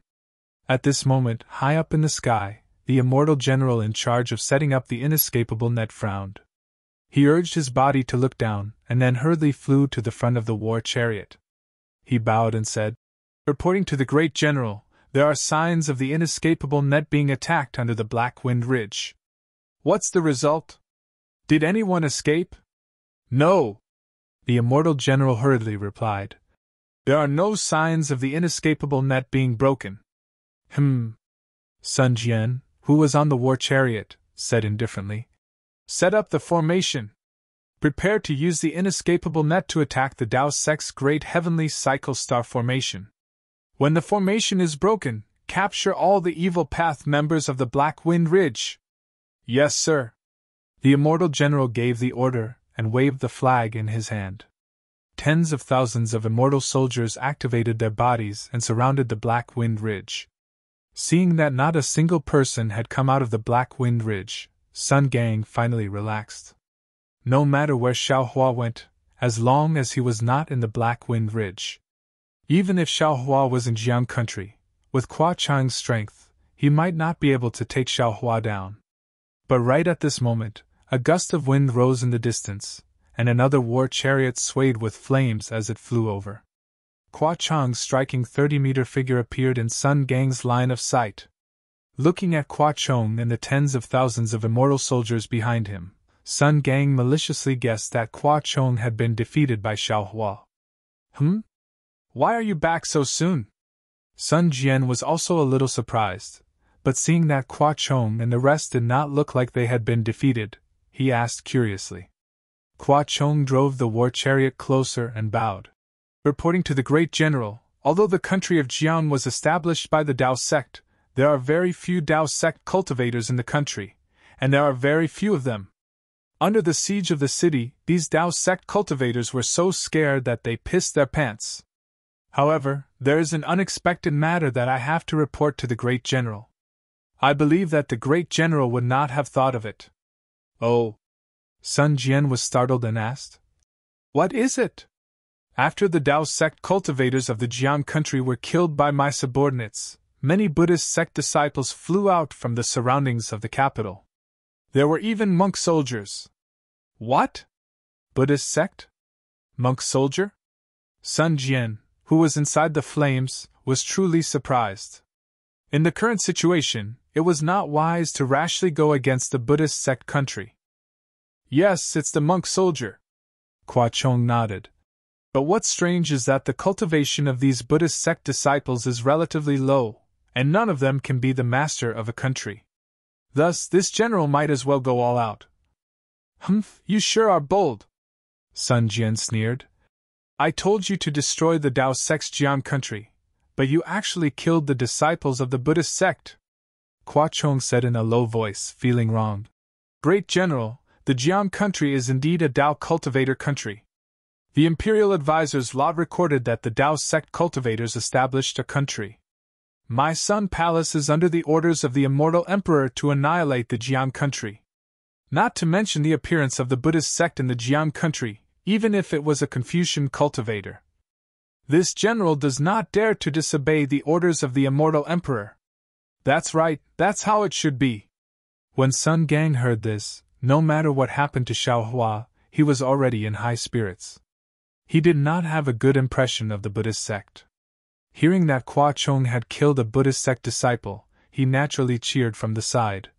At this moment, high up in the sky, the immortal general in charge of setting up the inescapable net frowned. He urged his body to look down, and then hurriedly flew to the front of the war chariot. He bowed and said, "Reporting to the great general, there are signs of the inescapable net being attacked under the Black Wind Ridge." "What's the result? Did anyone escape?" "No," the immortal general hurriedly replied. "There are no signs of the inescapable net being broken." Sun Jian, who was on the war chariot, said indifferently, "Set up the formation. Prepare to use the inescapable net to attack the Dao Sect's great heavenly cycle star formation. When the formation is broken, capture all the Evil Path members of the Black Wind Ridge." "Yes, sir." The immortal general gave the order and waved the flag in his hand. Tens of thousands of immortal soldiers activated their bodies and surrounded the Black Wind Ridge. Seeing that not a single person had come out of the Black Wind Ridge, Sun Gang finally relaxed. No matter where Xiaohua went, as long as he was not in the Black Wind Ridge. Even if Xiaohua was in Jiang country, with Qua Chang's strength, he might not be able to take Xiaohua down. But right at this moment, a gust of wind rose in the distance, and another war chariot swayed with flames as it flew over. Qua Chang's striking 30-meter figure appeared in Sun Gang's line of sight. Looking at Qua Chang and the tens of thousands of immortal soldiers behind him, Sun Gang maliciously guessed that Qua Chang had been defeated by Xiaohua. Why are you back so soon?" Sun Jian was also a little surprised, but seeing that Qua Chang and the rest did not look like they had been defeated, he asked curiously. Qua Chang drove the war chariot closer and bowed. "Reporting to the great general, although the country of Jian was established by the Dao sect, there are very few Dao sect cultivators in the country, and there are very few of them. Under the siege of the city, these Dao sect cultivators were so scared that they pissed their pants. However, there is an unexpected matter that I have to report to the great general. I believe that the great general would not have thought of it." "Oh." Sun Jian was startled and asked, "What is it?" "After the Dao sect cultivators of the Jiang country were killed by my subordinates, many Buddhist sect disciples flew out from the surroundings of the capital. There were even monk soldiers." "What? Buddhist sect? Monk soldier?" Sun Jian, who was inside the flames, was truly surprised. In the current situation, it was not wise to rashly go against the Buddhist sect country. "Yes, it's the monk soldier." Qua Chang nodded. "But what's strange is that the cultivation of these Buddhist sect disciples is relatively low, and none of them can be the master of a country. Thus, this general might as well go all out." You sure are bold," Sun Jian sneered. "I told you to destroy the Dao sect's Jiang country, but you actually killed the disciples of the Buddhist sect." Qua Chang said in a low voice, feeling wronged. "Great general, the Jiang country is indeed a Dao cultivator country. The imperial advisor's law recorded that the Dao sect cultivators established a country. My Sun Palace is under the orders of the Immortal Emperor to annihilate the Jiang country. Not to mention the appearance of the Buddhist sect in the Jiang country, even if it was a Confucian cultivator. This general does not dare to disobey the orders of the Immortal Emperor." "That's right, that's how it should be." When Sun Gang heard this, no matter what happened to Xiaohua, he was already in high spirits. He did not have a good impression of the Buddhist sect. Hearing that Qua Chang had killed a Buddhist sect disciple, he naturally cheered from the side.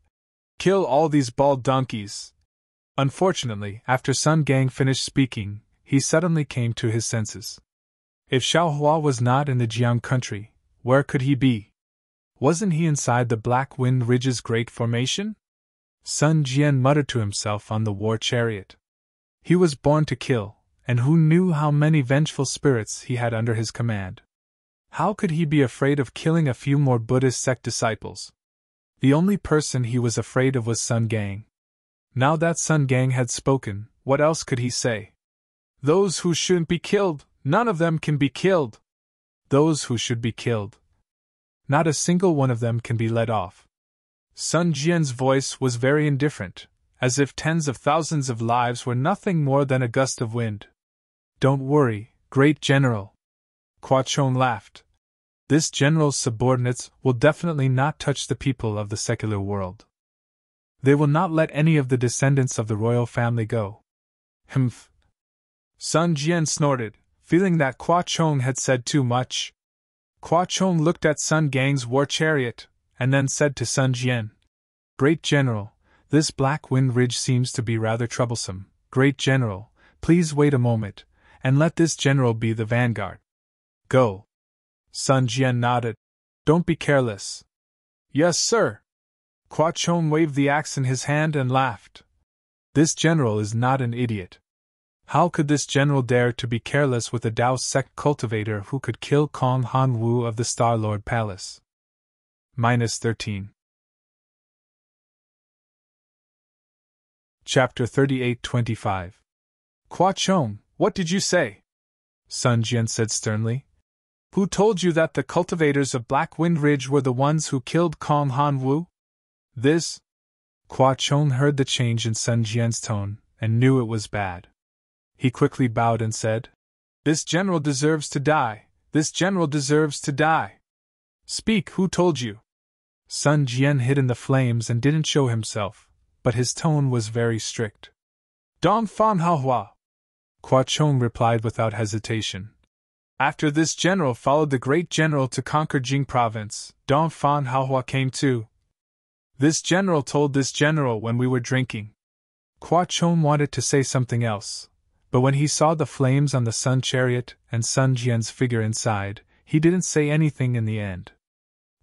"Kill all these bald donkeys." Unfortunately, after Sun Gang finished speaking, he suddenly came to his senses. If Xiaohua was not in the Jiang country, where could he be? Wasn't he inside the Black Wind Ridge's great formation? Sun Jian muttered to himself on the war chariot. He was born to kill, and who knew how many vengeful spirits he had under his command? How could he be afraid of killing a few more Buddhist sect disciples? The only person he was afraid of was Sun Gang. Now that Sun Gang had spoken, what else could he say? Those who shouldn't be killed, none of them can be killed. Those who should be killed, not a single one of them can be let off. Sun Jian's voice was very indifferent, as if tens of thousands of lives were nothing more than a gust of wind. "Don't worry, great general." Qua Chang laughed. "This general's subordinates will definitely not touch the people of the secular world." They will not let any of the descendants of the royal family go. Humph. Sun Jian snorted, feeling that Qua Chong had said too much. Qua Chong looked at Sun Gang's war chariot, and then said to Sun Jian, Great General, this Black Wind Ridge seems to be rather troublesome. Great General, please wait a moment, and let this general be the vanguard. Go. Sun Jian nodded. Don't be careless. Yes, sir. Qua Chong waved the axe in his hand and laughed. This general is not an idiot. How could this general dare to be careless with a Dao sect cultivator who could kill Kong Han Wu of the Star-Lord Palace? -13. Chapter 38-25. Qua Chong, what did you say? Sun Jian said sternly. Who told you that the cultivators of Black Wind Ridge were the ones who killed Kong Han Wu? This? Qua Chong heard the change in Sun Jian's tone, and knew it was bad. He quickly bowed and said, This general deserves to die. This general deserves to die. Speak, who told you? Sun Jian hid in the flames and didn't show himself, but his tone was very strict. Dong Fan Hao Hua. Qua Chong replied without hesitation. After this general followed the great general to conquer Jing province, Dong Fan Hao Hua came too. This general told this general when we were drinking. Qua Chong wanted to say something else, but when he saw the flames on the sun chariot and Sun Jian's figure inside, he didn't say anything in the end.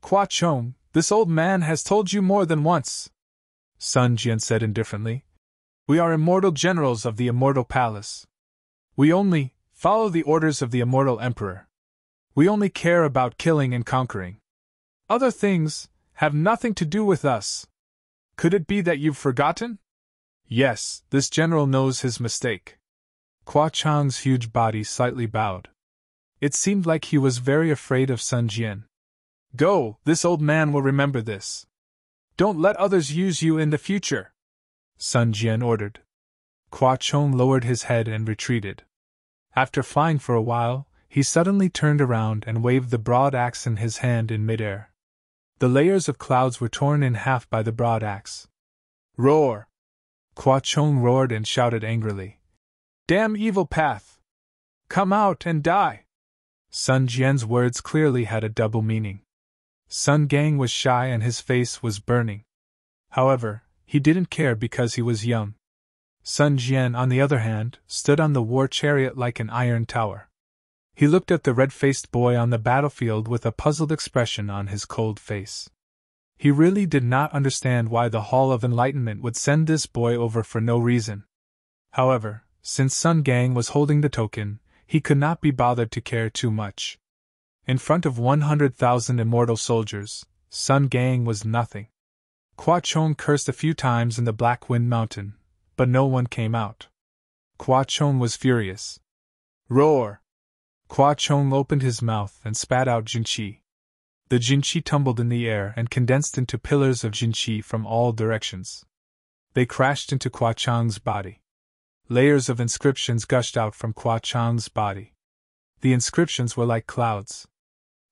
Qua Chong, this old man has told you more than once, Sun Jian said indifferently. We are immortal generals of the Immortal Palace. We only follow the orders of the Immortal Emperor. We only care about killing and conquering. Other things have nothing to do with us. Could it be that you've forgotten? Yes, this general knows his mistake. Qua Chong's huge body slightly bowed. It seemed like he was very afraid of Sun Jian. Go, this old man will remember this. Don't let others use you in the future, Sun Jian ordered. Qua Chong lowered his head and retreated. After flying for a while, he suddenly turned around and waved the broad axe in his hand in midair. The layers of clouds were torn in half by the broad axe. Roar! Qua Chong roared and shouted angrily. Damn evil path! Come out and die! Sun Jian's words clearly had a double meaning. Sun Gang was shy and his face was burning. However, he didn't care because he was young. Sun Jian, on the other hand, stood on the war chariot like an iron tower. He looked at the red-faced boy on the battlefield with a puzzled expression on his cold face. He really did not understand why the Hall of Enlightenment would send this boy over for no reason. However, since Sun Gang was holding the token, he could not be bothered to care too much. In front of 100,000 immortal soldiers, Sun Gang was nothing. Qua Chong cursed a few times in the Black Wind Mountain, but no one came out. Qua Chong was furious. Roar! Qua Chong opened his mouth and spat out Jinqi. The Jinqi tumbled in the air and condensed into pillars of Jinqi from all directions. They crashed into Qua Chong's body. Layers of inscriptions gushed out from Qua Chong's body. The inscriptions were like clouds.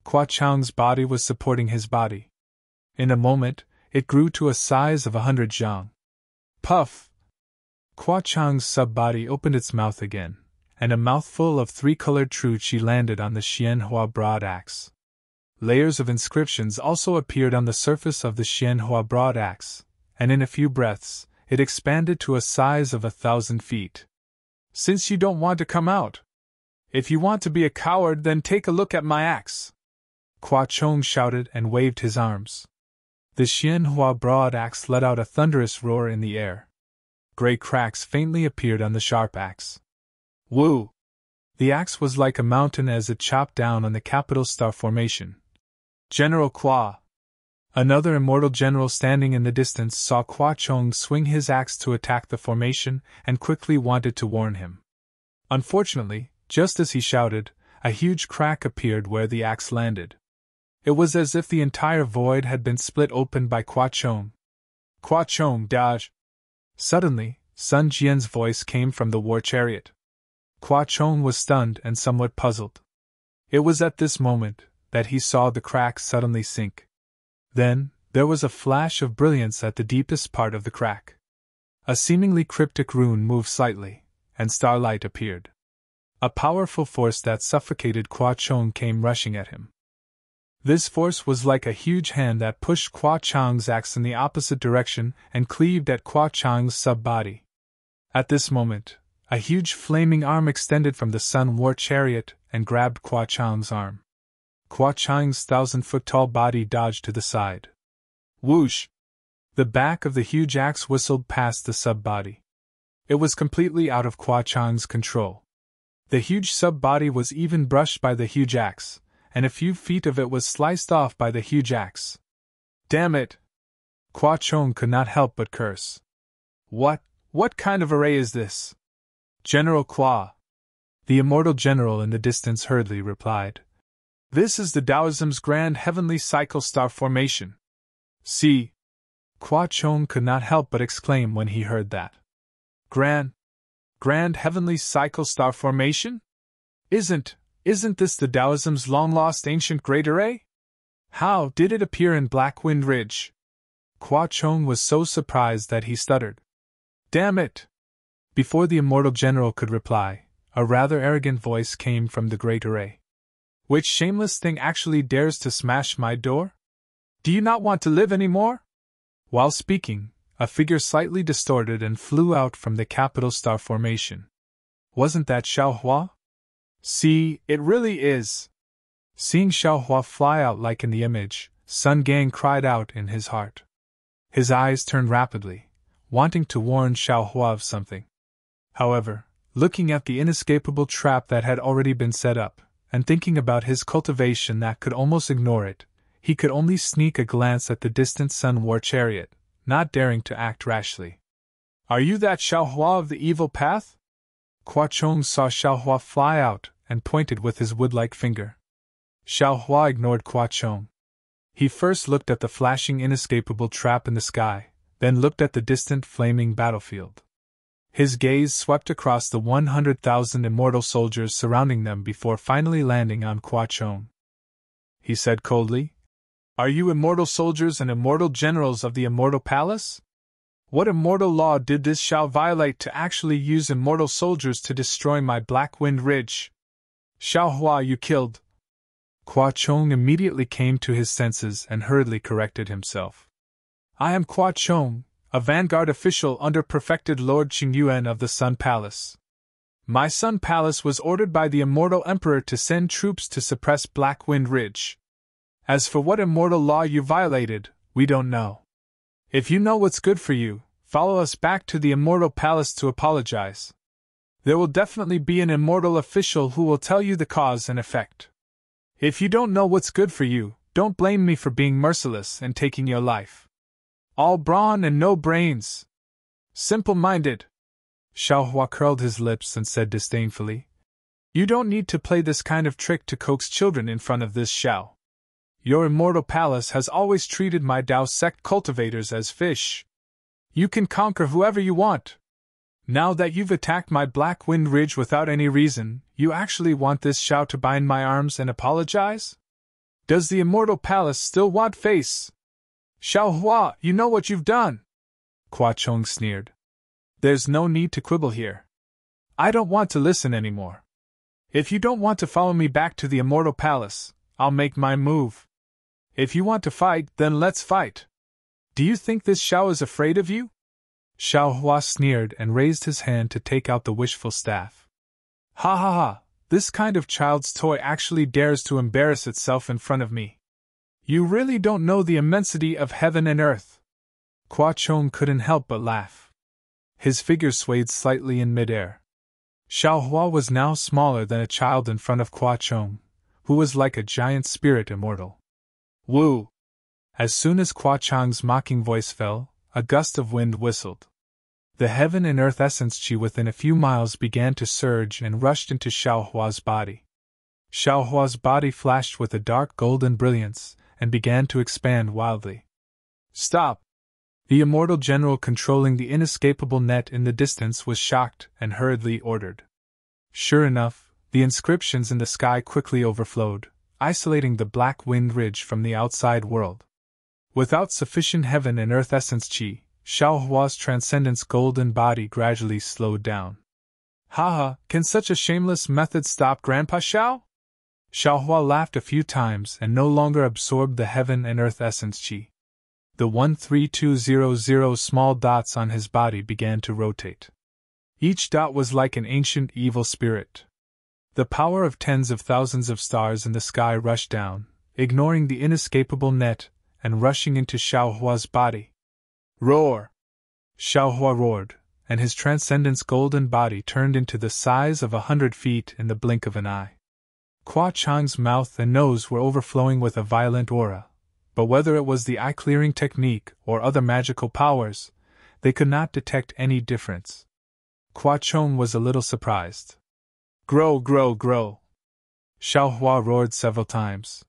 Qua Chong's body was supporting his body. In a moment, it grew to a size of 100 zhang. Puff! Qua Chong's sub-body opened its mouth again, and a mouthful of three-colored Tru Chi landed on the Xianhua broad axe. Layers of inscriptions also appeared on the surface of the Xianhua broad axe, and in a few breaths, it expanded to a size of 1,000 feet. Since you don't want to come out, if you want to be a coward, then take a look at my axe! Qua Chong shouted and waved his arms. The Xianhua broad axe let out a thunderous roar in the air. Gray cracks faintly appeared on the sharp axe. Woo! The axe was like a mountain as it chopped down on the capital star formation. General Qua! Another immortal general standing in the distance saw Qua Chong swing his axe to attack the formation and quickly wanted to warn him. Unfortunately, just as he shouted, a huge crack appeared where the axe landed. It was as if the entire void had been split open by Qua Chong. Qua Chong, dodge! Suddenly, Sun Jian's voice came from the war chariot. Qua Chong was stunned and somewhat puzzled. It was at this moment that he saw the crack suddenly sink. Then, There was a flash of brilliance at the deepest part of the crack. A seemingly cryptic rune moved slightly, and starlight appeared. A powerful force that suffocated Kwa Chong came rushing at him. This force was like a huge hand that pushed Kwa Chong's axe in the opposite direction and cleaved at Kwa Chong's sub-body. At this moment, a huge flaming arm extended from the Sun War Chariot and grabbed Kwa Chong's arm. Kwa Chong's 1,000-foot-tall body dodged to the side. Whoosh! The back of the huge axe whistled past the sub-body. It was completely out of Kwa Chong's control. The huge sub-body was even brushed by the huge axe, and a few feet of it was sliced off by the huge axe. Damn it! Kwa Chong could not help but curse. What kind of array is this? General Kwa. The immortal general in the distance hurriedly replied. This is the Taoism's grand heavenly cycle star formation. See? Kwa Chong could not help but exclaim when he heard that. Grand heavenly cycle star formation? Isn't this the Taoism's long-lost ancient great array? How did it appear in Black Wind Ridge? Kwa Chong was so surprised that he stuttered. Damn it! Before the immortal general could reply, a rather arrogant voice came from the great array. Which shameless thing actually dares to smash my door? Do you not want to live any more? While speaking, a figure slightly distorted and flew out from the capital star formation. Wasn't that Xiao Hua? See, it really is. Seeing Xiao Hua fly out like in the image, Sun Gang cried out in his heart. His eyes turned rapidly, wanting to warn Xiao Hua of something. However, looking at the inescapable trap that had already been set up, and thinking about his cultivation that could almost ignore it, he could only sneak a glance at the distant Sun War Chariot, not daring to act rashly. Are you that Xiao Hua of the evil path? Kwa Chong saw Xiao Hua fly out and pointed with his wood-like finger. Xiao Hua ignored Kwa Chong. He first looked at the flashing inescapable trap in the sky, then looked at the distant flaming battlefield. His gaze swept across the 100,000 immortal soldiers surrounding them before finally landing on Kwa Chong. He said coldly, Are you immortal soldiers and immortal generals of the Immortal Palace? What immortal law did this Xiao violate to actually use immortal soldiers to destroy my Black Wind Ridge? Xiao Hua, you killed. Kwa Chong immediately came to his senses and hurriedly corrected himself. I am Kwa Chong, a vanguard official under perfected Lord Qingyuan of the Sun Palace. My Sun Palace was ordered by the Immortal Emperor to send troops to suppress Black Wind Ridge. As for what immortal law you violated, we don't know. If you know what's good for you, follow us back to the Immortal Palace to apologize. There will definitely be an immortal official who will tell you the cause and effect. If you don't know what's good for you, don't blame me for being merciless and taking your life. All brawn and no brains. Simple-minded. Xiao Hua curled his lips and said disdainfully, You don't need to play this kind of trick to coax children in front of this Xiao. Your Immortal Palace has always treated my Dao sect cultivators as fish. You can conquer whoever you want. Now that you've attacked my Black Wind Ridge without any reason, you actually want this Xiao to bind my arms and apologize? Does the Immortal Palace still want face? Xiao Hua, you know what you've done! Kwa Chong sneered. There's no need to quibble here. I don't want to listen anymore. If you don't want to follow me back to the Immortal Palace, I'll make my move. If you want to fight, then let's fight. Do you think this Xiao is afraid of you? Xiao Hua sneered and raised his hand to take out the wishful staff. Ha ha ha, this kind of child's toy actually dares to embarrass itself in front of me. You really don't know the immensity of heaven and earth. Kwa Chong couldn't help but laugh. His figure swayed slightly in midair. Xiao Hua was now smaller than a child in front of Kwa Chong, who was like a giant spirit immortal. Woo! As soon as Kwa Chong's mocking voice fell, a gust of wind whistled. The heaven and earth essence chi within a few miles began to surge and rushed into Xiao Hua's body. Xiao Hua's body flashed with a dark golden brilliance and began to expand wildly. Stop! The immortal general controlling the inescapable net in the distance was shocked and hurriedly ordered. Sure enough, the inscriptions in the sky quickly overflowed, isolating the Black Wind Ridge from the outside world. Without sufficient heaven and earth essence qi, Xiaohua's transcendence golden body gradually slowed down. Haha, can such a shameless method stop Grandpa Xiao? Xiaohua laughed a few times and no longer absorbed the heaven and earth essence qi. The 13200 small dots on his body began to rotate. Each dot was like an ancient evil spirit. The power of tens of thousands of stars in the sky rushed down, ignoring the inescapable net, and rushing into Xiaohua's body. Roar! Xiaohua roared, and his transcendence golden body turned into the size of 100 feet in the blink of an eye. Qua Chang's mouth and nose were overflowing with a violent aura, but whether it was the eye-clearing technique or other magical powers, they could not detect any difference. Qua Chong was a little surprised. Grow, grow, grow! Xiaohua roared several times.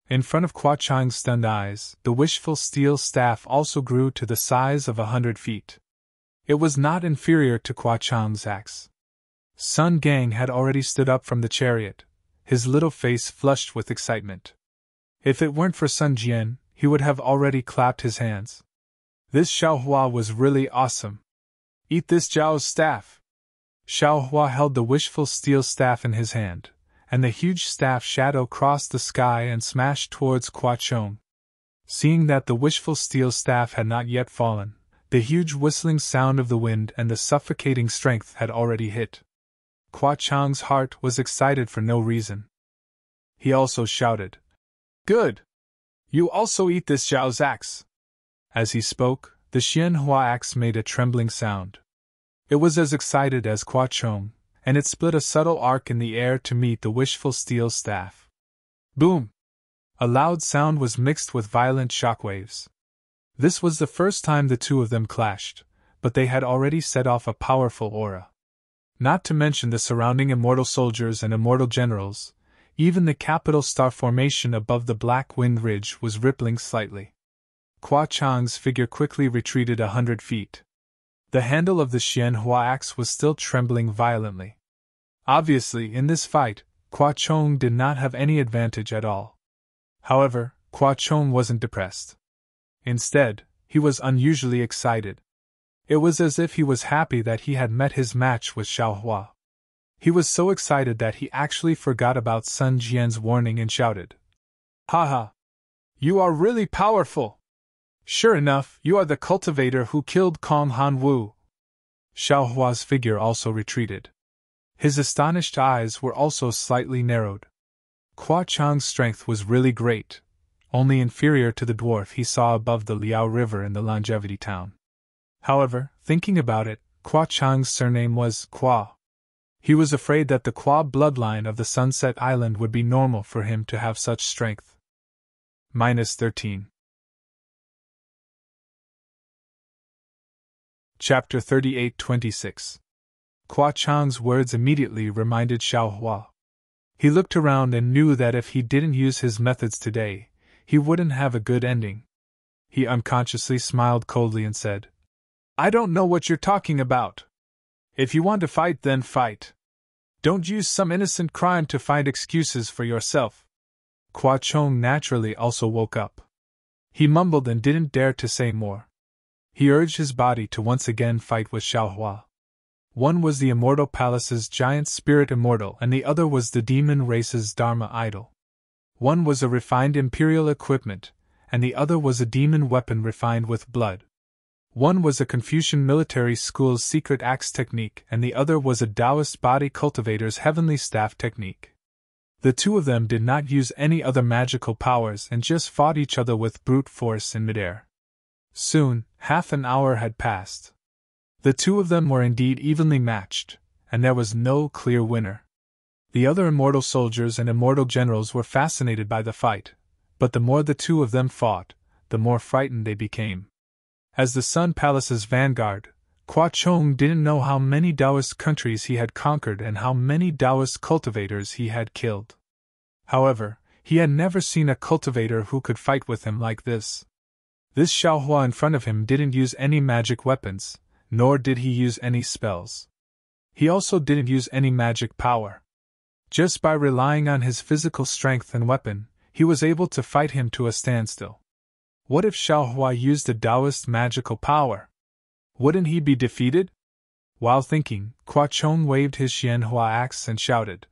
In front of Qua Chang's stunned eyes, the wishful steel staff also grew to the size of 100 feet. It was not inferior to Qua Chang's axe. Sun Gang had already stood up from the chariot, his little face flushed with excitement. If it weren't for Sun Jian, he would have already clapped his hands. This Xiaohua was really awesome. Eat this Zhao's staff! Xiaohua held the wishful steel staff in his hand, and the huge staff shadow crossed the sky and smashed towards Qua Chong. Seeing that the wishful steel staff had not yet fallen, the huge whistling sound of the wind and the suffocating strength had already hit. Qua Chang's heart was excited for no reason. He also shouted, "Good! You also eat this Zhao's axe!" As he spoke, the Xianhua axe made a trembling sound. It was as excited as Qua Chong, and it split a subtle arc in the air to meet the wishful steel staff. Boom! A loud sound was mixed with violent shockwaves. This was the first time the two of them clashed, but they had already set off a powerful aura. Not to mention the surrounding immortal soldiers and immortal generals, even the capital star formation above the Black Wind Ridge was rippling slightly. Qua Chang's figure quickly retreated 100 feet. The handle of the Xianhua axe was still trembling violently. Obviously, in this fight, Qua Chong did not have any advantage at all. However, Qua Chong wasn't depressed. Instead, he was unusually excited. It was as if he was happy that he had met his match with Xiaohua. He was so excited that he actually forgot about Sun Jian's warning and shouted, "Haha! You are really powerful! Sure enough, you are the cultivator who killed Kong Han Wu." Xiaohua's figure also retreated. His astonished eyes were also slightly narrowed. Qua Chang's strength was really great, only inferior to the dwarf he saw above the Liao River in the Longevity Town. However, thinking about it, Qua Chang's surname was Qua. He was afraid that the Qua bloodline of the Sunset Island would be normal for him to have such strength. -13. Chapter 38-26. Qua Chang's words immediately reminded Xiaohua. He looked around and knew that if he didn't use his methods today, he wouldn't have a good ending. He unconsciously smiled coldly and said, "I don't know what you're talking about. If you want to fight, then fight. Don't use some innocent crime to find excuses for yourself." Qua Chong naturally also woke up. He mumbled and didn't dare to say more. He urged his body to once again fight with Xiaohua. One was the Immortal Palace's giant spirit immortal, and the other was the demon race's Dharma idol. One was a refined imperial equipment, and the other was a demon weapon refined with blood. One was a Confucian military school's secret axe technique, and the other was a Taoist body cultivator's heavenly staff technique. The two of them did not use any other magical powers and just fought each other with brute force in midair. Soon, half an hour had passed. The two of them were indeed evenly matched, and there was no clear winner. The other immortal soldiers and immortal generals were fascinated by the fight, but the more the two of them fought, the more frightened they became. As the Sun Palace's vanguard, Qua Chong didn't know how many Taoist countries he had conquered and how many Taoist cultivators he had killed. However, he had never seen a cultivator who could fight with him like this. This Xiaohua in front of him didn't use any magic weapons, nor did he use any spells. He also didn't use any magic power. Just by relying on his physical strength and weapon, he was able to fight him to a standstill. What if Xiaohua used a Taoist magical power? Wouldn't he be defeated? While thinking, Qua Chong waved his Xianhua axe and shouted,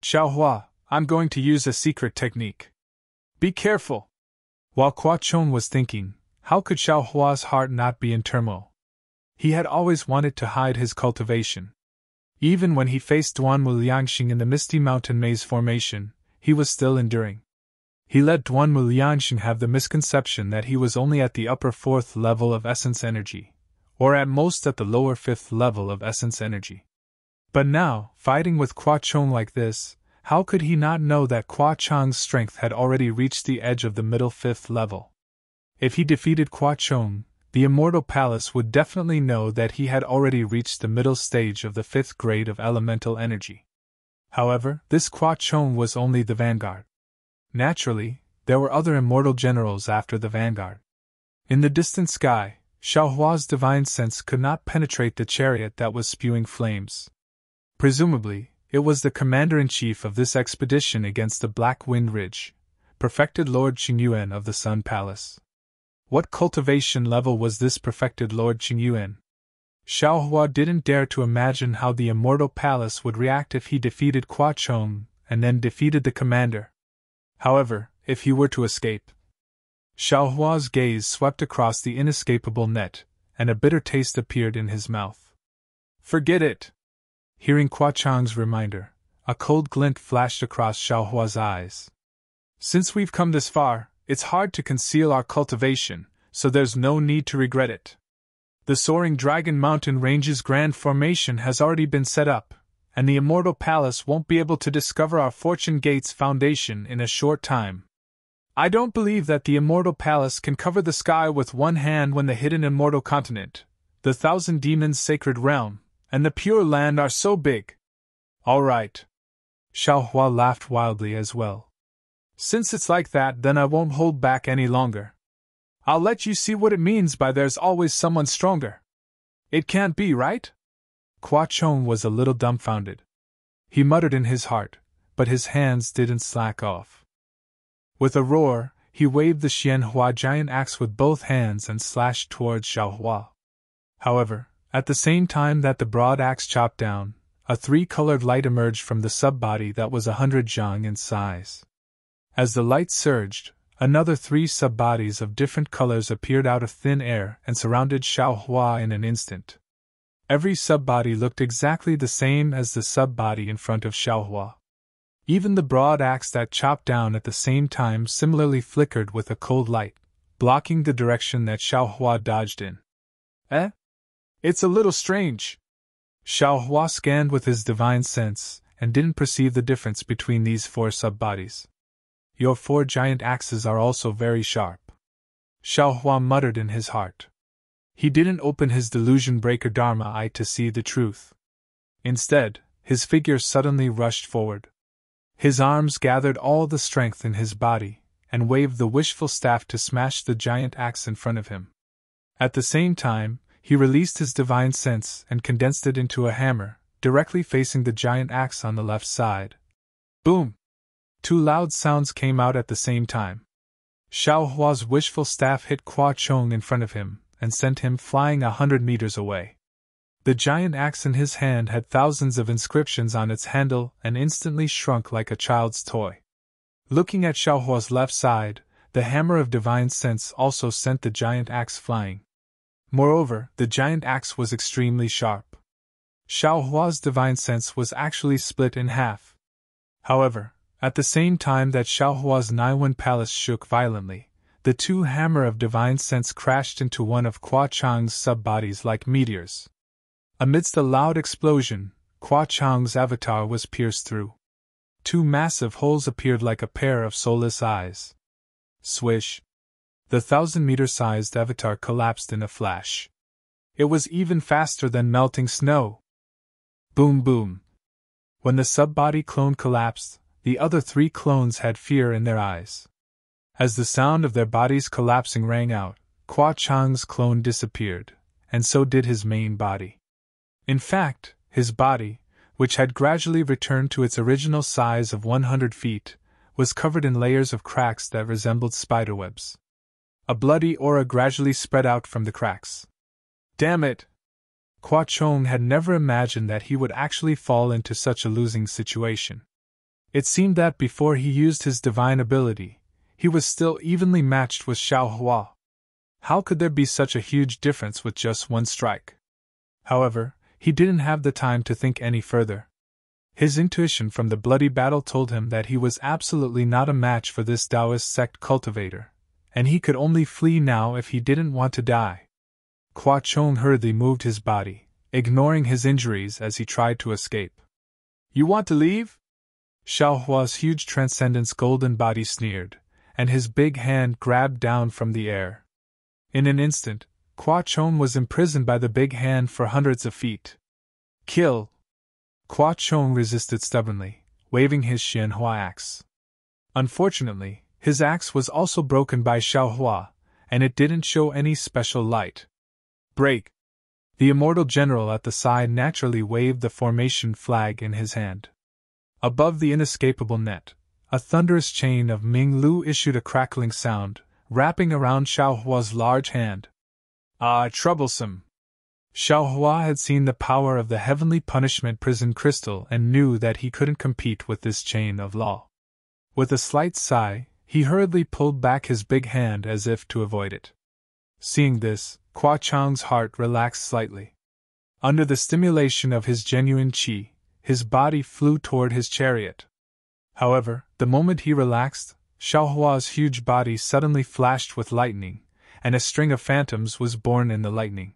Xiaohua, I'm going to use a secret technique. Be careful! While Qua Chong was thinking, how could Xiaohua's heart not be in turmoil? He had always wanted to hide his cultivation. Even when he faced Duanmu Liangxing in the Misty Mountain Maze formation, he was still enduring. He let Duanmu Liangxing have the misconception that he was only at the upper 4th level of essence energy, or at most at the lower 5th level of essence energy. But now, fighting with Qua Chong like this, how could he not know that Qua Chong's strength had already reached the edge of the middle 5th level? If he defeated Qua Chong, the Immortal Palace would definitely know that he had already reached the middle stage of the 5th grade of elemental energy. However, this Qua Chong was only the vanguard. Naturally, there were other immortal generals after the vanguard. In the distant sky, Xiaohua's divine sense could not penetrate the chariot that was spewing flames. Presumably, it was the commander-in-chief of this expedition against the Black Wind Ridge, perfected Lord Qingyuan of the Sun Palace. What cultivation level was this perfected Lord Qingyuan? Xiaohua didn't dare to imagine how the Immortal Palace would react if he defeated Qua Chong and then defeated the commander. However, if he were to escape. Xiaohua's gaze swept across the inescapable net, and a bitter taste appeared in his mouth. Forget it! Hearing Qua Chong's reminder, a cold glint flashed across Xiaohua's eyes. Since we've come this far, it's hard to conceal our cultivation, so there's no need to regret it. The Soaring Dragon Mountain Range's grand formation has already been set up, and the Immortal Palace won't be able to discover our Fortune Gate's foundation in a short time. I don't believe that the Immortal Palace can cover the sky with one hand when the hidden Immortal Continent, the Thousand Demons' Sacred Realm, and the Pure Land are so big. All right. Xiaohua laughed wildly as well. Since it's like that, then I won't hold back any longer. I'll let you see what it means by there's always someone stronger. It can't be, right? Qua Chong was a little dumbfounded. He muttered in his heart, but his hands didn't slack off. With a roar, he waved the Xianhua giant axe with both hands and slashed towards Xiaohua. However, at the same time that the broad axe chopped down, a 3-colored light emerged from the subbody that was 100 zhang in size. As the light surged, another 3 subbodies of different colors appeared out of thin air and surrounded Xiaohua in an instant. Every subbody looked exactly the same as the subbody in front of Xiaohua. Even the broad axe that chopped down at the same time similarly flickered with a cold light, blocking the direction that Xiaohua dodged in. It's a little strange. Xiaohua scanned with his divine sense and didn't perceive the difference between these 4 subbodies. Your 4 giant axes are also very sharp. Xiaohua muttered in his heart. He didn't open his delusion breaker Dharma eye to see the truth. Instead, his figure suddenly rushed forward. His arms gathered all the strength in his body, and waved the wishful staff to smash the giant axe in front of him. At the same time, he released his divine sense and condensed it into a hammer, directly facing the giant axe on the left side. Boom! 2 loud sounds came out at the same time. Xiaohua's wishful staff hit Qua Chong in front of him, and sent him flying 100 meters away. The giant axe in his hand had thousands of inscriptions on its handle and instantly shrunk like a child's toy. Looking at Xiaohua's left side, the hammer of divine sense also sent the giant axe flying. Moreover, the giant axe was extremely sharp. Xiaohua's divine sense was actually split in half. However, at the same time that Xiaohua's Naiwen Palace shook violently, the 2 hammer of divine sense crashed into one of Qua Chong's subbodies like meteors. Amidst a loud explosion, Qua Chong's avatar was pierced through. 2 massive holes appeared like a pair of soulless eyes. Swish! The 1,000-meter-sized avatar collapsed in a flash. It was even faster than melting snow. Boom boom! When the subbody clone collapsed, the other 3 clones had fear in their eyes. As the sound of their bodies collapsing rang out, Qua Chong's clone disappeared, and so did his main body. In fact, his body, which had gradually returned to its original size of 100 feet, was covered in layers of cracks that resembled spiderwebs. A bloody aura gradually spread out from the cracks. Damn it! Kwa Chong had never imagined that he would actually fall into such a losing situation. It seemed that before he used his divine ability, he was still evenly matched with Xiao Hua. How could there be such a huge difference with just one strike? However, he didn't have the time to think any further. His intuition from the bloody battle told him that he was absolutely not a match for this Taoist sect cultivator, and he could only flee now if he didn't want to die. Kwa Chong hurriedly moved his body, ignoring his injuries as he tried to escape. You want to leave? Xiao Hua's huge transcendence golden body sneered, and his big hand grabbed down from the air. In an instant, Kwa Chong was imprisoned by the big hand for hundreds of feet. Kill! Kwa Chong resisted stubbornly, waving his Xianhua axe. Unfortunately, his axe was also broken by Xiao Hua, and it didn't show any special light. Break! The Immortal General at the side naturally waved the formation flag in his hand. Above the inescapable net, a thunderous chain of Ming Lu issued a crackling sound, wrapping around Xiao Hua's large hand. Ah, troublesome! Xiao Hua had seen the power of the heavenly punishment prison crystal and knew that he couldn't compete with this chain of law. With a slight sigh, he hurriedly pulled back his big hand as if to avoid it. Seeing this, Kwa Chong's heart relaxed slightly. Under the stimulation of his genuine qi, his body flew toward his chariot. However, the moment he relaxed, Xiao Hua's huge body suddenly flashed with lightning, and a string of phantoms was born in the lightning.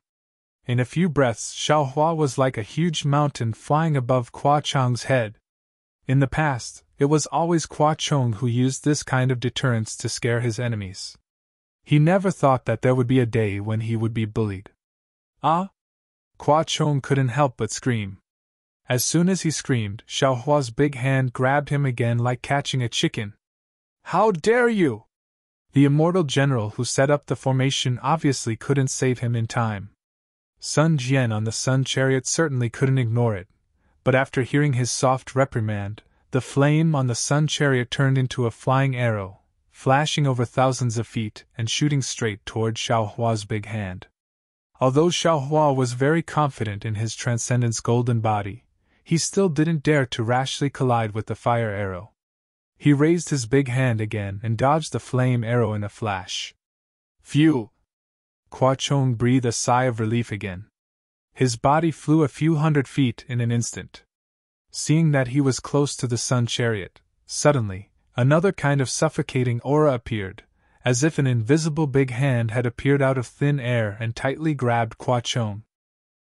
In a few breaths, Xiao Hua was like a huge mountain flying above Kwa Chong's head. In the past, it was always Kwa Chong who used this kind of deterrence to scare his enemies. He never thought that there would be a day when he would be bullied. Ah! Kwa Chong couldn't help but scream. As soon as he screamed, Xiao Hua's big hand grabbed him again like catching a chicken. How dare you! The Immortal General who set up the formation obviously couldn't save him in time. Sun Jian on the Sun Chariot certainly couldn't ignore it, but after hearing his soft reprimand, the flame on the Sun Chariot turned into a flying arrow, flashing over thousands of feet and shooting straight toward Xiao Hua's big hand. Although Xiao Hua was very confident in his transcendence golden body, he still didn't dare to rashly collide with the fire arrow. He raised his big hand again and dodged the flame arrow in a flash. Phew! Kwa Chong breathed a sigh of relief again. His body flew a few hundred feet in an instant. Seeing that he was close to the Sun Chariot, suddenly, another kind of suffocating aura appeared, as if an invisible big hand had appeared out of thin air and tightly grabbed Kwa Chong.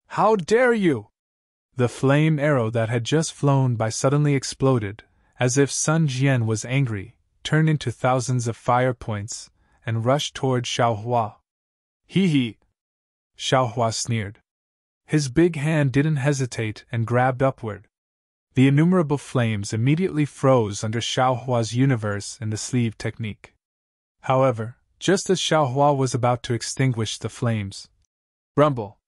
How dare you! The flame arrow that had just flown by suddenly exploded, as if Sun Jian was angry, turned into thousands of fire points, and rushed toward Xiao Hua. Hee hee! Xiao Hua sneered. His big hand didn't hesitate and grabbed upward. The innumerable flames immediately froze under Xiao Hua's universe in the sleeve technique. However, just as Xiao Hua was about to extinguish the flames, rumble!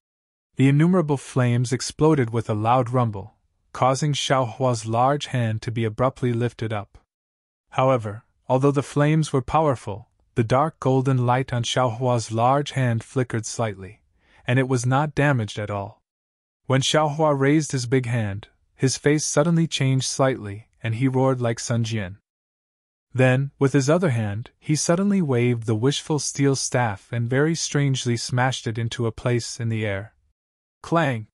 The innumerable flames exploded with a loud rumble, causing Xiao Hua's large hand to be abruptly lifted up. However, although the flames were powerful, the dark golden light on Xiao Hua's large hand flickered slightly, and it was not damaged at all. When Xiao Hua raised his big hand, his face suddenly changed slightly, and he roared like Sun Jian. Then, with his other hand, he suddenly waved the wishful steel staff and very strangely smashed it into a place in the air. Clang!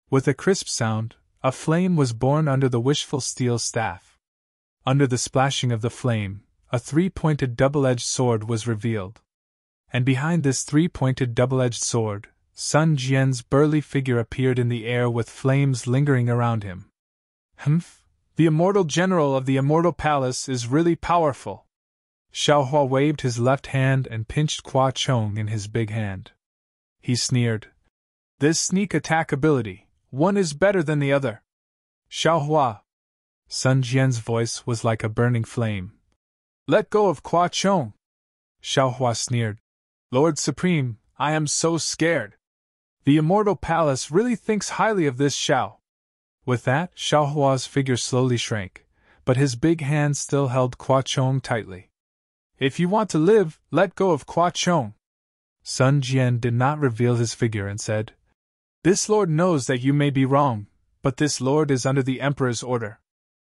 With a crisp sound, a flame was born under the wishful steel staff. Under the splashing of the flame, a three-pointed double-edged sword was revealed. And behind this three-pointed double-edged sword, Sun Jian's burly figure appeared in the air with flames lingering around him. Humph! The Immortal General of the Immortal Palace is really powerful. Xiao Hua waved his left hand and pinched Kwa Chong in his big hand. He sneered. This sneak attack ability, one is better than the other. Xiao Hua! Sun Jian's voice was like a burning flame. Let go of Kwa Chong! Xiao Hua sneered. Lord Supreme, I am so scared. The Immortal Palace really thinks highly of this Xiao. With that, Xiao Hua's figure slowly shrank, but his big hand still held Kwa Chong tightly. If you want to live, let go of Qua Chong. Sun Jian did not reveal his figure and said, This lord knows that you may be wrong, but this lord is under the emperor's order.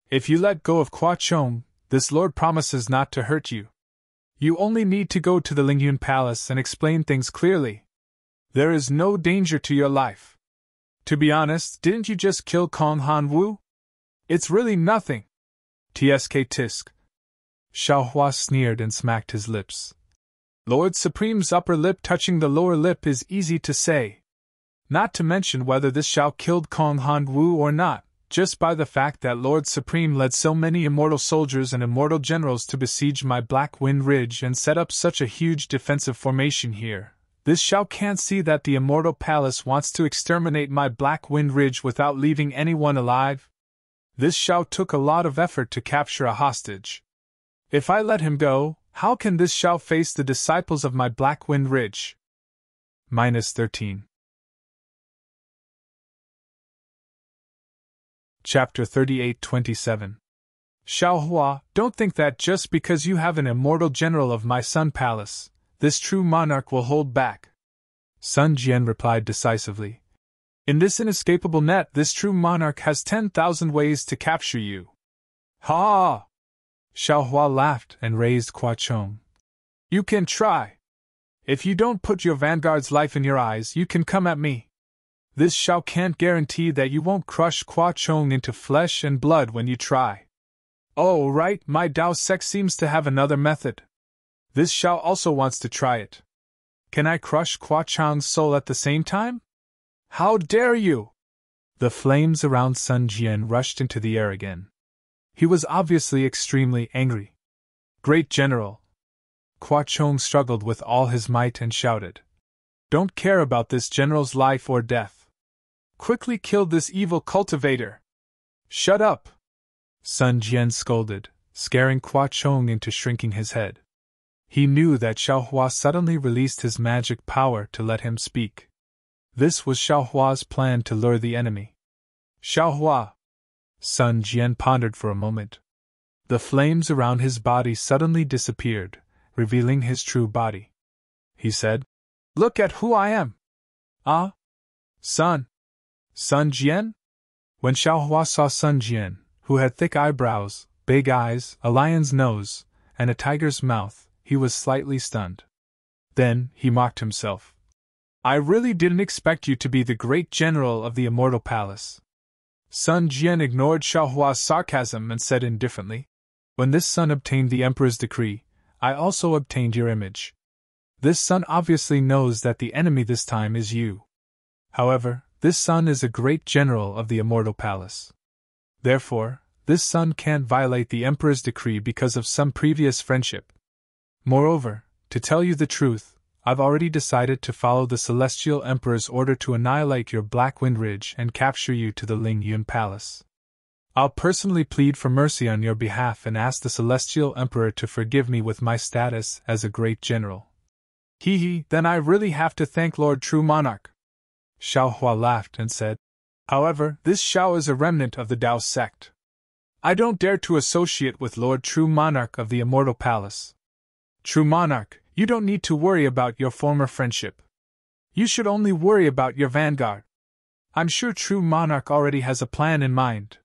If you let go of Qua Chong, this lord promises not to hurt you. You only need to go to the Lingyun Palace and explain things clearly. There is no danger to your life. To be honest, didn't you just kill Kong Han Wu? It's really nothing. Tsk tisk. Xiao Hua sneered and smacked his lips. Lord Supreme's upper lip touching the lower lip is easy to say. Not to mention whether this Xiao killed Kong Han Wu or not, just by the fact that Lord Supreme led so many immortal soldiers and immortal generals to besiege my Black Wind Ridge and set up such a huge defensive formation here. This Xiao can't see that the Immortal Palace wants to exterminate my Black Wind Ridge without leaving anyone alive. This Xiao took a lot of effort to capture a hostage. If I let him go, how can this Xiao face the disciples of my Black Wind Ridge? -13. Chapter 38-27. Xiao Hua, don't think that just because you have an immortal general of my Sun Palace, this true monarch will hold back. Sun Jian replied decisively. In this inescapable net, this true monarch has 10,000 ways to capture you. Ha! Xiao Hua laughed and raised Qua Chong. You can try. If you don't put your vanguard's life in your eyes, you can come at me. This Xiao can't guarantee that you won't crush Qua Chong into flesh and blood when you try. Oh, right, my Dao sect seems to have another method. This Xiao also wants to try it. Can I crush Qua Chong's soul at the same time? How dare you! The flames around Sun Jian rushed into the air again. He was obviously extremely angry. Great General! Qua Chong struggled with all his might and shouted. Don't care about this general's life or death. Quickly kill this evil cultivator! Shut up! Sun Jian scolded, scaring Qua Chong into shrinking his head. He knew that Xiao Hua suddenly released his magic power to let him speak. This was Xiao Hua's plan to lure the enemy. Xiao Hua! Sun Jian pondered for a moment. The flames around his body suddenly disappeared, revealing his true body. He said, Look at who I am! Ah? Sun Jian? When Xiao Hua saw Sun Jian, who had thick eyebrows, big eyes, a lion's nose, and a tiger's mouth, he was slightly stunned. Then, he mocked himself. I really didn't expect you to be the great general of the Immortal Palace. Sun Jian ignored Xiao Hua's sarcasm and said indifferently, When this son obtained the Emperor's decree, I also obtained your image. This son obviously knows that the enemy this time is you. However, this son is a great general of the Immortal Palace. Therefore, this son can't violate the Emperor's decree because of some previous friendship. Moreover, to tell you the truth, I've already decided to follow the Celestial Emperor's order to annihilate your Black Wind Ridge and capture you to the Lingyun Palace. I'll personally plead for mercy on your behalf and ask the Celestial Emperor to forgive me with my status as a great general. Then I really have to thank Lord True Monarch. Xiao Hua laughed and said, However, this Xiao is a remnant of the Dao sect. I don't dare to associate with Lord True Monarch of the Immortal Palace. True Monarch, you don't need to worry about your former friendship. You should only worry about your vanguard. I'm sure True Monarch already has a plan in mind.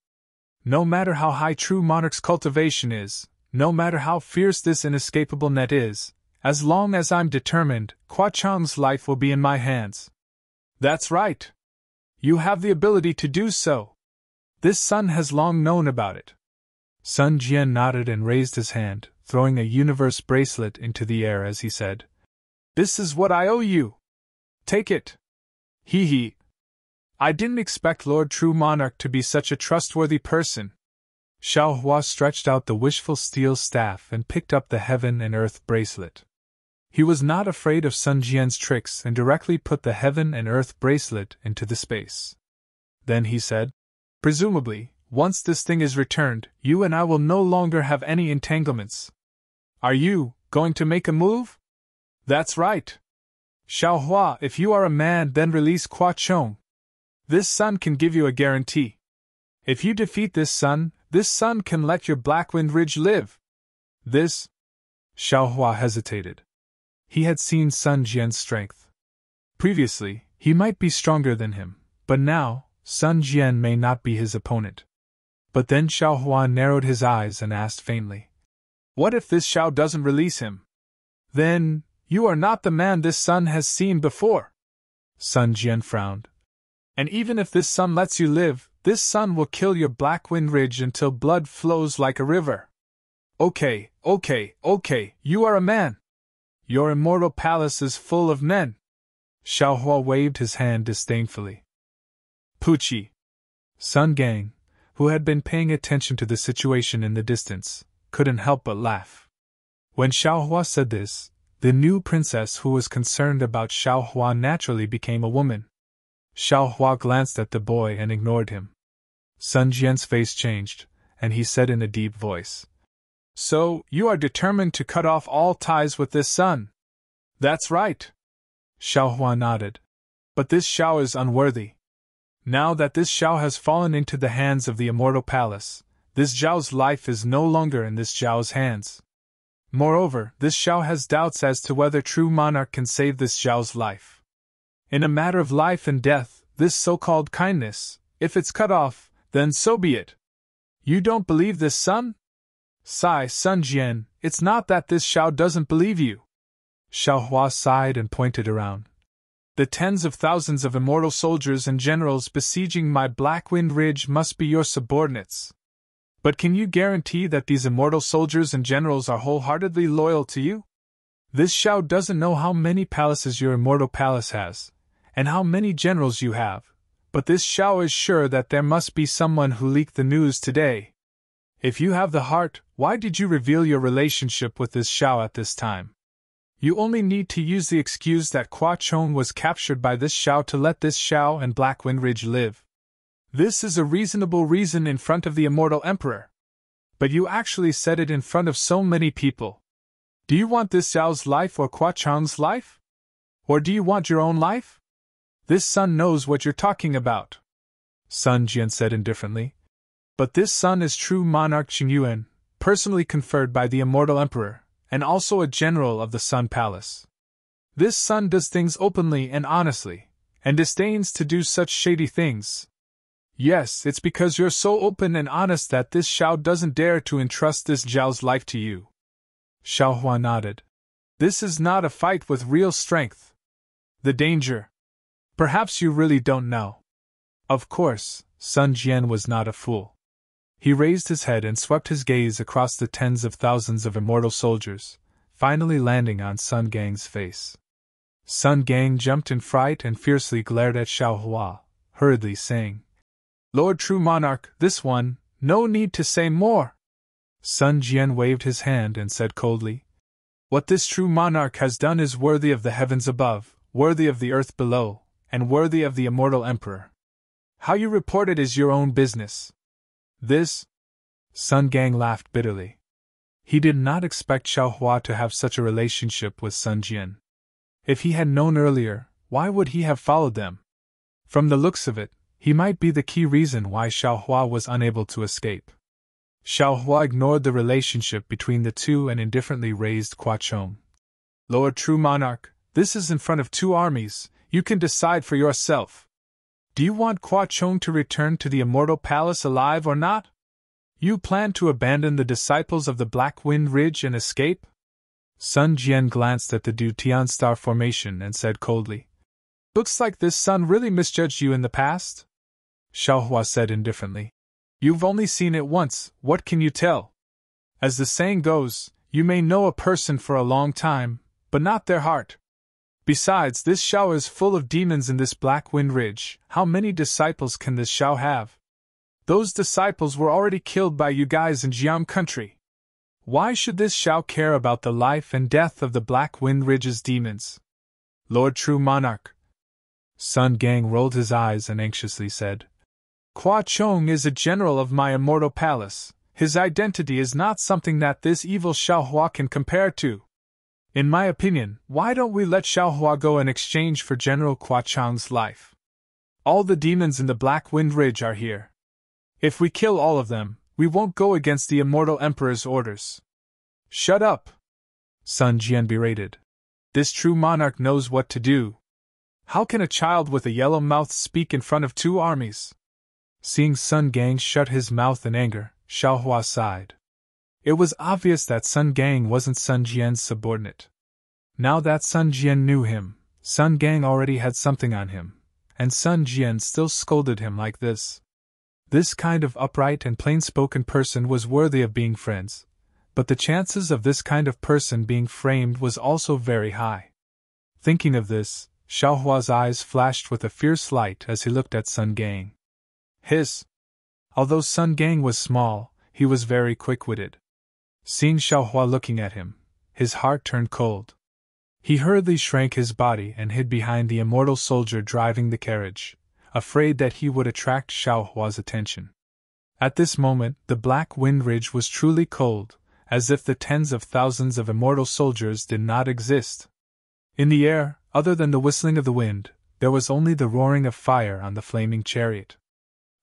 No matter how high True Monarch's cultivation is, no matter how fierce this inescapable net is, as long as I'm determined, Qua Chong's life will be in my hands. That's right. You have the ability to do so. This son has long known about it. Sun Jian nodded and raised his hand, throwing a universe bracelet into the air as he said, This is what I owe you. Take it. I didn't expect Lord True Monarch to be such a trustworthy person. Xiao Hua stretched out the wishful steel staff and picked up the heaven and earth bracelet. He was not afraid of Sun Jian's tricks and directly put the heaven and earth bracelet into the space. Then he said, Presumably, once this thing is returned, you and I will no longer have any entanglements. Are you going to make a move? That's right. Xiao Hua, if you are a man, then release Qua Chong. This son can give you a guarantee. If you defeat this son can let your Black Wind Ridge live. This? Xiao Hua hesitated. He had seen Sun Jian's strength. Previously, he might be stronger than him, but now, Sun Jian may not be his opponent. But then Xiao Hua narrowed his eyes and asked faintly, "What if this Xiao doesn't release him? Then, you are not the man this sun has seen before." Sun Jian frowned. "And even if this sun lets you live, this sun will kill your Black Wind Ridge until blood flows like a river." Okay, you are a man. Your immortal palace is full of men." Xiao Hua waved his hand disdainfully. "Poochie." Sun Gang, who had been paying attention to the situation in the distance, couldn't help but laugh. When Xiao Hua said this, the new princess who was concerned about Xiao Hua naturally became a woman. Xiao Hua glanced at the boy and ignored him. Sun Jian's face changed, and he said in a deep voice, "So, you are determined to cut off all ties with this sun?" "That's right." Xiao Hua nodded. "But this Xiao is unworthy. Now that this Xiao has fallen into the hands of the Immortal Palace, this Zhao's life is no longer in this Zhao's hands. Moreover, this Xiao has doubts as to whether true monarch can save this Zhao's life. In a matter of life and death, this so-called kindness, if it's cut off, then so be it. You don't believe this sun? Sigh, Sun Jian, it's not that this Xiao doesn't believe you." Xiao Hua sighed and pointed around. "The tens of thousands of immortal soldiers and generals besieging my Black Wind Ridge must be your subordinates. But can you guarantee that these immortal soldiers and generals are wholeheartedly loyal to you? This Xiao doesn't know how many palaces your immortal palace has, and how many generals you have, but this Xiao is sure that there must be someone who leaked the news today. If you have the heart, why did you reveal your relationship with this Xiao at this time? You only need to use the excuse that Qua Chong was captured by this Xiao to let this Xiao and Black Wind Ridge live. This is a reasonable reason in front of the Immortal Emperor. But you actually said it in front of so many people. Do you want this Xiao's life or Qua Chong's life? Or do you want your own life? This sun knows what you're talking about," Sun Jian said indifferently. "But this sun is true monarch Qingyuan, personally conferred by the Immortal Emperor, and also a general of the Sun Palace. This sun does things openly and honestly, and disdains to do such shady things. Yes, it's because you're so open and honest that this Xiao doesn't dare to entrust this Zhao's life to you." Xiao Hua nodded. "This is not a fight with real strength. The danger. Perhaps you really don't know." Of course, Sun Jian was not a fool. He raised his head and swept his gaze across the tens of thousands of immortal soldiers, finally landing on Sun Gang's face. Sun Gang jumped in fright and fiercely glared at Xiao Hua, hurriedly saying, "Lord True Monarch, this one, no need to say more." Sun Jian waved his hand and said coldly, "What this True Monarch has done is worthy of the heavens above, worthy of the earth below, and worthy of the Immortal Emperor. How you report it is your own business. This?" Sun Gang laughed bitterly. He did not expect Xiao Hua to have such a relationship with Sun Jian. If he had known earlier, why would he have followed them? From the looks of it, he might be the key reason why Xiao Hua was unable to escape. Xiao Hua ignored the relationship between the two and indifferently raised Qua Chong. "Lord True Monarch, this is in front of two armies, you can decide for yourself. Do you want Qua Chong to return to the Immortal Palace alive or not? You plan to abandon the disciples of the Black Wind Ridge and escape?" Sun Jian glanced at the Dutian star formation and said coldly, "Looks like this sun really misjudged you in the past?" Xiao Hua said indifferently, "You've only seen it once, what can you tell? As the saying goes, you may know a person for a long time, but not their heart. Besides, this Xiao is full of demons in this Black Wind Ridge. How many disciples can this Xiao have? Those disciples were already killed by you guys in Jiam country. Why should this Xiao care about the life and death of the Black Wind Ridge's demons? Lord True Monarch." Sun Gang rolled his eyes and anxiously said, "Qua Chong is a general of my Immortal Palace. His identity is not something that this evil Xiao Hua can compare to. In my opinion, why don't we let Xiao Hua go in exchange for General Qua Chong's life? All the demons in the Black Wind Ridge are here. If we kill all of them, we won't go against the Immortal Emperor's orders." "Shut up!" Sun Jian berated. This true monarch knows what to do. How can a child with a yellow mouth speak in front of 2 armies? Seeing Sun Gang shut his mouth in anger, Xiaohua sighed. It was obvious that Sun Gang wasn't Sun Jian's subordinate. Now that Sun Jian knew him, Sun Gang already had something on him, and Sun Jian still scolded him like this. This kind of upright and plain-spoken person was worthy of being friends, but the chances of this kind of person being framed was also very high. Thinking of this, Xiaohua's eyes flashed with a fierce light as he looked at Sun Gang. Although Sun Gang was small, he was very quick-witted. Seeing Xiaohua looking at him, his heart turned cold. He hurriedly shrank his body and hid behind the immortal soldier driving the carriage, afraid that he would attract Xiaohua's attention. At this moment, the black wind ridge was truly cold, as if the tens of thousands of immortal soldiers did not exist. In the air, other than the whistling of the wind, there was only the roaring of fire on the flaming chariot.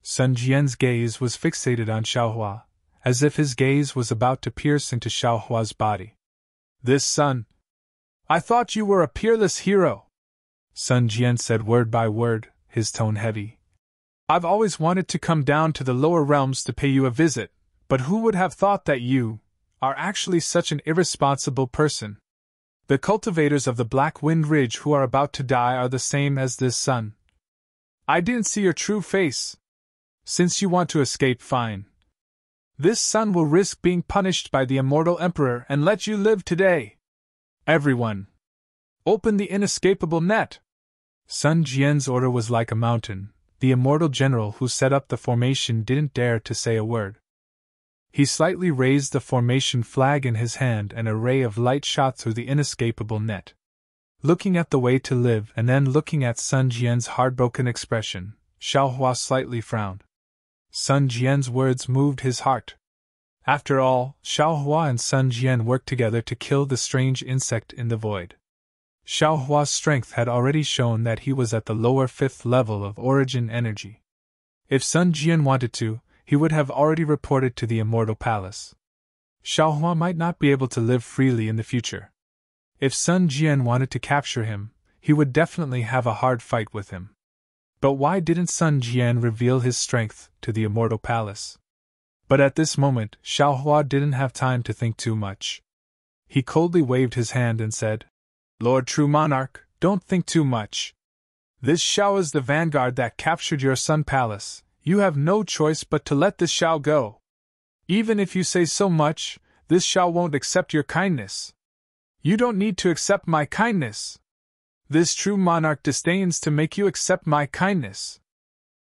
Sun Jian's gaze was fixated on Xiaohua, as if his gaze was about to pierce into Xiaohua's body. This Sun, I thought you were a peerless hero, Sun Jian said word by word, his tone heavy. I've always wanted to come down to the lower realms to pay you a visit, but who would have thought that you are actually such an irresponsible person? The cultivators of the Black Wind Ridge who are about to die are the same as this Sun. I didn't see your true face. Since you want to escape, fine. This Sun will risk being punished by the Immortal Emperor and let you live today. Everyone, open the inescapable net. Sun Jian's order was like a mountain. The immortal general who set up the formation didn't dare to say a word. He slightly raised the formation flag in his hand and a ray of light shot through the inescapable net. Looking at the way to live and then looking at Sun Jian's heartbroken expression, Xiaohua slightly frowned. Sun Jian's words moved his heart. After all, Xiaohua and Sun Jian worked together to kill the strange insect in the void. Xiaohua's strength had already shown that he was at the lower 5th level of origin energy. If Sun Jian wanted to, he would have already reported to the Immortal Palace. Xiaohua might not be able to live freely in the future. If Sun Jian wanted to capture him, he would definitely have a hard fight with him. But why didn't Sun Jian reveal his strength to the Immortal Palace? But at this moment, Xiaohua didn't have time to think too much. He coldly waved his hand and said, Lord True Monarch, don't think too much. This Xiao is the vanguard that captured your Sun Palace. You have no choice but to let this Xiao go. Even if you say so much, this Xiao won't accept your kindness. You don't need to accept my kindness. This true monarch disdains to make you accept my kindness.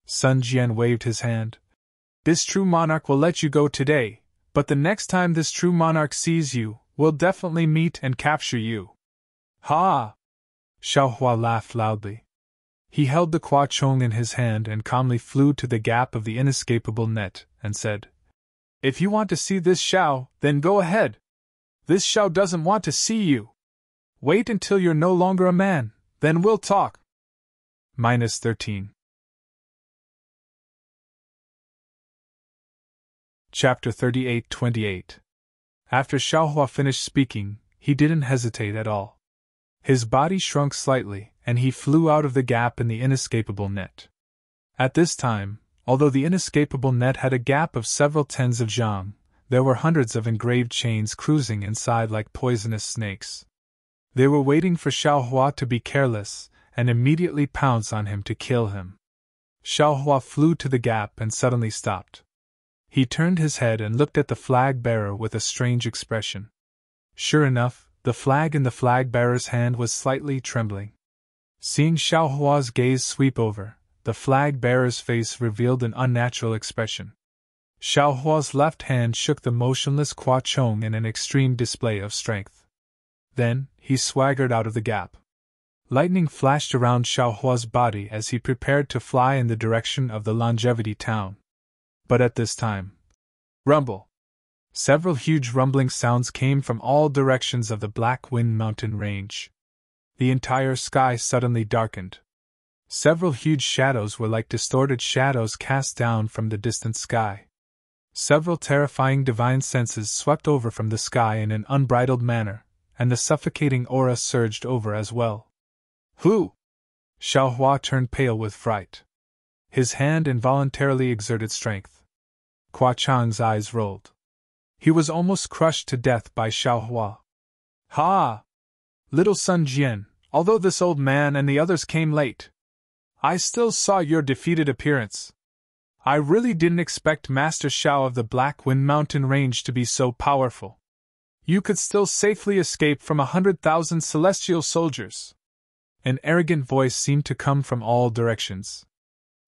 Sun Jian waved his hand. This true monarch will let you go today, but the next time this true monarch sees you, we'll definitely meet and capture you. Ha! Xiaohua laughed loudly. He held the Kuo-chong in his hand and calmly flew to the gap of the inescapable net, and said, If you want to see this Xiao, then go ahead. This Xiao doesn't want to see you. Wait until you're no longer a man, then we'll talk. -13. Chapter 38-28. After Xiaohua finished speaking, he didn't hesitate at all. His body shrunk slightly, and he flew out of the gap in the inescapable net. At this time, although the inescapable net had a gap of several tens of zhang, there were hundreds of engraved chains cruising inside like poisonous snakes. They were waiting for Xiaohua to be careless, and immediately pounce on him to kill him. Xiaohua flew to the gap and suddenly stopped. He turned his head and looked at the flag-bearer with a strange expression. Sure enough, the flag in the flag-bearer's hand was slightly trembling. Seeing Xiaohua's gaze sweep over, the flag-bearer's face revealed an unnatural expression. Xiaohua's left hand shook the motionless Kuo-chong in an extreme display of strength. Then, he swaggered out of the gap. Lightning flashed around Xiaohua's body as he prepared to fly in the direction of the Longevity Town. But at this time, rumble! Several huge rumbling sounds came from all directions of the Black Wind Mountain range. The entire sky suddenly darkened. Several huge shadows were like distorted shadows cast down from the distant sky. Several terrifying divine senses swept over from the sky in an unbridled manner, and the suffocating aura surged over as well. Who? Xiaohua turned pale with fright. His hand involuntarily exerted strength. Hua Chang's eyes rolled. He was almost crushed to death by Xiaohua. Ha! Little Sun Jian, although this old man and the others came late, I still saw your defeated appearance. I really didn't expect Master Xiao of the Black Wind Mountain Range to be so powerful. You could still safely escape from 100,000 celestial soldiers. An arrogant voice seemed to come from all directions.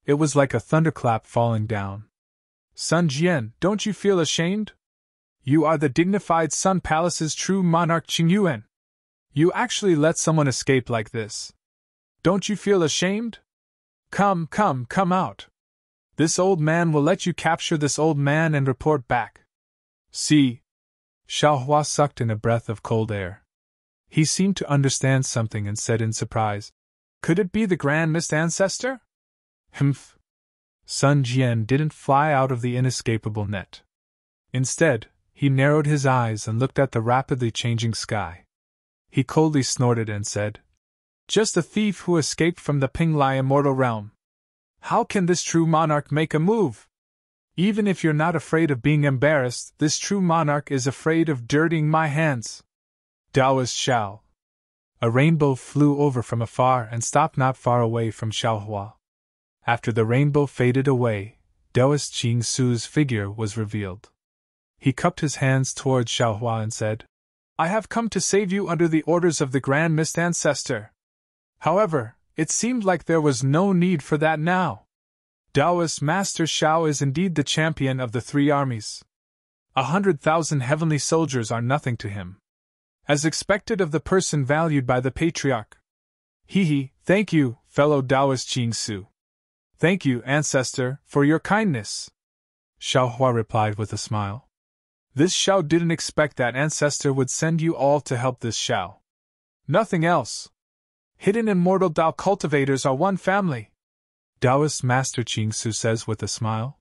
It was like a thunderclap falling down. Sun Jian, don't you feel ashamed? You are the dignified Sun Palace's true monarch Qingyuan. You actually let someone escape like this. Don't you feel ashamed? Come out. This old man will let you capture this old man and report back. See. Xiaohua sucked in a breath of cold air. He seemed to understand something and said in surprise, Could it be the Grand Mist Ancestor? Humph. Sun Jian didn't fly out of the inescapable net. Instead, he narrowed his eyes and looked at the rapidly changing sky. He coldly snorted and said, Just a thief who escaped from the Pinglai immortal realm. How can this true monarch make a move? Even if you're not afraid of being embarrassed, this true monarch is afraid of dirtying my hands. Taoist Xiao. A rainbow flew over from afar and stopped not far away from Xiaohua. After the rainbow faded away, Taoist Qing Su's figure was revealed. He cupped his hands towards Xiaohua and said, I have come to save you under the orders of the Grand Mist Ancestor. However, it seemed like there was no need for that now. Taoist Master Xiao is indeed the champion of the three armies. 100,000 heavenly soldiers are nothing to him. As expected of the person valued by the Patriarch. Thank you, fellow Taoist Qing Su. Thank you, Ancestor, for your kindness. Xiaohua replied with a smile. This Xiao didn't expect that Ancestor would send you all to help this Xiao. Nothing else. Hidden Immortal Tao cultivators are one family. Taoist Master Qing Su says with a smile.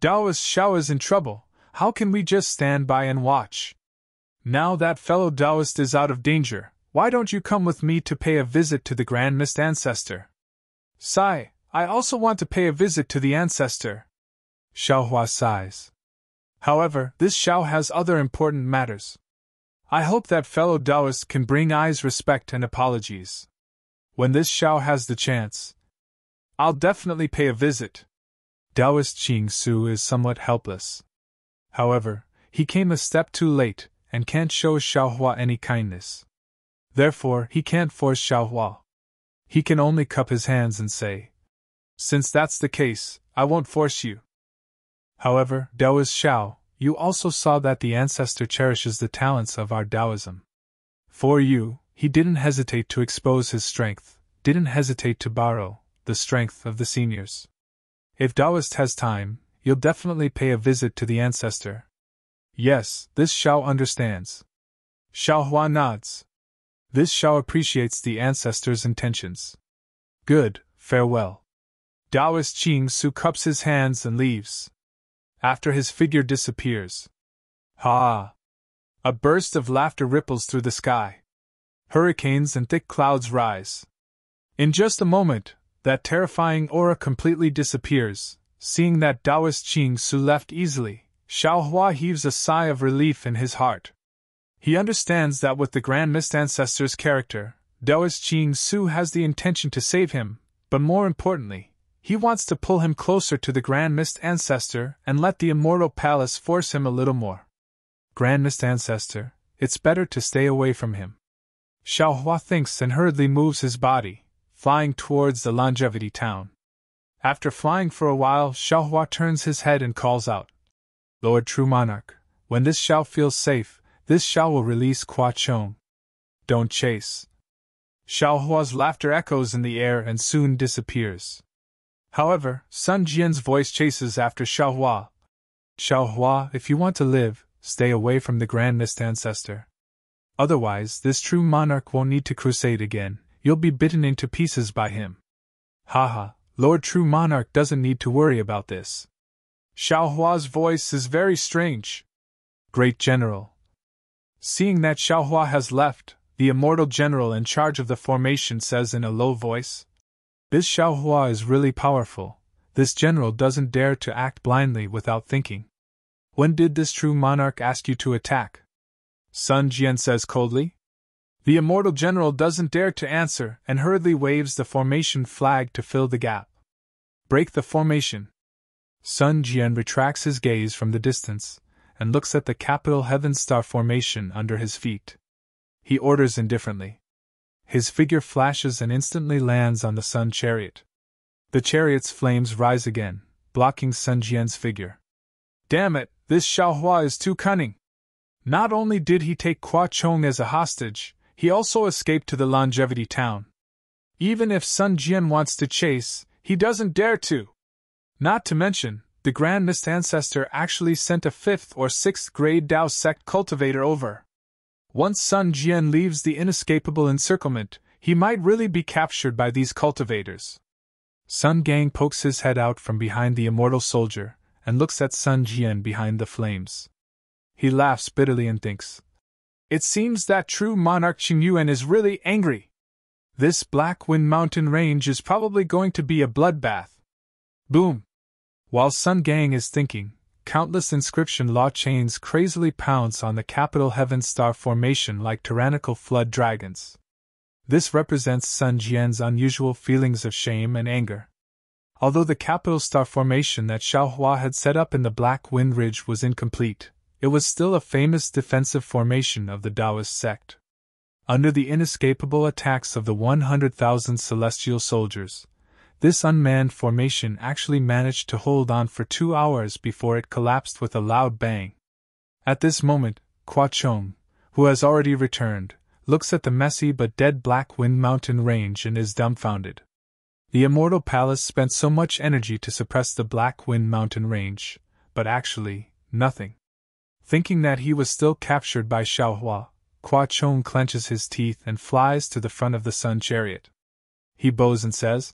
Taoist Xiao is in trouble, how can we just stand by and watch? Now that fellow Taoist is out of danger, why don't you come with me to pay a visit to the Grand Mist Ancestor? Sigh, I also want to pay a visit to the Ancestor. Xiaohua sighs. However, this Xiao has other important matters. I hope that fellow Taoist can bring eyes respect and apologies. When this Xiao has the chance, I'll definitely pay a visit. Taoist Qing Su is somewhat helpless. However, he came a step too late and can't show Xiaohua any kindness. Therefore, he can't force Xiaohua. He can only cup his hands and say, Since that's the case, I won't force you. However, Taoist Xiao, you also saw that the Ancestor cherishes the talents of our Taoism. For you, he didn't hesitate to expose his strength, didn't hesitate to borrow the strength of the seniors. If Taoist has time, you'll definitely pay a visit to the Ancestor. Yes, this Xiao understands. Xiaohua nods. This Xiao appreciates the Ancestor's intentions. Good, farewell. Taoist Qing Su cups his hands and leaves. After his figure disappears. Ha! A burst of laughter ripples through the sky. Hurricanes and thick clouds rise. In just a moment, that terrifying aura completely disappears. Seeing that Taoist Qing Su left easily, Xiaohua heaves a sigh of relief in his heart. He understands that with the Grand Mist Ancestor's character, Taoist Qing Su has the intention to save him, but more importantly, he wants to pull him closer to the Grand Mist Ancestor and let the Immortal Palace force him a little more. Grand Mist Ancestor, it's better to stay away from him. Xiaohua thinks and hurriedly moves his body, flying towards the Longevity Town. After flying for a while, Xiaohua turns his head and calls out, Lord True Monarch, when this Xiao feels safe, this Xiao will release Hua Chong. Don't chase. Xiaohua's laughter echoes in the air and soon disappears. However, Sun Jian's voice chases after Xiaohua. Xiaohua, if you want to live, stay away from the Grand Mist Ancestor. Otherwise, this true monarch won't need to crusade again, you'll be bitten into pieces by him. Haha, Lord True Monarch doesn't need to worry about this. Xiaohua's voice is very strange. Great General. Seeing that Xiaohua has left, the Immortal General in charge of the formation says in a low voice, "This Xiaohua is really powerful. This general doesn't dare to act blindly without thinking. When did this true monarch ask you to attack?" Sun Jian says coldly. The Immortal General doesn't dare to answer and hurriedly waves the formation flag to fill the gap. "Break the formation." Sun Jian retracts his gaze from the distance and looks at the capital Heaven Star formation under his feet. He orders indifferently. His figure flashes and instantly lands on the Sun Chariot. The chariot's flames rise again, blocking Sun Jian's figure. Damn it, this Xiaohua is too cunning. Not only did he take Hua Chong as a hostage, he also escaped to the Longevity Town. Even if Sun Jian wants to chase, he doesn't dare to. Not to mention, the Grand Mist Ancestor actually sent a 5th or 6th grade Dao sect cultivator over. Once Sun Jian leaves the inescapable encirclement, he might really be captured by these cultivators. Sun Gang pokes his head out from behind the Immortal Soldier and looks at Sun Jian behind the flames. He laughs bitterly and thinks, "It seems that true monarch Qing Yuan is really angry. This Black Wind Mountain range is probably going to be a bloodbath." Boom! While Sun Gang is thinking, countless inscription law chains crazily pounce on the capital Heaven Star formation like tyrannical flood dragons. This represents Sun Jian's unusual feelings of shame and anger. Although the capital star formation that Xiaohua had set up in the Black Wind Ridge was incomplete, it was still a famous defensive formation of the Taoist sect. Under the inescapable attacks of the 100,000 celestial soldiers, this unmanned formation actually managed to hold on for 2 hours before it collapsed with a loud bang. At this moment, Hua Chong, who has already returned, looks at the messy but dead Black Wind Mountain range and is dumbfounded. The Immortal Palace spent so much energy to suppress the Black Wind Mountain range, but actually, nothing. Thinking that he was still captured by Xiaohua, Hua Chong clenches his teeth and flies to the front of the Sun Chariot. He bows and says,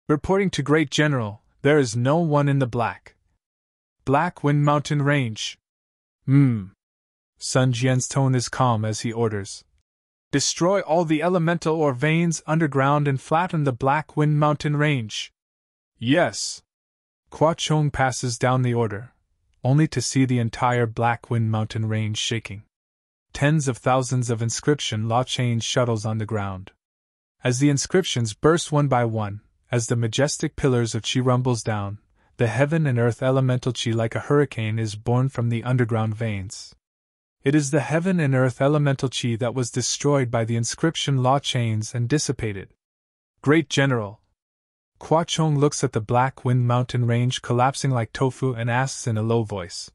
"Reporting to Great General, there is no one in the Black Wind Mountain range." Sun Jian's tone is calm as he orders, "Destroy all the elemental or veins underground and flatten the Black Wind Mountain range." "Yes." Hua Chong passes down the order, only to see the entire Black Wind Mountain range shaking. Tens of thousands of inscription law chains shuttles on the ground. As the inscriptions burst one by one, as the majestic pillars of Qi rumbles down, the heaven and earth elemental Qi like a hurricane is born from the underground veins. It is the heaven and earth elemental Qi that was destroyed by the inscription law chains and dissipated. "Great General." Hua Chong looks at the Black Wind Mountain range collapsing like tofu and asks in a low voice,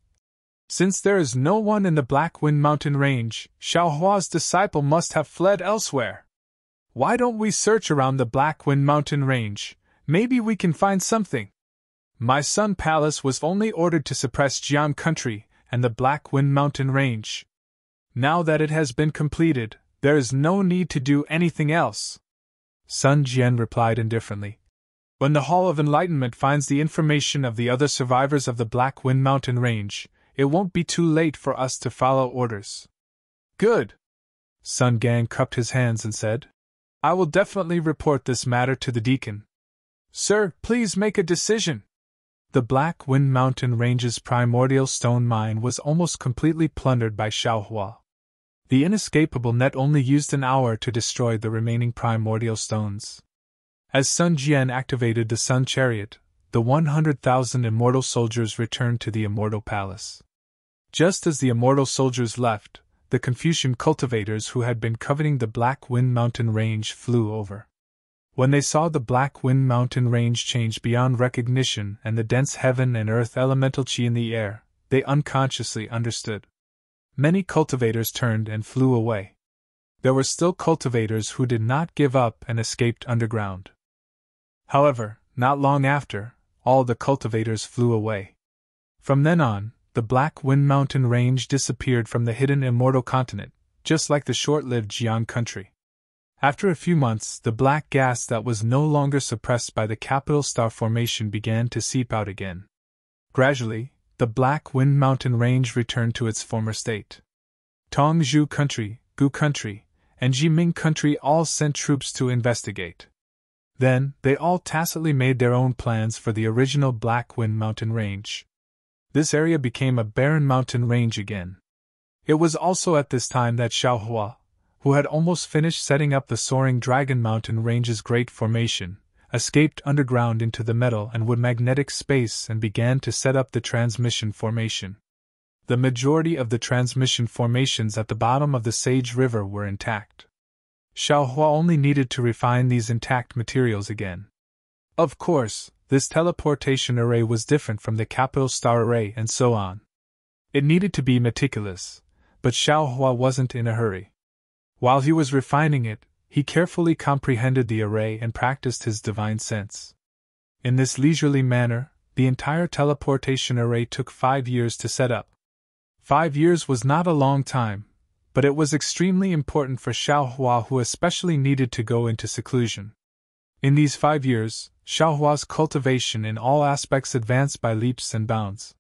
"Since there is no one in the Black Wind Mountain range, Xiaohua's disciple must have fled elsewhere. Why don't we search around the Black Wind Mountain range? Maybe we can find something. My Sun Palace was only ordered to suppress Jian country and the Black Wind Mountain range. Now that it has been completed, there is no need to do anything else." Sun Jian replied indifferently, "When the Hall of Enlightenment finds the information of the other survivors of the Black Wind Mountain range, it won't be too late for us to follow orders." "Good." Sun Gang cupped his hands and said, "I will definitely report this matter to the deacon. Sir, please make a decision." The Black Wind Mountain Range's primordial stone mine was almost completely plundered by Xiaohua. The inescapable net only used an hour to destroy the remaining primordial stones. As Sun Jian activated the Sun Chariot, the 100,000 immortal soldiers returned to the Immortal Palace. Just as the immortal soldiers left, the Confucian cultivators who had been coveting the Black Wind Mountain Range flew over. When they saw the Black Wind Mountain Range change beyond recognition and the dense heaven and earth elemental Qi in the air, they unconsciously understood. Many cultivators turned and flew away. There were still cultivators who did not give up and escaped underground. However, not long after, all the cultivators flew away. From then on, the Black Wind Mountain Range disappeared from the hidden Immortal Continent, just like the short-lived Jian country. After a few months, the black gas that was no longer suppressed by the capital star formation began to seep out again. Gradually, the Black Wind Mountain Range returned to its former state. Tongzhou Country, Gu Country, and Jiming Country all sent troops to investigate. Then, they all tacitly made their own plans for the original Black Wind mountain range. This area became a barren mountain range again. It was also at this time that Xiaohua, who had almost finished setting up the soaring Dragon Mountain Range's great formation, escaped underground into the metal and wood magnetic space and began to set up the transmission formation. The majority of the transmission formations at the bottom of the Sage River were intact. Xiaohua only needed to refine these intact materials again. Of course, this teleportation array was different from the capital star array and so on. It needed to be meticulous, but Xiaohua wasn't in a hurry. While he was refining it, he carefully comprehended the array and practiced his divine sense. In this leisurely manner, the entire teleportation array took 5 years to set up. 5 years was not a long time, but it was extremely important for Xiaohua, who especially needed to go into seclusion. In these 5 years, Xiaohua's cultivation in all aspects advanced by leaps and bounds.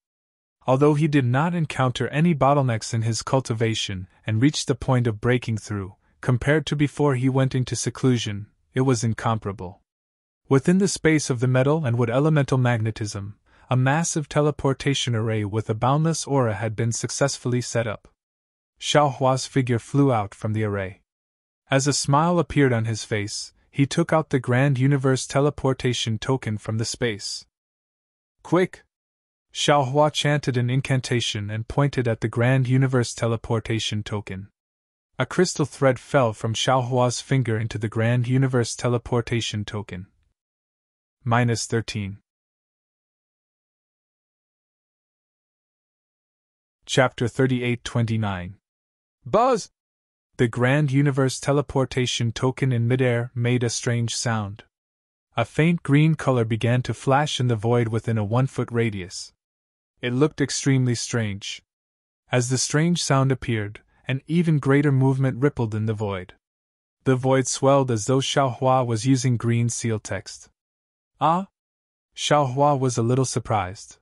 Although he did not encounter any bottlenecks in his cultivation and reached the point of breaking through, compared to before he went into seclusion, it was incomparable. Within the space of the metal and wood elemental magnetism, a massive teleportation array with a boundless aura had been successfully set up. Xiaohua's figure flew out from the array. As a smile appeared on his face, he took out the Grand Universe teleportation token from the space. Quick! Xiaohua chanted an incantation and pointed at the Grand Universe teleportation token. A crystal thread fell from Xiaohua's finger into the Grand Universe teleportation token. -13. Chapter 38-29. Buzz! The Grand Universe teleportation token in midair made a strange sound. A faint green color began to flash in the void within a 1-foot radius. It looked extremely strange. As the strange sound appeared, an even greater movement rippled in the void. The void swelled as though Xiaohua was using green seal text. Ah! Xiaohua was a little surprised.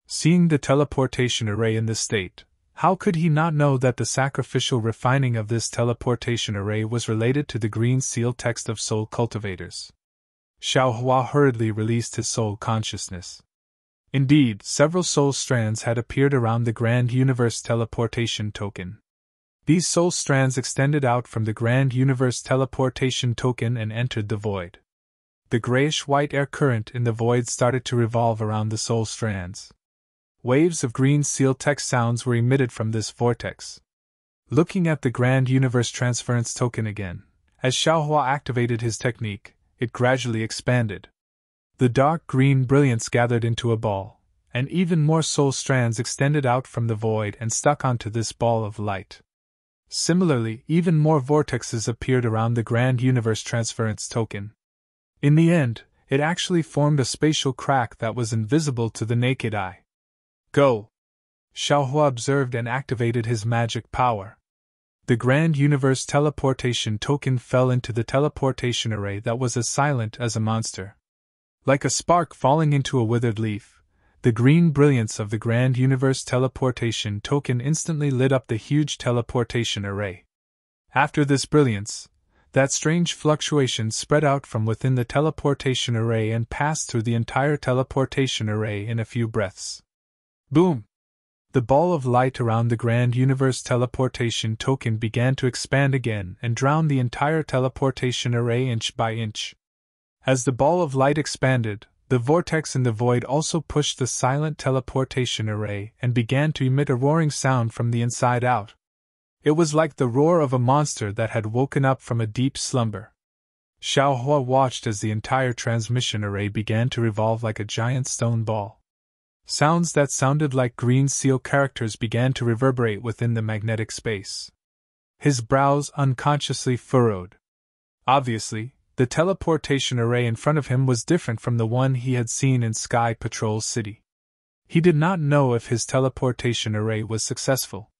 Seeing the teleportation array in this state, how could he not know that the sacrificial refining of this teleportation array was related to the green seal text of soul cultivators? Xiaohua hurriedly released his soul consciousness. Indeed, several soul strands had appeared around the Grand Universe teleportation token. These soul strands extended out from the Grand Universe teleportation token and entered the void. The grayish-white air current in the void started to revolve around the soul strands. Waves of green seal text sounds were emitted from this vortex. Looking at the Grand Universe transference token again, as Xiaohua activated his technique, it gradually expanded. The dark green brilliance gathered into a ball, and even more soul strands extended out from the void and stuck onto this ball of light. Similarly, even more vortexes appeared around the Grand Universe transference token. In the end, it actually formed a spatial crack that was invisible to the naked eye. Go! Xiaohua observed and activated his magic power. The Grand Universe teleportation token fell into the teleportation array that was as silent as a monster. Like a spark falling into a withered leaf, the green brilliance of the Grand Universe teleportation token instantly lit up the huge teleportation array. After this brilliance, that strange fluctuation spread out from within the teleportation array and passed through the entire teleportation array in a few breaths. Boom! The ball of light around the Grand Universe teleportation token began to expand again and drown the entire teleportation array inch by inch. As the ball of light expanded, the vortex in the void also pushed the silent teleportation array and began to emit a roaring sound from the inside out. It was like the roar of a monster that had woken up from a deep slumber. Xiaohua watched as the entire transmission array began to revolve like a giant stone ball. Sounds that sounded like green seal characters began to reverberate within the magnetic space. His brows unconsciously furrowed. Obviously, the teleportation array in front of him was different from the one he had seen in Sky Patrol City. He did not know if his teleportation array was successful.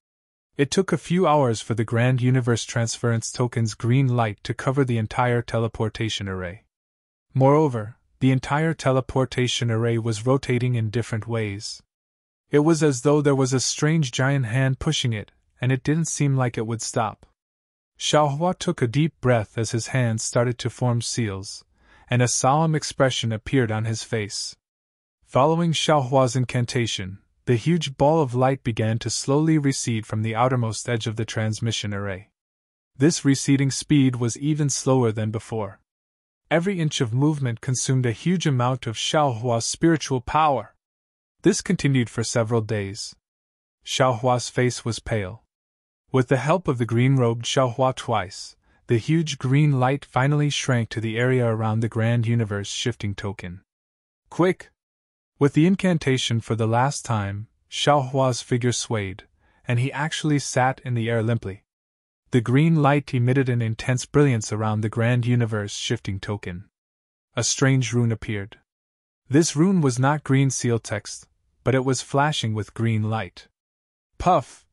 It took a few hours for the Grand Universe transference token's green light to cover the entire teleportation array. Moreover, the entire teleportation array was rotating in different ways. It was as though there was a strange giant hand pushing it, and it didn't seem like it would stop. Xiaohua took a deep breath as his hands started to form seals, and a solemn expression appeared on his face. Following Xiaohua's incantation, the huge ball of light began to slowly recede from the outermost edge of the transmission array. This receding speed was even slower than before. Every inch of movement consumed a huge amount of Xiaohua's spiritual power. This continued for several days. Xiaohua's face was pale. With the help of the green-robed Xiaohua twice, the huge green light finally shrank to the area around the Grand Universe shifting token. Quick! With the incantation for the last time, Xiaohua's figure swayed, and he actually sat in the air limply. The green light emitted an intense brilliance around the Grand Universe shifting token. A strange rune appeared. This rune was not green seal text, but it was flashing with green light. Puff!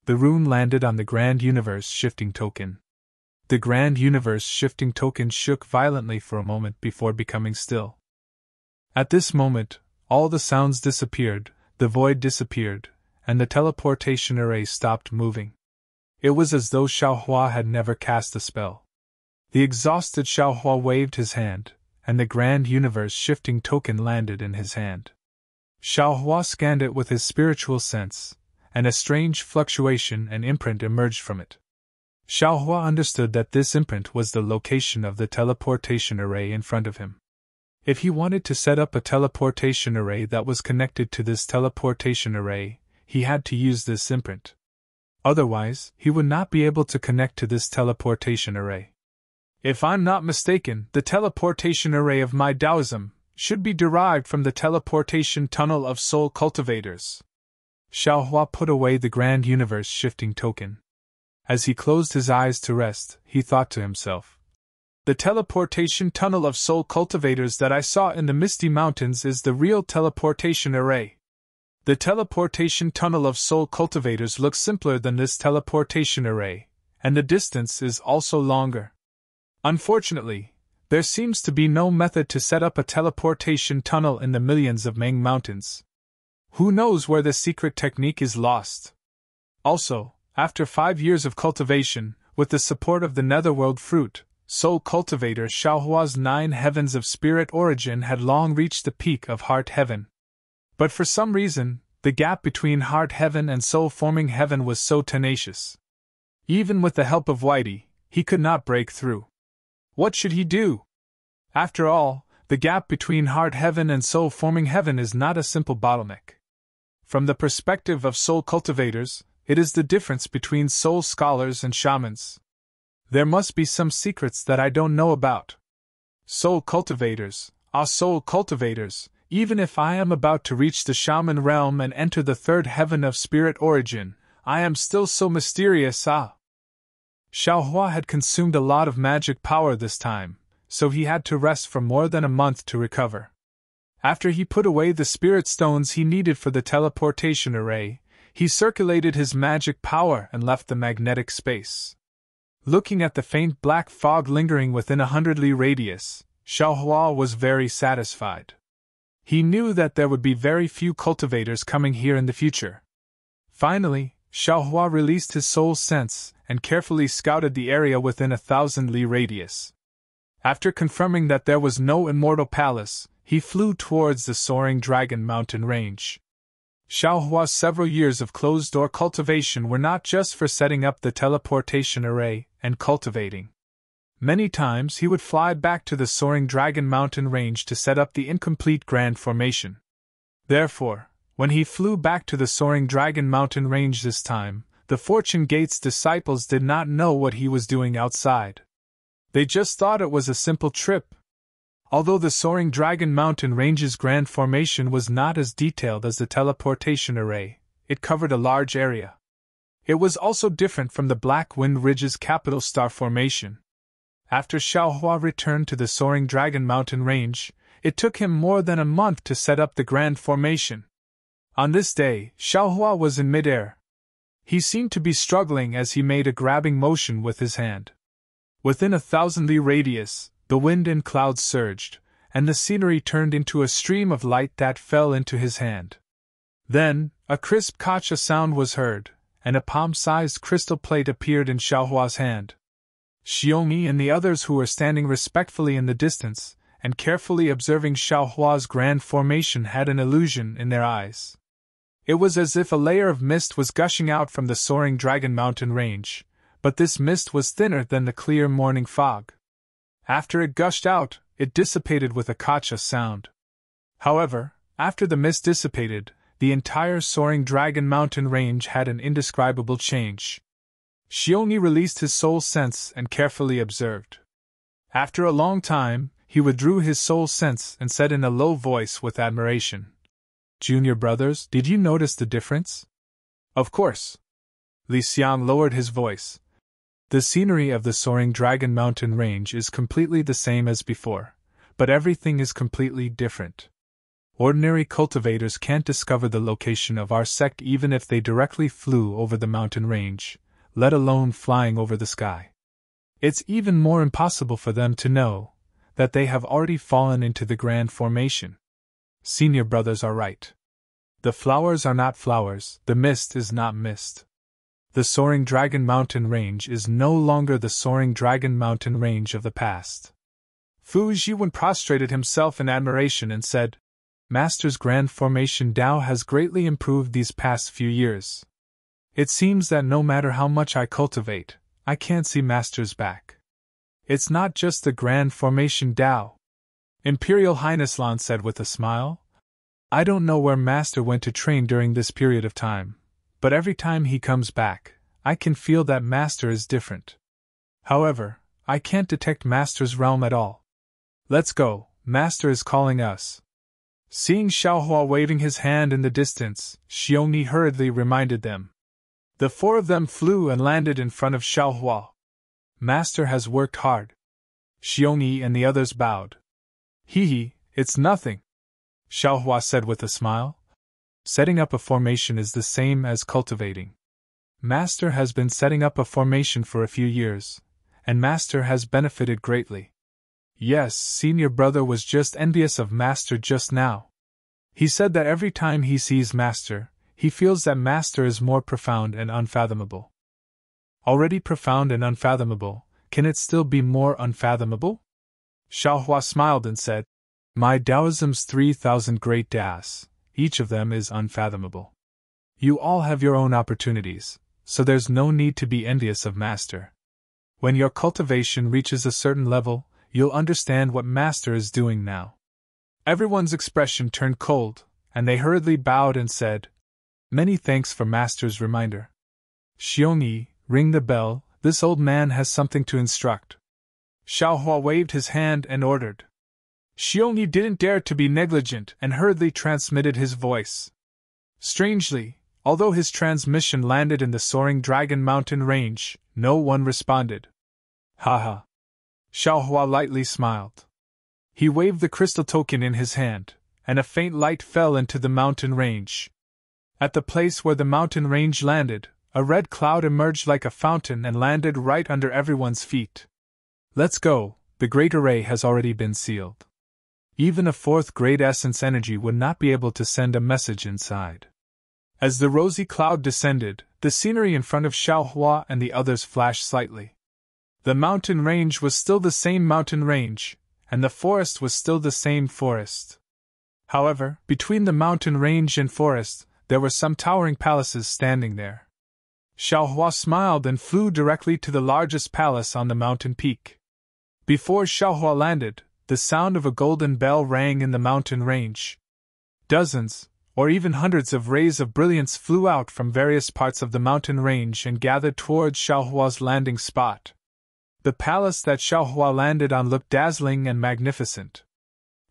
The rune landed on the Grand Universe shifting token. The Grand Universe shifting token shook violently for a moment before becoming still. At this moment, all the sounds disappeared, the void disappeared, and the teleportation array stopped moving. It was as though Xiaohua had never cast a spell. The exhausted Xiaohua waved his hand, and the Grand Universe shifting token landed in his hand. Xiaohua scanned it with his spiritual sense, and a strange fluctuation and imprint emerged from it. Xiaohua understood that this imprint was the location of the teleportation array in front of him. If he wanted to set up a teleportation array that was connected to this teleportation array, he had to use this imprint. Otherwise, he would not be able to connect to this teleportation array. If I'm not mistaken, the teleportation array of my Taoism should be derived from the teleportation tunnel of soul cultivators. Xiaohua put away the Grand Universe shifting token. As he closed his eyes to rest, he thought to himself, "The teleportation tunnel of soul cultivators that I saw in the Misty Mountains is the real teleportation array. The teleportation tunnel of soul cultivators looks simpler than this teleportation array, and the distance is also longer. Unfortunately, there seems to be no method to set up a teleportation tunnel in the millions of Meng Mountains. Who knows where the secret technique is lost? Also, after 5 years of cultivation, with the support of the Netherworld fruit, soul cultivator Xiaohua's 9 heavens of spirit origin had long reached the peak of heart heaven. But for some reason, the gap between heart heaven and soul-forming heaven was so tenacious. Even with the help of Whitey, he could not break through. What should he do? After all, the gap between heart heaven and soul-forming heaven is not a simple bottleneck. From the perspective of soul cultivators, it is the difference between soul scholars and shamans. There must be some secrets that I don't know about. Soul cultivators, soul cultivators, even if I am about to reach the shaman realm and enter the 3rd heaven of spirit origin, I am still so mysterious. Xiaohua had consumed a lot of magic power this time, so he had to rest for more than a month to recover. After he put away the spirit stones he needed for the teleportation array, he circulated his magic power and left the magnetic space. Looking at the faint black fog lingering within 100 li radius, Xiaohua was very satisfied. He knew that there would be very few cultivators coming here in the future. Finally, Xiaohua released his soul sense and carefully scouted the area within 1,000 li radius. After confirming that there was no Immortal Palace, he flew towards the soaring Dragon Mountain range. Xiaohua's several years of closed-door cultivation were not just for setting up the teleportation array and cultivating. Many times he would fly back to the soaring Dragon Mountain range to set up the incomplete Grand Formation. Therefore, when he flew back to the soaring Dragon Mountain range this time, the Fortune Gate's disciples did not know what he was doing outside. They just thought it was a simple trip. Although the soaring Dragon Mountain range's Grand Formation was not as detailed as the teleportation array, it covered a large area. It was also different from the Black Wind Ridge's Capital Star Formation. After Xiaohua returned to the soaring Dragon Mountain range, it took him more than a month to set up the Grand Formation. On this day, Xiaohua was in midair. He seemed to be struggling as he made a grabbing motion with his hand. Within 1,000 li radius, the wind and clouds surged, and the scenery turned into a stream of light that fell into his hand. Then, a crisp kacha sound was heard, and a palm-sized crystal plate appeared in Xiaohua's hand. Xiongyi and the others who were standing respectfully in the distance, and carefully observing Xiaohua's grand formation had an illusion in their eyes. It was as if a layer of mist was gushing out from the soaring Dragon Mountain range, but this mist was thinner than the clear morning fog. After it gushed out, it dissipated with a kacha sound. However, after the mist dissipated, the entire soaring Dragon Mountain range had an indescribable change. Xiongyi released his soul sense and carefully observed. After a long time, he withdrew his soul sense and said in a low voice with admiration, "Junior brothers, did you notice the difference?" "Of course." Li Xiang lowered his voice. "The scenery of the soaring Dragon Mountain range is completely the same as before, but everything is completely different. Ordinary cultivators can't discover the location of our sect even if they directly flew over the mountain range, let alone flying over the sky. It's even more impossible for them to know that they have already fallen into the grand formation. Senior brothers are right. The flowers are not flowers, the mist is not mist. The soaring Dragon Mountain range is no longer the soaring Dragon Mountain range of the past." Fu Jiwen prostrated himself in admiration and said, "Master's grand formation Tao has greatly improved these past few years. It seems that no matter how much I cultivate, I can't see Master's back. It's not just the grand formation Tao." Imperial Highness Lan said with a smile, "I don't know where Master went to train during this period of time, but every time he comes back, I can feel that Master is different. However, I can't detect Master's realm at all. Let's go, Master is calling us." Seeing Xiaohua waving his hand in the distance, Xiongyi hurriedly reminded them. The four of them flew and landed in front of Xiaohua. "Master has worked hard." Xiongyi and the others bowed. "Hee, it's nothing," Xiaohua said with a smile. "Setting up a formation is the same as cultivating. Master has been setting up a formation for a few years, and Master has benefited greatly. Yes, senior brother was just envious of Master just now. He said that every time he sees Master, he feels that Master is more profound and unfathomable." "Already profound and unfathomable, can it still be more unfathomable?" Xiaohua smiled and said, "My Taoism's 3,000 great Taos, each of them is unfathomable. You all have your own opportunities, so there's no need to be envious of Master. When your cultivation reaches a certain level, you'll understand what Master is doing now." Everyone's expression turned cold, and they hurriedly bowed and said, "Many thanks for Master's reminder. Xiongyi, ring the bell, this old man has something to instruct." Xiaohua waved his hand and ordered. Xiongyi didn't dare to be negligent and hurriedly transmitted his voice. Strangely, although his transmission landed in the soaring Dragon Mountain range, no one responded. "Haha." Xiaohua lightly smiled. He waved the crystal token in his hand, and a faint light fell into the mountain range. At the place where the mountain range landed, a red cloud emerged like a fountain and landed right under everyone's feet. "Let's go, the great array has already been sealed. Even a fourth grade essence energy would not be able to send a message inside." As the rosy cloud descended, the scenery in front of Xiaohua and the others flashed slightly. The mountain range was still the same mountain range, and the forest was still the same forest. However, between the mountain range and forest, there were some towering palaces standing there. Xiaohua smiled and flew directly to the largest palace on the mountain peak. Before Xiaohua landed, the sound of a golden bell rang in the mountain range. Dozens, or even hundreds of rays of brilliance flew out from various parts of the mountain range and gathered towards Xiaohua's landing spot. The palace that Xiaohua landed on looked dazzling and magnificent.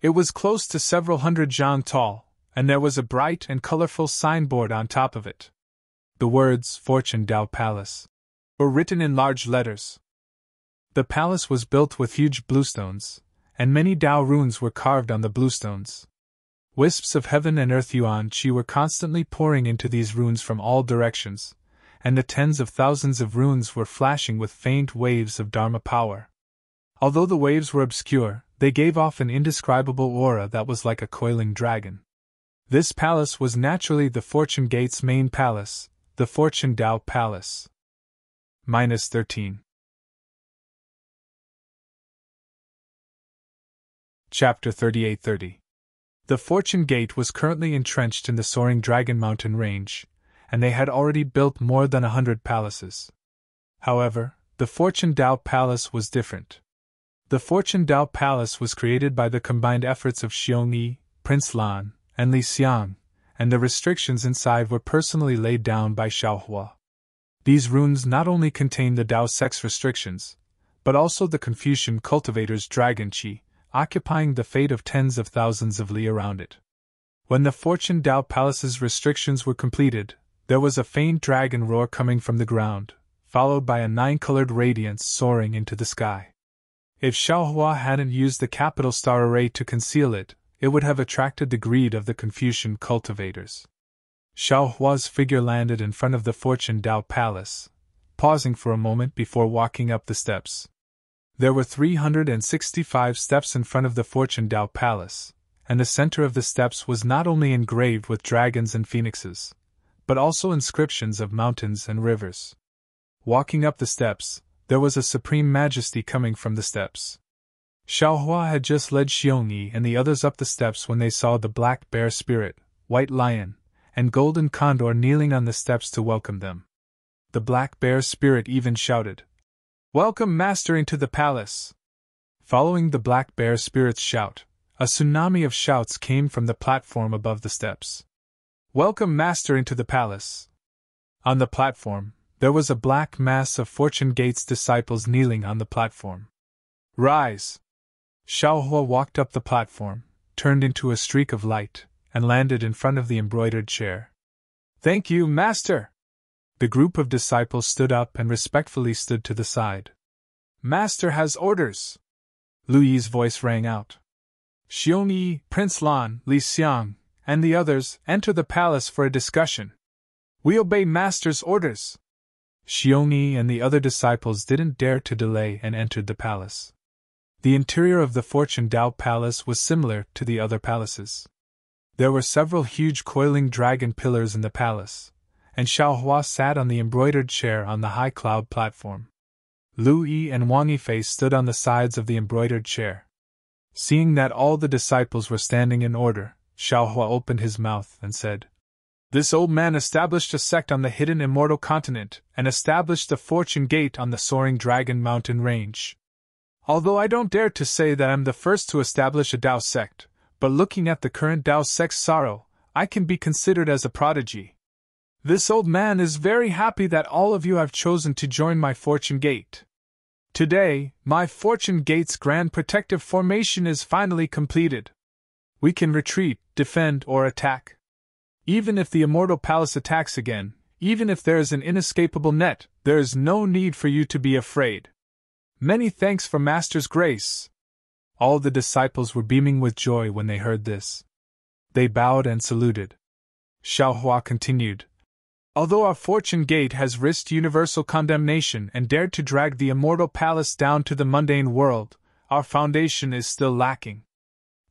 It was close to several hundred zhang tall, and there was a bright and colorful signboard on top of it. The words "Fortune Tao Palace" were written in large letters. The palace was built with huge bluestones, and many Tao runes were carved on the bluestones. Wisps of heaven and earth yuan qi were constantly pouring into these runes from all directions, and the tens of thousands of runes were flashing with faint waves of Dharma power. Although the waves were obscure, they gave off an indescribable aura that was like a coiling dragon. This palace was naturally the Fortune Gate's main palace, The Fortune Dao Palace. -13. Chapter 3830. The Fortune Gate was currently entrenched in the soaring Dragon Mountain range, and they had already built more than 100 palaces. However, the Fortune Dao Palace was different. The Fortune Dao Palace was created by the combined efforts of Xiongyi, Prince Lan, and Li Xiang, and the restrictions inside were personally laid down by Xiaohua. These runes not only contain the Dao sex restrictions, but also the Confucian cultivator's dragon qi, occupying the fate of tens of thousands of li around it. When the Fortune Dao Palace's restrictions were completed, there was a faint dragon roar coming from the ground, followed by a 9-colored radiance soaring into the sky. If Xiaohua hadn't used the capital star array to conceal it, it would have attracted the greed of the Confucian cultivators. Xiaohua's figure landed in front of the Fortune Dao Palace, pausing for a moment before walking up the steps. There were 365 steps in front of the Fortune Dao Palace, and the center of the steps was not only engraved with dragons and phoenixes, but also inscriptions of mountains and rivers. Walking up the steps, there was a supreme majesty coming from the steps. Xiaohua had just led Xiongyi and the others up the steps when they saw the black bear spirit, white lion, and golden condor kneeling on the steps to welcome them. The black bear spirit even shouted, "Welcome, Master, into the palace!" Following the black bear spirit's shout, a tsunami of shouts came from the platform above the steps. "Welcome, Master, into the palace!" On the platform, there was a black mass of Fortune Gate's disciples kneeling on the platform. "Rise!" Xiaohua walked up the platform, turned into a streak of light, and landed in front of the embroidered chair. "Thank you, Master!" The group of disciples stood up and respectfully stood to the side. "Master has orders!" Lu Yi's voice rang out. "Xiongyi, Prince Lan, Li Xiang, and the others enter the palace for a discussion. We obey Master's orders!" Xiongyi and the other disciples didn't dare to delay and entered the palace. The interior of the Fortune Dao Palace was similar to the other palaces. There were several huge coiling dragon pillars in the palace, and Xiaohua sat on the embroidered chair on the high cloud platform. Lu Yi and Wang Yifei stood on the sides of the embroidered chair. Seeing that all the disciples were standing in order, Xiaohua opened his mouth and said, "This old man established a sect on the hidden Immortal continent and established the Fortune Gate on the soaring Dragon Mountain range. Although I don't dare to say that I'm the first to establish a Dao sect, but looking at the current Dao sect's sorrow, I can be considered as a prodigy. This old man is very happy that all of you have chosen to join my Fortune Gate. Today, my Fortune Gate's grand protective formation is finally completed. We can retreat, defend, or attack. Even if the Immortal Palace attacks again, even if there is an inescapable net, there is no need for you to be afraid. Many thanks for Master's grace." All the disciples were beaming with joy when they heard this. They bowed and saluted. Xiaohua continued, "Although our Fortune Gate has risked universal condemnation and dared to drag the Immortal Palace down to the mundane world, our foundation is still lacking.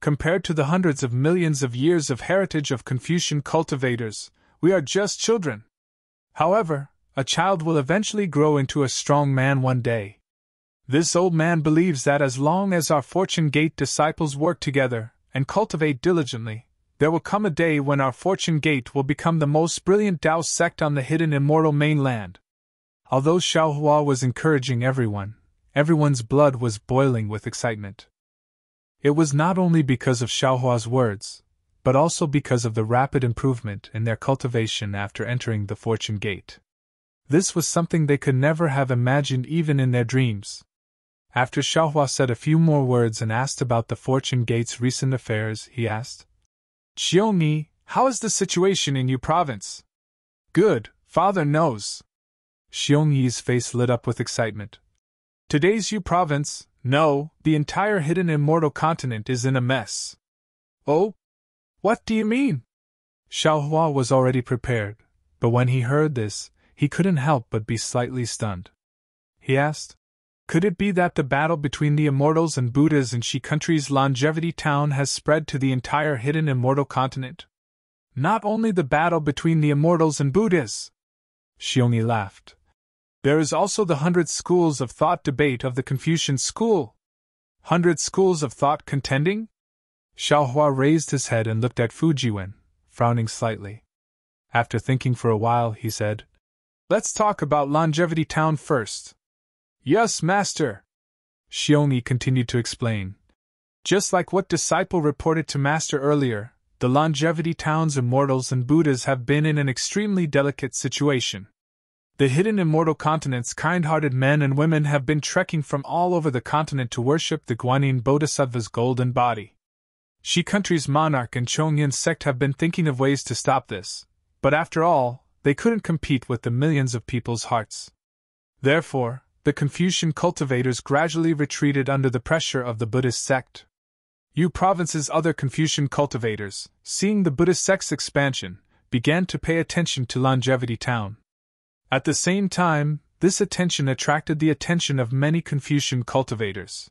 Compared to the hundreds of millions of years of heritage of Confucian cultivators, we are just children. However, a child will eventually grow into a strong man one day. This old man believes that as long as our Fortune Gate disciples work together and cultivate diligently, there will come a day when our Fortune Gate will become the most brilliant Dao sect on the hidden Immortal mainland." Although Xiaohua was encouraging everyone's blood was boiling with excitement. It was not only because of Xiaohua's words, but also because of the rapid improvement in their cultivation after entering the Fortune Gate. This was something they could never have imagined even in their dreams. After Xiaohua said a few more words and asked about the Fortune Gate's recent affairs, he asked, "Xiongyi, how is the situation in Yu Province?" "Good, Father knows." Xiongyi's face lit up with excitement. "Today's Yu Province, no, the entire hidden Immortal continent is in a mess." "Oh? What do you mean?" Xiaohua was already prepared, but when he heard this, he couldn't help but be slightly stunned. He asked, "Could it be that the battle between the Immortals and Buddhas in Shi Country's Longevity Town has spread to the entire hidden Immortal continent?" "Not only the battle between the Immortals and Buddhas. Xiongyi laughed. There is also the 100 schools of thought debate of the Confucian school. 100 schools of thought contending? Xiaohua raised his head and looked at Fujiwen, frowning slightly. After thinking for a while, he said, Let's talk about Longevity Town first. Yes, master. Xiongyi continued to explain. Just like what disciple reported to master earlier, the Longevity Town's immortals and Buddhas have been in an extremely delicate situation. The hidden immortal continent's kind-hearted men and women have been trekking from all over the continent to worship the Guanyin Bodhisattva's golden body. Shi country's monarch and Chongyan sect have been thinking of ways to stop this, but after all, they couldn't compete with the millions of people's hearts. Therefore, the Confucian cultivators gradually retreated under the pressure of the Buddhist sect. Yu Province's other Confucian cultivators, seeing the Buddhist sect's expansion, began to pay attention to Longevity Town. At the same time, this attention attracted the attention of many Confucian cultivators.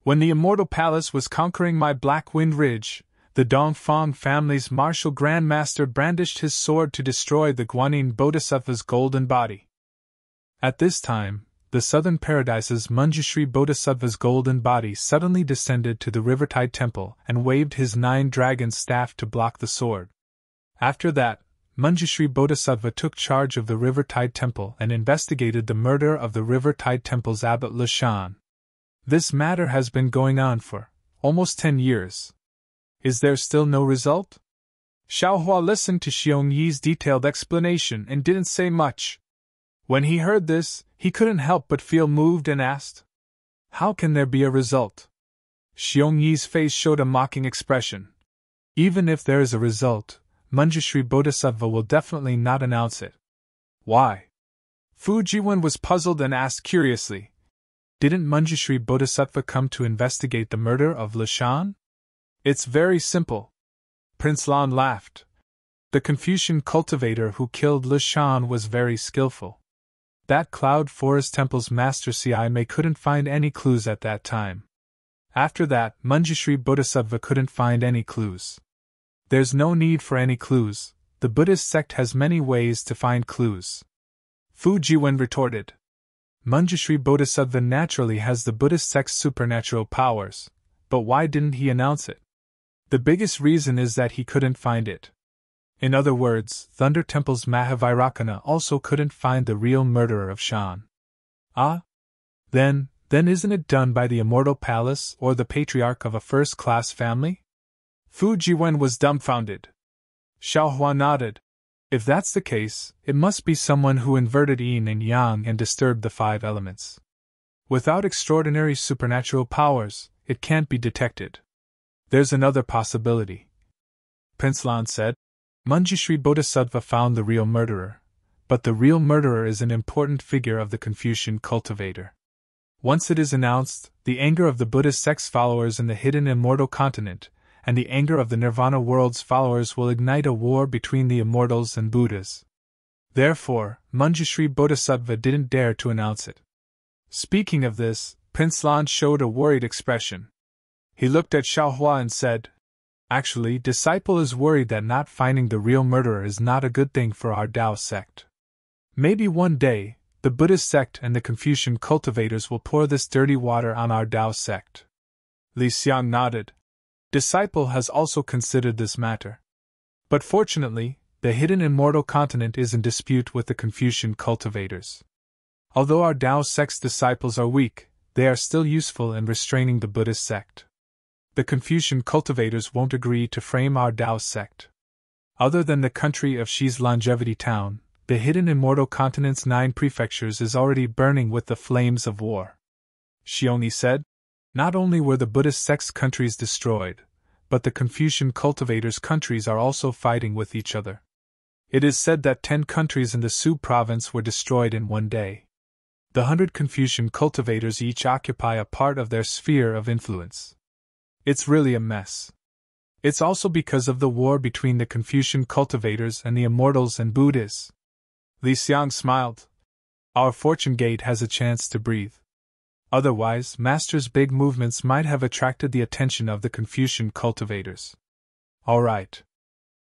When the Immortal Palace was conquering my Black Wind Ridge, the Dongfang family's martial Grand Master brandished his sword to destroy the Guanyin Bodhisattva's golden body. At this time, the Southern Paradise's Manjushri Bodhisattva's golden body suddenly descended to the Rivertide Temple and waved his 9-dragon staff to block the sword. After that, Manjushri Bodhisattva took charge of the Rivertide Temple and investigated the murder of the Rivertide Temple's abbot Lashan. This matter has been going on for almost 10 years. Is there still no result? Xiaohua listened to Xiongyi's detailed explanation and didn't say much. When he heard this, he couldn't help but feel moved and asked, How can there be a result? Xiongyi's face showed a mocking expression. Even if there is a result, Manjushri Bodhisattva will definitely not announce it. Why? Fujiwen was puzzled and asked curiously, Didn't Manjushri Bodhisattva come to investigate the murder of Lashan? It's very simple. Prince Lan laughed. The Confucian cultivator who killed Lashan was very skillful. That Cloud Forest Temple's master Siai couldn't find any clues at that time. After that, Manjushri Bodhisattva couldn't find any clues. There's no need for any clues, the Buddhist sect has many ways to find clues. Fujiwen retorted. Manjushri Bodhisattva naturally has the Buddhist sect's supernatural powers, but why didn't he announce it? The biggest reason is that he couldn't find it. In other words, Thunder Temple's Mahavairakana also couldn't find the real murderer of Shan. Ah? Then isn't it done by the Immortal Palace or the patriarch of a first-class family? Fujiwen was dumbfounded. Xiaohua nodded. If that's the case, it must be someone who inverted yin and yang and disturbed the 5 elements. Without extraordinary supernatural powers, it can't be detected. There's another possibility. Prince Lan said. Manjushri Bodhisattva found the real murderer, but the real murderer is an important figure of the Confucian cultivator. Once it is announced, the anger of the Buddhist sect's followers in the hidden immortal continent, and the anger of the Nirvana world's followers will ignite a war between the immortals and Buddhas. Therefore, Manjushri Bodhisattva didn't dare to announce it. Speaking of this, Prince Lan showed a worried expression. He looked at Xiaohua and said, Actually, disciple is worried that not finding the real murderer is not a good thing for our Tao sect. Maybe one day, the Buddhist sect and the Confucian cultivators will pour this dirty water on our Tao sect. Li Xiang nodded. Disciple has also considered this matter. But fortunately, the hidden immortal continent is in dispute with the Confucian cultivators. Although our Tao sect's disciples are weak, they are still useful in restraining the Buddhist sect. The Confucian cultivators won't agree to frame our Tao sect. Other than the country of Shi's Longevity Town, the hidden immortal continent's 9 prefectures is already burning with the flames of war. Xiongyi said, Not only were the Buddhist sect's countries destroyed, but the Confucian cultivators' countries are also fighting with each other. It is said that 10 countries in the Su province were destroyed in one day. The 100 Confucian cultivators each occupy a part of their sphere of influence. It's really a mess. It's also because of the war between the Confucian cultivators and the immortals and Buddhas. Li Xiang smiled. Our fortune gate has a chance to breathe. Otherwise, Master's big movements might have attracted the attention of the Confucian cultivators. All right.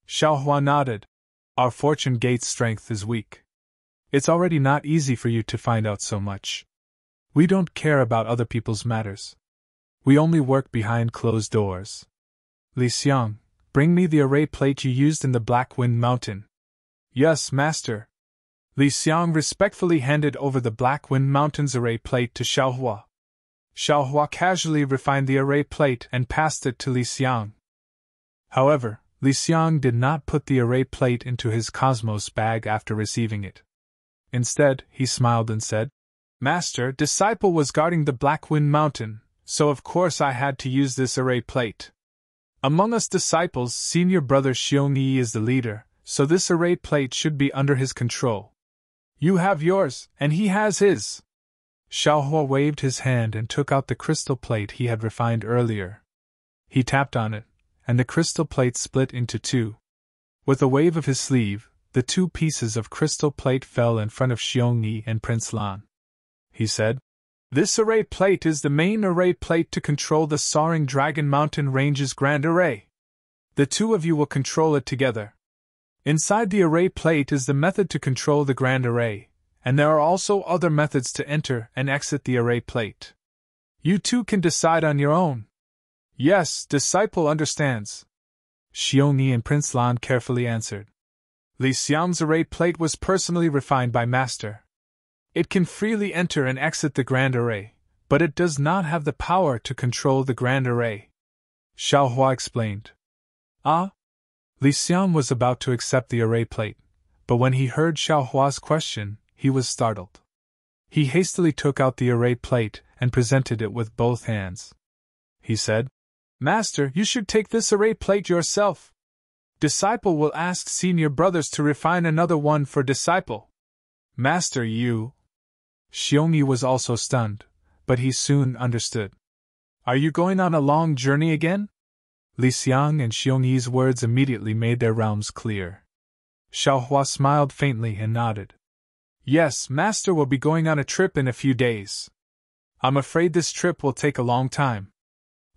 Xiaohua nodded. Our fortune gate's strength is weak. It's already not easy for you to find out so much. We don't care about other people's matters. We only work behind closed doors. Li Xiang, bring me the array plate you used in the Black Wind Mountain. Yes, master. Li Xiang respectfully handed over the Black Wind Mountain's array plate to Xiaohua. Xiaohua casually refined the array plate and passed it to Li Xiang. However, Li Xiang did not put the array plate into his cosmos bag after receiving it. Instead, he smiled and said, Master, disciple was guarding the Black Wind Mountain, so of course I had to use this array plate. Among us disciples, senior brother Xiongyi is the leader, so this array plate should be under his control. You have yours, and he has his. Xiaohua waved his hand and took out the crystal plate he had refined earlier. He tapped on it, and the crystal plate split into two. With a wave of his sleeve, the two pieces of crystal plate fell in front of Xiongyi and Prince Lan. He said, This array plate is the main array plate to control the soaring Dragon Mountain Range's grand array. The two of you will control it together. Inside the array plate is the method to control the grand array, and there are also other methods to enter and exit the array plate. You two can decide on your own. Yes, disciple understands. Xiongyi and Prince Lan carefully answered. Li Xiang's array plate was personally refined by Master. It can freely enter and exit the grand array, but it does not have the power to control the grand array. Xiaohua explained. Ah? Li Xiang was about to accept the array plate, but when he heard Xiaohua's question, he was startled. He hastily took out the array plate and presented it with both hands. He said, Master, you should take this array plate yourself. Disciple will ask senior brothers to refine another one for disciple. Master, you. Xiongyi was also stunned, but he soon understood. Are you going on a long journey again? Li Xiang and Xiongyi's words immediately made their realms clear. Xiaohua smiled faintly and nodded. Yes, Master will be going on a trip in a few days. I'm afraid this trip will take a long time.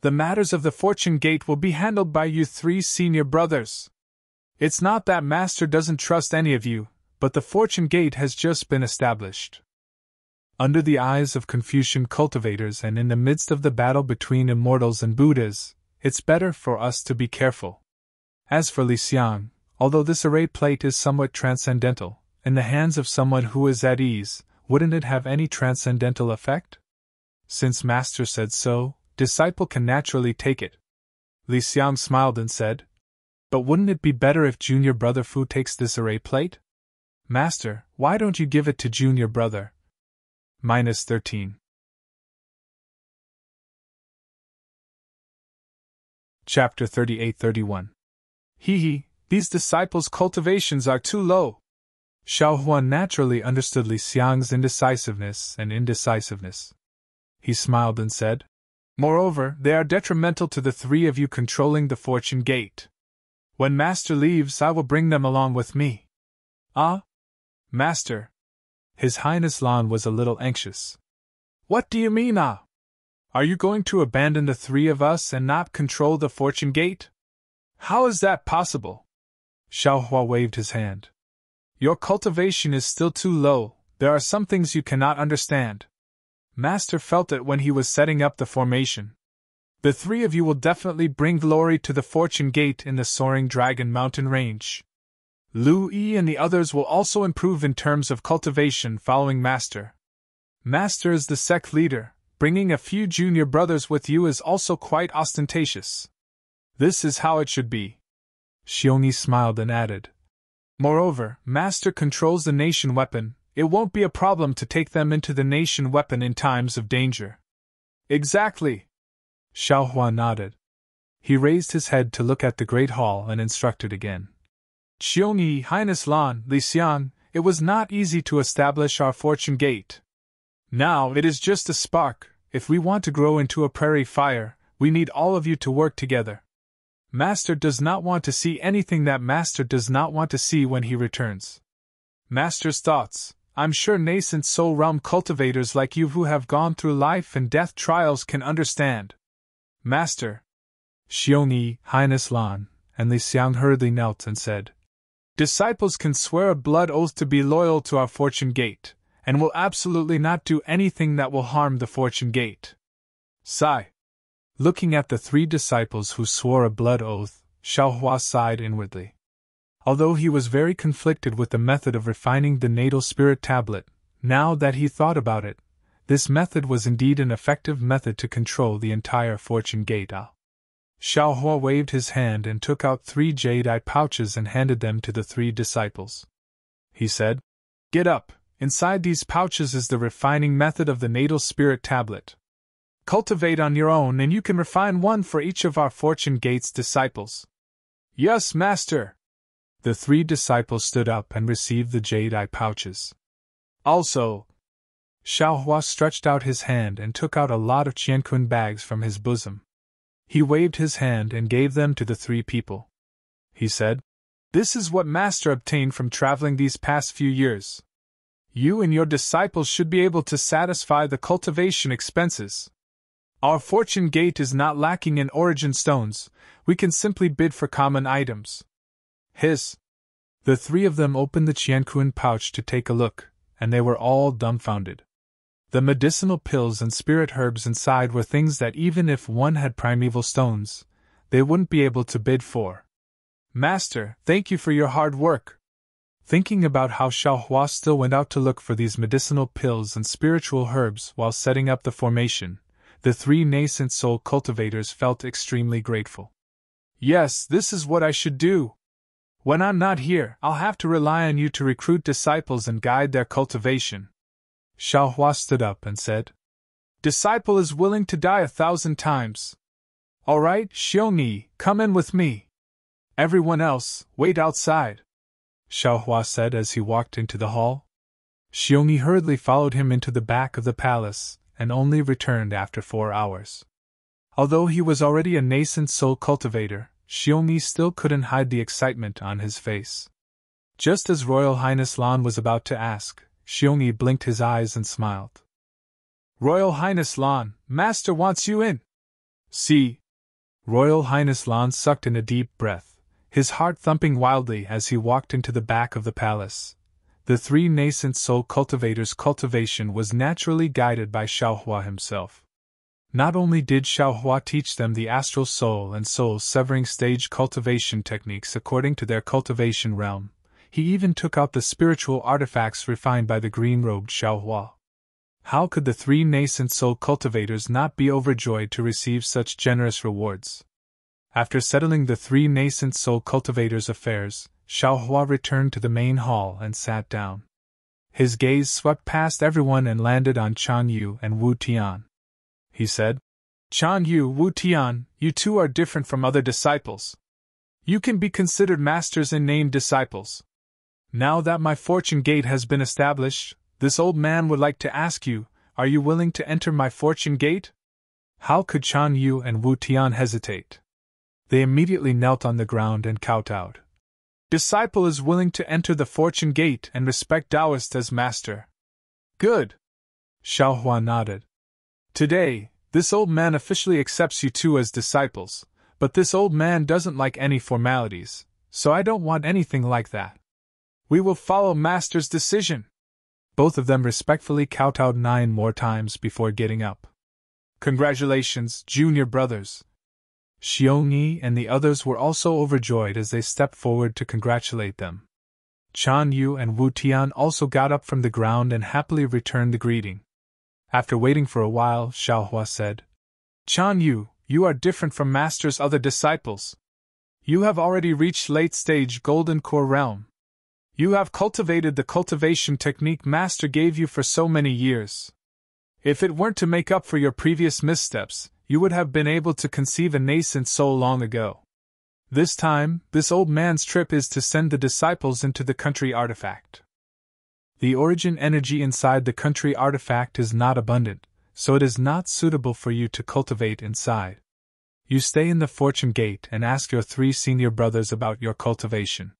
The matters of the Fortune Gate will be handled by you three senior brothers. It's not that Master doesn't trust any of you, but the Fortune Gate has just been established. Under the eyes of Confucian cultivators and in the midst of the battle between immortals and Buddhas, it's better for us to be careful. As for Li Xiang, although this array plate is somewhat transcendental, in the hands of someone who is at ease, wouldn't it have any transcendental effect? Since Master said so, disciple can naturally take it. Li Xiang smiled and said, But wouldn't it be better if junior brother Fu takes this array plate? Master, why don't you give it to junior brother? -13. Chapter 38-31. Hee, these disciples' cultivations are too low. Xiaohua naturally understood Li Xiang's indecisiveness and indecisiveness. He smiled and said, Moreover, they are detrimental to the three of you controlling the Fortune Gate. When Master leaves, I will bring them along with me. Ah? Master. His Highness Lan was a little anxious. What do you mean, ah? Are you going to abandon the three of us and not control the Fortune Gate? How is that possible? Xiaohua waved his hand. Your cultivation is still too low, there are some things you cannot understand. Master felt it when he was setting up the formation. The three of you will definitely bring glory to the Fortune Gate in the soaring Dragon Mountain Range. Lu Yi and the others will also improve in terms of cultivation following Master. Master is the sect leader, bringing a few junior brothers with you is also quite ostentatious. This is how it should be. Xiongyi smiled and added. Moreover, Master controls the nation weapon, it won't be a problem to take them into the nation weapon in times of danger. Exactly. Xiaohua nodded. He raised his head to look at the Great Hall and instructed again. Xiongyi, Highness Lan, Li Xiang, it was not easy to establish our Fortune Gate. Now it is just a spark. If we want to grow into a prairie fire, we need all of you to work together. Master does not want to see anything that Master does not want to see when he returns. Master's thoughts, I'm sure nascent soul realm cultivators like you who have gone through life and death trials can understand. Master. Xiongyi, Highness Lan, and Li Xiang hurriedly knelt and said, Disciples can swear a blood oath to be loyal to our fortune gate, and will absolutely not do anything that will harm the fortune gate. Sigh. Looking at the 3 disciples who swore a blood oath, Xiaohua sighed inwardly. Although he was very conflicted with the method of refining the natal spirit tablet, now that he thought about it, this method was indeed an effective method to control the entire fortune gate. Xiaohua waved his hand and took out 3 jade-eye pouches and handed them to the 3 disciples. He said, "Get up, inside these pouches is the refining method of the natal spirit tablet. Cultivate on your own and you can refine one for each of our fortune gate's disciples." "Yes, master." The 3 disciples stood up and received the jade-eye pouches. Also, Xiaohua stretched out his hand and took out a lot of qiankun bags from his bosom. He waved his hand and gave them to the 3 people. He said, "This is what master obtained from traveling these past few years. You and your disciples should be able to satisfy the cultivation expenses. Our fortune gate is not lacking in origin stones, we can simply bid for common items." The 3 of them opened the qiankun pouch to take a look, and they were all dumbfounded. The medicinal pills and spirit herbs inside were things that even if one had primeval stones, they wouldn't be able to bid for. "Master, thank you for your hard work." Thinking about how Xiaohua still went out to look for these medicinal pills and spiritual herbs while setting up the formation, the 3 nascent soul cultivators felt extremely grateful. "Yes, this is what I should do. When I'm not here, I'll have to rely on you to recruit disciples and guide their cultivation." Xiaohua stood up and said, "Disciple is willing to die 1,000 times. All right, Xiongyi, come in with me. Everyone else, wait outside," Xiaohua said as he walked into the hall. Xiongyi hurriedly followed him into the back of the palace, and only returned after 4 hours. Although he was already a nascent soul cultivator, Xiongyi still couldn't hide the excitement on his face. Just as Royal Highness Lan was about to ask, Xiongyi blinked his eyes and smiled. "Royal Highness Lan, master wants you in." "See." Royal Highness Lan sucked in a deep breath, his heart thumping wildly as he walked into the back of the palace. The 3 nascent soul cultivators' cultivation was naturally guided by Xiaohua himself. Not only did Xiaohua teach them the astral soul and soul severing stage cultivation techniques according to their cultivation realm, he even took out the spiritual artifacts refined by the green-robed Xiaohua. How could the 3 nascent soul cultivators not be overjoyed to receive such generous rewards? After settling the 3 nascent soul cultivators' affairs, Xiaohua returned to the main hall and sat down. His gaze swept past everyone and landed on Chan Yu and Wu Tian. He said, "Chan Yu, Wu Tian, you 2 are different from other disciples. You can be considered masters and named disciples. Now that my fortune gate has been established, this old man would like to ask you, are you willing to enter my fortune gate?" How could Chan Yu and Wu Tian hesitate? They immediately knelt on the ground and kowtowed. "Disciple is willing to enter the fortune gate and respect Taoist as master." "Good." Xiaohua nodded. "Today, this old man officially accepts you 2 as disciples, but this old man doesn't like any formalities, so I don't want anything like that. We will follow master's decision." Both of them respectfully kowtowed 9 more times before getting up. "Congratulations, junior brothers." Xiongyi and the others were also overjoyed as they stepped forward to congratulate them. Chan Yu and Wu Tian also got up from the ground and happily returned the greeting. After waiting for a while, Xiaohua said, "Chan Yu, you are different from master's other disciples. You have already reached late-stage golden core realm. You have cultivated the cultivation technique master gave you for so many years. If it weren't to make up for your previous missteps, you would have been able to conceive a nascent soul long ago. This time, this old man's trip is to send the disciples into the country artifact. The origin energy inside the country artifact is not abundant, so it is not suitable for you to cultivate inside. You stay in the fortune gate and ask your 3 senior brothers about your cultivation.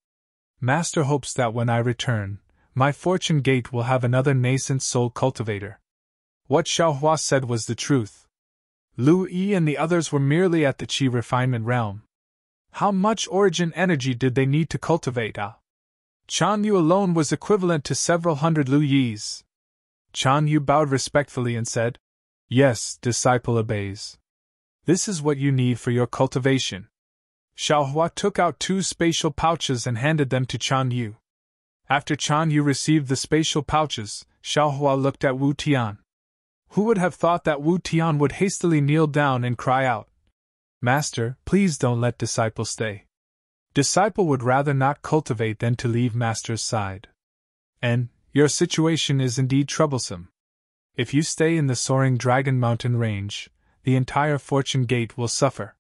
Master hopes that when I return, my fortune gate will have another nascent soul cultivator." What Xiaohua said was the truth. Lu Yi and the others were merely at the qi refinement realm. How much origin energy did they need to cultivate? Chan Yu alone was equivalent to several hundred Lu Yis. Chan Yu bowed respectfully and said, "Yes, disciple obeys. This is what you need for your cultivation." Xiaohua took out 2 spatial pouches and handed them to Chan Yu. After Chan Yu received the spatial pouches, Xiaohua looked at Wu Tian. Who would have thought that Wu Tian would hastily kneel down and cry out, "Master, please don't let disciple stay." Disciple would rather not cultivate than to leave master's side. And your situation is indeed troublesome. If you stay in the soaring Dragon Mountain range, the entire fortune gate will suffer.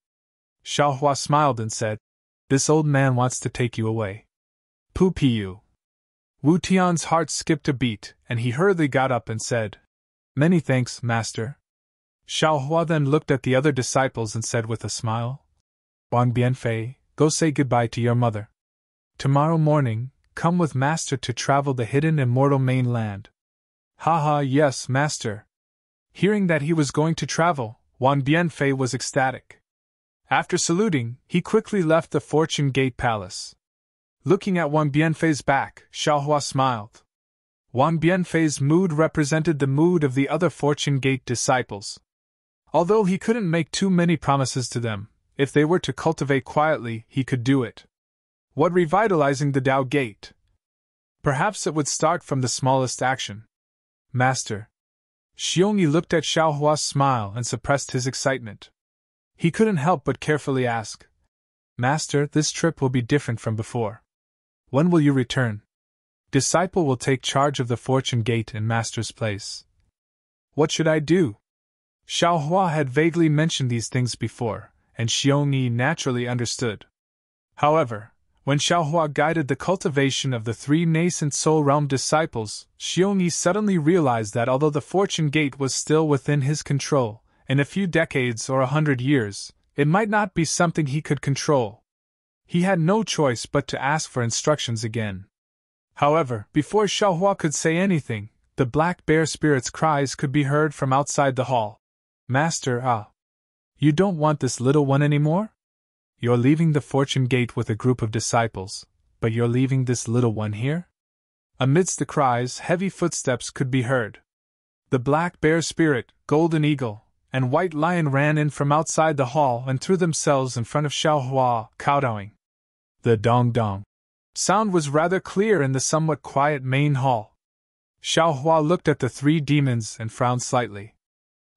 Xiaohua smiled and said, "This old man wants to take you away." Pu Piu. Wu Tian's heart skipped a beat, and he hurriedly got up and said, "Many thanks, master." Xiaohua then looked at the other disciples and said with a smile, "Wang Bianfei, go say goodbye to your mother. Tomorrow morning, come with master to travel the hidden immortal mainland." "Ha, yes, master." Hearing that he was going to travel, Wang Bianfei was ecstatic. After saluting, he quickly left the Fortune Gate Palace. Looking at Wang Bianfei's back, Xiaohua smiled. Wang Bianfei's mood represented the mood of the other Fortune Gate disciples. Although he couldn't make too many promises to them, if they were to cultivate quietly, he could do it. What revitalizing the Tao Gate? Perhaps it would start from the smallest action. "Master." Xiongyi looked at Xiaohua's smile and suppressed his excitement. He couldn't help but carefully ask, "Master, this trip will be different from before. When will you return? Disciple will take charge of the Fortune Gate in Master's place." "What should I do?" Xiaohua had vaguely mentioned these things before, and Xiongyi naturally understood. However, when Xiaohua guided the cultivation of the 3 nascent soul realm disciples, Xiongyi suddenly realized that although the Fortune Gate was still within his control, in a few decades or 100 years, it might not be something he could control. He had no choice but to ask for instructions again. However, before Xiaohua could say anything, the black bear spirit's cries could be heard from outside the hall. "Master, you don't want this little one anymore? You're leaving the Fortune Gate with a group of disciples, but you're leaving this little one here?" Amidst the cries, heavy footsteps could be heard. The black bear spirit, golden eagle, and white lion ran in from outside the hall and threw themselves in front of Xiaohua, kowtowing. The dong-dong sound was rather clear in the somewhat quiet main hall. Xiaohua looked at the 3 demons and frowned slightly.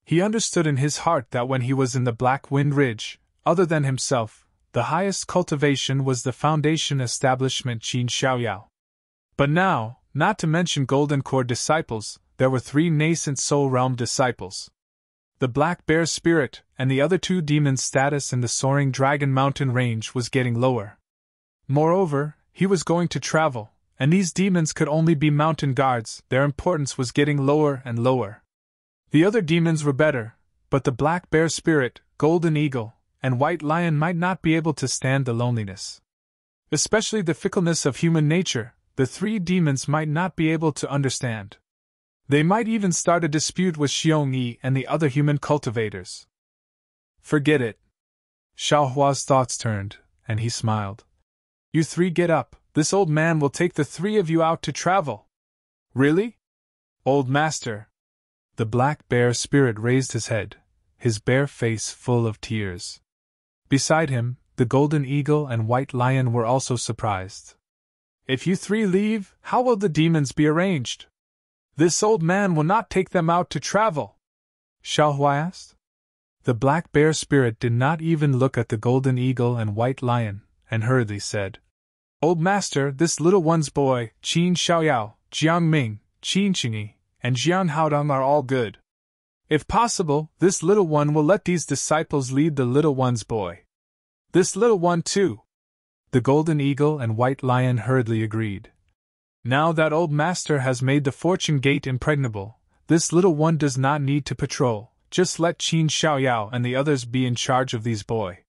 He understood in his heart that when he was in the Black Wind Ridge, other than himself, the highest cultivation was the foundation establishment Qin Xiaoyao. But now, not to mention Golden Core disciples, there were 3 nascent soul realm disciples. The Black Bear spirit and the other 2 demons' status in the soaring Dragon Mountain range was getting lower. Moreover, he was going to travel, and these demons could only be mountain guards. Their importance was getting lower and lower. The other demons were better, but the Black Bear spirit, Golden Eagle, and White Lion might not be able to stand the loneliness. Especially the fickleness of human nature, the 3 demons might not be able to understand. They might even start a dispute with Xiongyi and the other human cultivators. Forget it. Xiaohua's thoughts turned, and he smiled. "You 3 get up, this old man will take the 3 of you out to travel." "Really? Old master?" The black bear spirit raised his head, his bare face full of tears. Beside him, the golden eagle and white lion were also surprised. "If you 3 leave, how will the demons be arranged? This old man will not take them out to travel," Xiaohua asked. The black bear spirit did not even look at the golden eagle and white lion, and hurriedly said, "Old master, this little one's boy, Qin Xiaoyao, Jiang Ming, Qin Qingyi, and Jian Haodong are all good. If possible, this little one will let these disciples lead the little one's boy." "This little one too," the golden eagle and white lion hurriedly agreed. "Now that old master has made the Fortune Gate impregnable, this little one does not need to patrol. Just let Qin Xiaoyao and the others be in charge of these boy."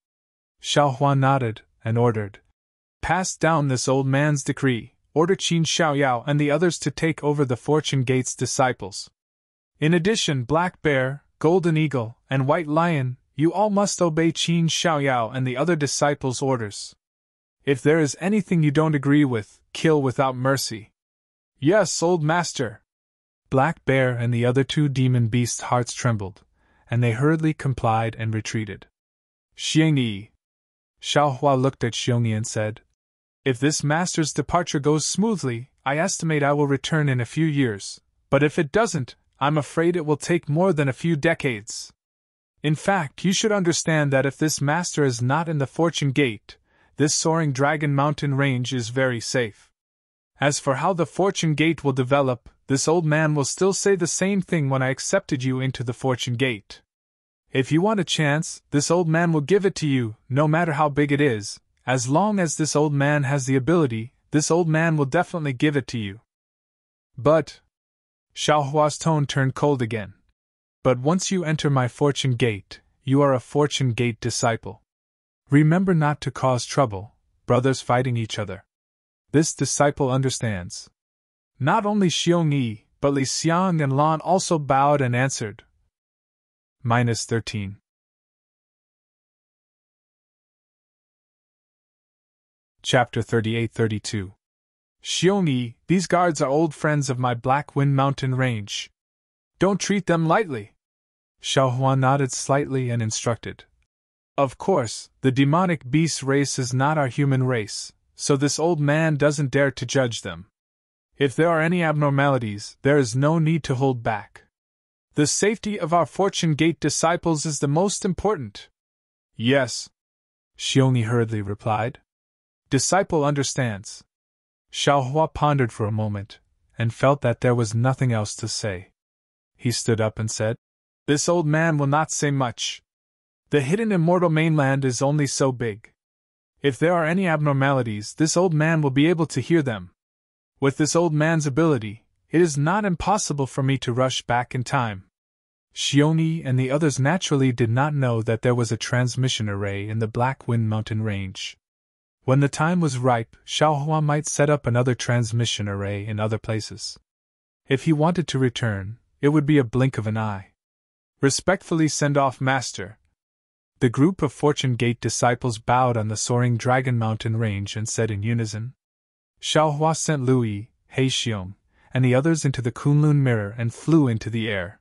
Xiaohua nodded and ordered, "Pass down this old man's decree. Order Qin Xiaoyao and the others to take over the Fortune Gate's disciples. In addition, Black Bear, Golden Eagle, and White Lion, you all must obey Qin Xiaoyao and the other disciples' orders." If there is anything you don't agree with, kill without mercy. Yes, old master. Black Bear and the other two demon beasts' hearts trembled, and they hurriedly complied and retreated. Xiangyi. Xiaohua looked at Xiongyi and said, If this master's departure goes smoothly, I estimate I will return in a few years, but if it doesn't, I'm afraid it will take more than a few decades. In fact, you should understand that if this master is not in the Fortune Gate, this soaring Dragon Mountain range is very safe. As for how the Fortune Gate will develop, this old man will still say the same thing when I accepted you into the Fortune Gate. If you want a chance, this old man will give it to you, no matter how big it is. As long as this old man has the ability, this old man will definitely give it to you. But... Xiaohua's tone turned cold again. But once you enter my Fortune Gate, you are a Fortune Gate disciple. Remember not to cause trouble, brothers fighting each other. This disciple understands. Not only Xiongyi, but Li Xiang and Lan also bowed and answered. -13. Chapter 38-32. Xiongyi, these guards are old friends of my Black Wind Mountain range. Don't treat them lightly. Xiaohua nodded slightly and instructed. Of course, the demonic beast race is not our human race, so this old man doesn't dare to judge them. If there are any abnormalities, there is no need to hold back. The safety of our Fortune Gate disciples is the most important. Yes, Xiongyi hurriedly replied. Disciple understands. Xiaohua pondered for a moment, and felt that there was nothing else to say. He stood up and said, This old man will not say much. The hidden immortal mainland is only so big. If there are any abnormalities, this old man will be able to hear them. With this old man's ability, it is not impossible for me to rush back in time. Xiongyi and the others naturally did not know that there was a transmission array in the Black Wind Mountain range. When the time was ripe, Xiaohua might set up another transmission array in other places. If he wanted to return, it would be a blink of an eye. Respectfully send off, Master. The group of Fortune Gate disciples bowed on the soaring Dragon Mountain range and said in unison. Xiaohua sent Lui, Heixiong, and the others into the Kunlun mirror and flew into the air.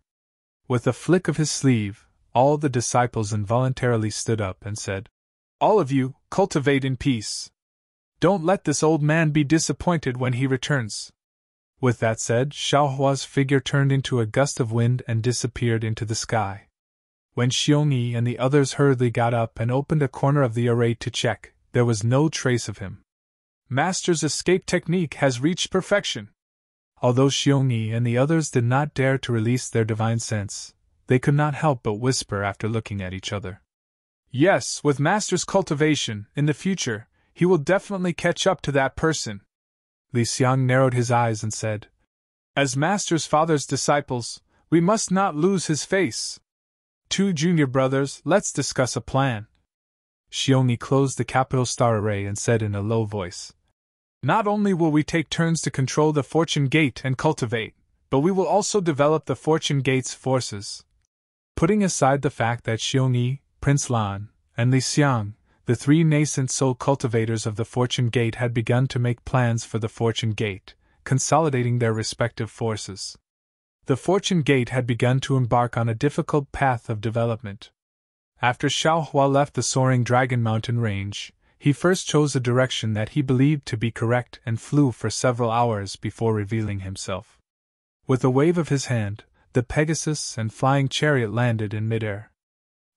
With a flick of his sleeve, all the disciples involuntarily stood up and said, All of you, cultivate in peace. Don't let this old man be disappointed when he returns. With that said, Xiaohua's figure turned into a gust of wind and disappeared into the sky. When Xiongyi and the others hurriedly got up and opened a corner of the array to check, there was no trace of him. Master's escape technique has reached perfection. Although Xiongyi and the others did not dare to release their divine sense, they could not help but whisper after looking at each other. Yes, with Master's cultivation, in the future, he will definitely catch up to that person. Li Xiang narrowed his eyes and said, As Master's father's disciples, we must not lose his face. Two junior brothers, let's discuss a plan. Xiongyi closed the capital star array and said in a low voice, Not only will we take turns to control the Fortune Gate and cultivate, but we will also develop the Fortune Gate's forces. Putting aside the fact that Xiongyi, Prince Lan, and Li Xiang, the three nascent soul cultivators of the Fortune Gate, had begun to make plans for the Fortune Gate, consolidating their respective forces. The Fortune Gate had begun to embark on a difficult path of development. After Xiaohua left the soaring Dragon Mountain range, he first chose a direction that he believed to be correct and flew for several hours before revealing himself. With a wave of his hand, the Pegasus and flying chariot landed in midair.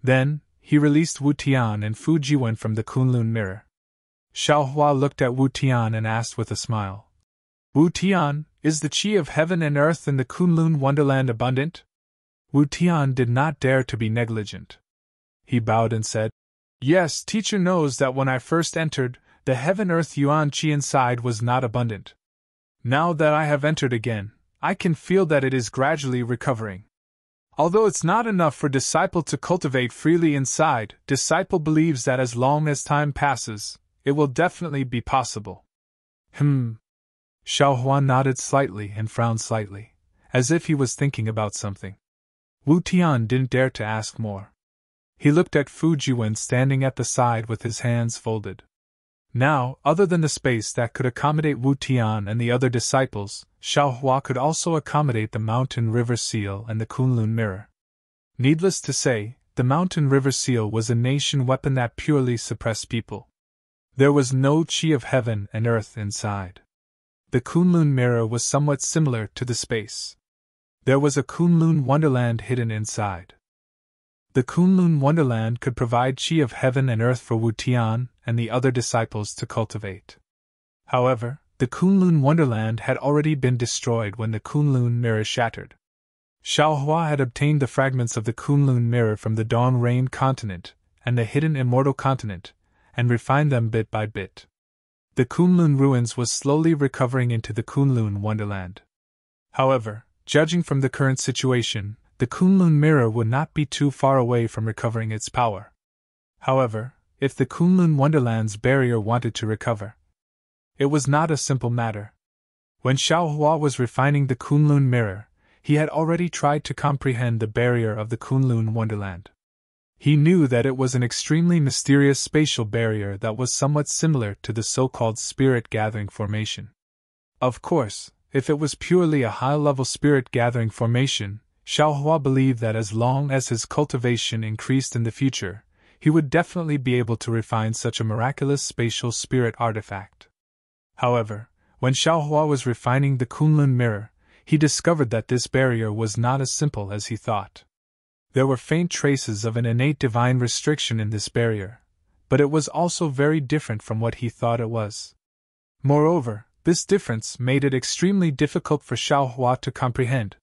Then, he released Wu Tian and Fu Jiwen from the Kunlun mirror. Xiaohua looked at Wu Tian and asked with a smile, Wu Tian, is the qi of heaven and earth in the Kunlun wonderland abundant? Wu Tian did not dare to be negligent. He bowed and said, Yes, teacher knows that when I first entered, the heaven-earth yuan qi inside was not abundant. Now that I have entered again, I can feel that it is gradually recovering. Although it's not enough for disciple to cultivate freely inside, disciple believes that as long as time passes, it will definitely be possible. Xiaohua nodded slightly and frowned slightly, as if he was thinking about something. Wu Tian didn't dare to ask more. He looked at Fu Jiwen standing at the side with his hands folded. Now, other than the space that could accommodate Wu Tian and the other disciples, Xiaohua could also accommodate the mountain river seal and the Kunlun mirror. Needless to say, the mountain river seal was a nation weapon that purely suppressed people. There was no qi of heaven and earth inside. The Kunlun mirror was somewhat similar to the space. There was a Kunlun wonderland hidden inside. The Kunlun wonderland could provide qi of heaven and earth for Wu Tian and the other disciples to cultivate. However, the Kunlun wonderland had already been destroyed when the Kunlun mirror shattered. Xiaohua had obtained the fragments of the Kunlun mirror from the Dawn Rain continent and the hidden Immortal continent, and refined them bit by bit. The Kunlun ruins was slowly recovering into the Kunlun wonderland. However, judging from the current situation, the Kunlun mirror would not be too far away from recovering its power. However, if the Kunlun wonderland's barrier wanted to recover, it was not a simple matter. When Xiaohua was refining the Kunlun mirror, he had already tried to comprehend the barrier of the Kunlun wonderland. He knew that it was an extremely mysterious spatial barrier that was somewhat similar to the so-called spirit-gathering formation. Of course, if it was purely a high-level spirit-gathering formation, Xiaohua believed that as long as his cultivation increased in the future, he would definitely be able to refine such a miraculous spatial spirit artifact. However, when Xiaohua was refining the Kunlun mirror, he discovered that this barrier was not as simple as he thought. There were faint traces of an innate divine restriction in this barrier, but it was also very different from what he thought it was. Moreover, this difference made it extremely difficult for Xiaohua to comprehend.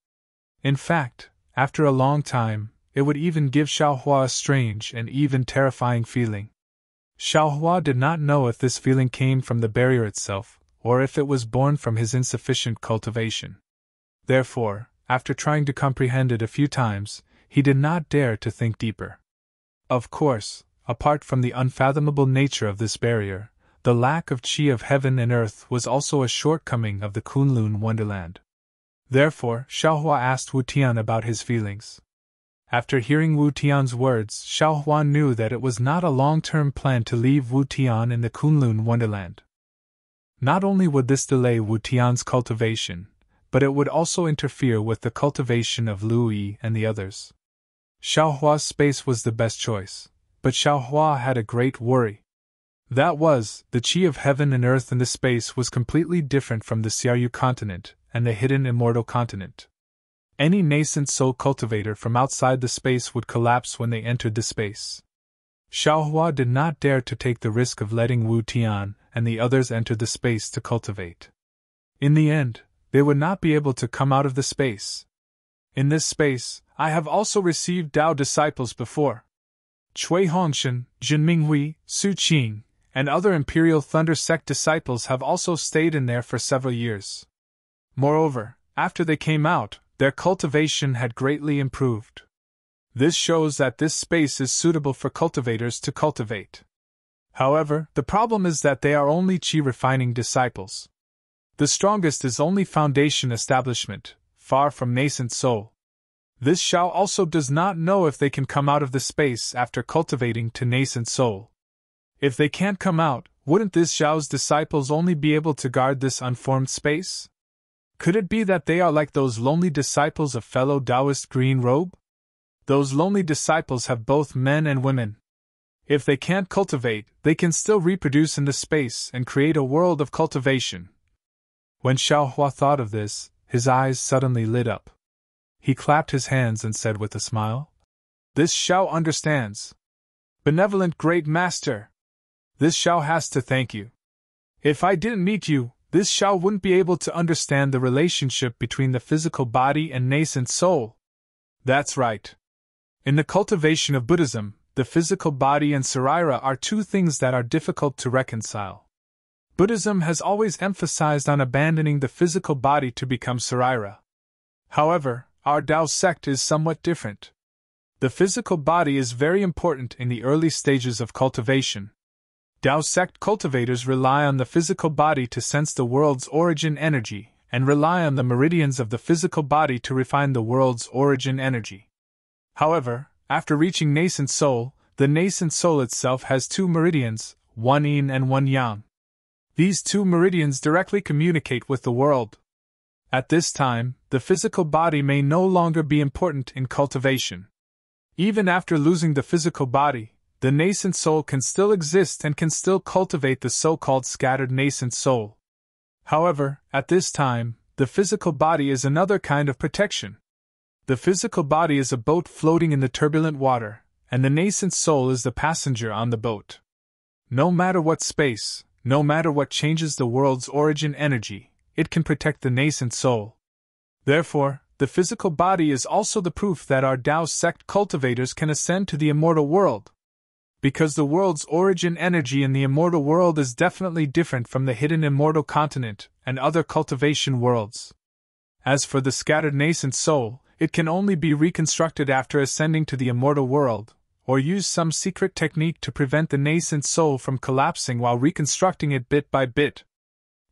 In fact, after a long time, it would even give Xiaohua a strange and even terrifying feeling. Xiaohua did not know if this feeling came from the barrier itself, or if it was born from his insufficient cultivation. Therefore, after trying to comprehend it a few times, he did not dare to think deeper. Of course, apart from the unfathomable nature of this barrier, the lack of qi of heaven and earth was also a shortcoming of the Kunlun wonderland. Therefore, Xiaohua asked Wu Tian about his feelings. After hearing Wu Tian's words, Xiaohua knew that it was not a long-term plan to leave Wu Tian in the Kunlun wonderland. Not only would this delay Wu Tian's cultivation, but it would also interfere with the cultivation of Lu Yi and the others. Xiaohua's space was the best choice, but Xiaohua had a great worry. That was, the qi of heaven and earth in the space was completely different from the Xiaoyu continent and the hidden Immortal continent. Any nascent soul cultivator from outside the space would collapse when they entered the space. Xiaohua did not dare to take the risk of letting Wu Tian and the others enter the space to cultivate. In the end, they would not be able to come out of the space. In this space, I have also received Dao disciples before. Cui Hongshan, Jin Minghui, Su Qing, and other Imperial Thunder Sect disciples have also stayed in there for several years. Moreover, after they came out, their cultivation had greatly improved. This shows that this space is suitable for cultivators to cultivate. However, the problem is that they are only qi refining disciples. The strongest is only foundation establishment, far from nascent soul. This Xiao also does not know if they can come out of the space after cultivating to nascent soul. If they can't come out, wouldn't this Xiao's disciples only be able to guard this unformed space? Could it be that they are like those lonely disciples of fellow Taoist Green Robe? Those lonely disciples have both men and women. If they can't cultivate, they can still reproduce in the space and create a world of cultivation. When Xiaohua thought of this, his eyes suddenly lit up. He clapped his hands and said with a smile, "This Xiao understands. Benevolent Great Master! This Xiao has to thank you. If I didn't meet you, this Xiao wouldn't be able to understand the relationship between the physical body and nascent soul." That's right. In the cultivation of Buddhism, the physical body and sarira are two things that are difficult to reconcile. Buddhism has always emphasized on abandoning the physical body to become sarira. However, our Dao sect is somewhat different. The physical body is very important in the early stages of cultivation. Dao sect cultivators rely on the physical body to sense the world's origin energy, and rely on the meridians of the physical body to refine the world's origin energy. However, after reaching nascent soul, the nascent soul itself has two meridians, one yin and one yang. These two meridians directly communicate with the world. At this time, the physical body may no longer be important in cultivation. Even after losing the physical body, the nascent soul can still exist and can still cultivate the so-called scattered nascent soul. However, at this time, the physical body is another kind of protection. The physical body is a boat floating in the turbulent water, and the nascent soul is the passenger on the boat. No matter what space, no matter what changes the world's origin energy, it can protect the nascent soul. Therefore, the physical body is also the proof that our Tao sect cultivators can ascend to the immortal world. Because the world's origin energy in the immortal world is definitely different from the hidden immortal continent and other cultivation worlds. As for the scattered nascent soul, it can only be reconstructed after ascending to the immortal world, or use some secret technique to prevent the nascent soul from collapsing while reconstructing it bit by bit.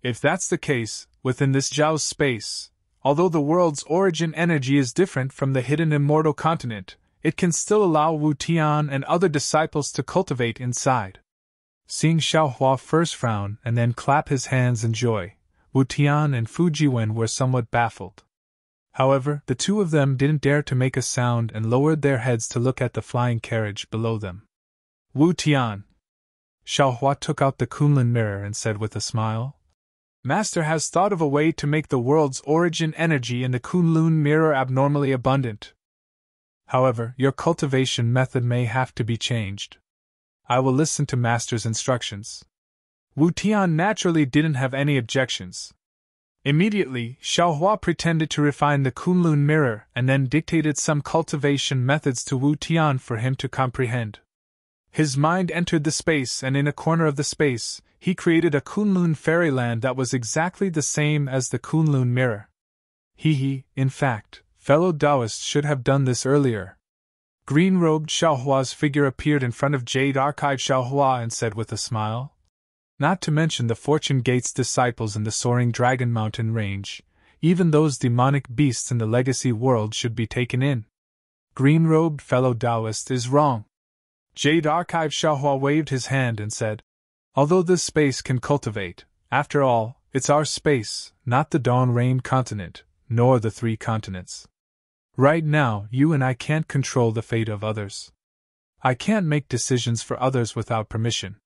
If that's the case, within this Zhao's space, although the world's origin energy is different from the hidden immortal continent, it can still allow Wu Tian and other disciples to cultivate inside. Seeing Xiaohua first frown and then clap his hands in joy, Wu Tian and Fu Jiwen were somewhat baffled. However, the two of them didn't dare to make a sound and lowered their heads to look at the flying carriage below them. Wu Tian. Xiaohua took out the Kunlun mirror and said with a smile, Master has thought of a way to make the world's origin energy in the Kunlun mirror abnormally abundant. However, your cultivation method may have to be changed. I will listen to Master's instructions. Wu Tian naturally didn't have any objections. Immediately, Xiaohua pretended to refine the Kunlun mirror and then dictated some cultivation methods to Wu Tian for him to comprehend. His mind entered the space, and in a corner of the space, he created a Kunlun fairyland that was exactly the same as the Kunlun mirror. In fact, fellow Taoists should have done this earlier. Green-robed Xiaohua's figure appeared in front of Jade Archive Xiaohua and said with a smile, Not to mention the Fortune Gate's disciples in the soaring Dragon Mountain range, even those demonic beasts in the legacy world should be taken in. Green-robed fellow Taoist is wrong. Jade Archive Xiaohua waved his hand and said, Although this space can cultivate, after all, it's our space, not the Dawn Rain continent, nor the 3 continents. Right now, you and I can't control the fate of others. I can't make decisions for others without permission.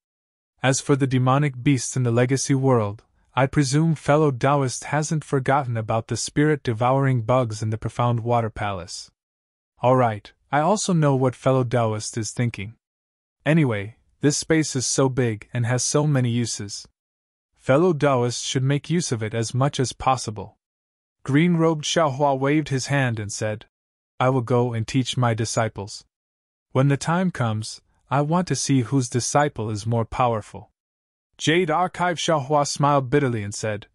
As for the demonic beasts in the legacy world, I presume fellow Taoist hasn't forgotten about the spirit-devouring bugs in the profound water palace. Alright, I also know what fellow Taoist is thinking. Anyway, this space is so big and has so many uses. Fellow Taoist should make use of it as much as possible. Green-robed Xiaohua waved his hand and said, I will go and teach my disciples. When the time comes, I want to see whose disciple is more powerful. Jade Archive Xiaohua smiled bitterly and said,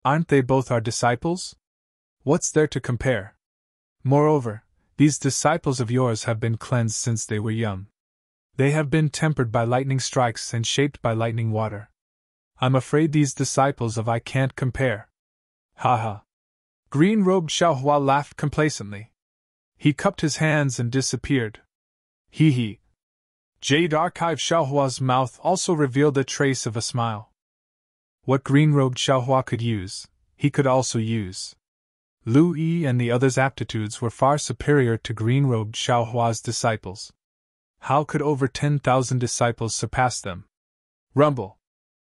Aren't they both our disciples? What's there to compare? Moreover, these disciples of yours have been cleansed since they were young. They have been tempered by lightning strikes and shaped by lightning water. I'm afraid these disciples of I can't compare. Ha ha. Green-robed Xiaohua laughed complacently. He cupped his hands and disappeared. Jade Archive Xiaohua's mouth also revealed a trace of a smile. What green-robed Xiaohua could use, he could also use. Lu Yi and the others' aptitudes were far superior to green-robed Xiaohua's disciples. How could over 10,000 disciples surpass them? Rumble!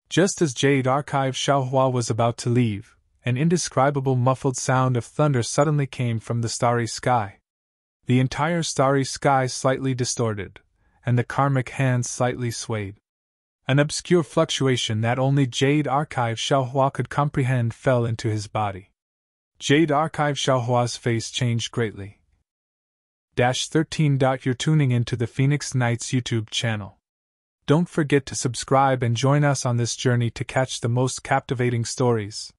Just as Jade Archive Xiaohua was about to leave, an indescribable muffled sound of thunder suddenly came from the starry sky. The entire starry sky slightly distorted, and the karmic hand slightly swayed. An obscure fluctuation that only Jade Archive Xiaohua could comprehend fell into his body. Jade Archive Xiaohua's face changed greatly. 13. You're tuning into the Phoenix Knights YouTube channel. Don't forget to subscribe and join us on this journey to catch the most captivating stories.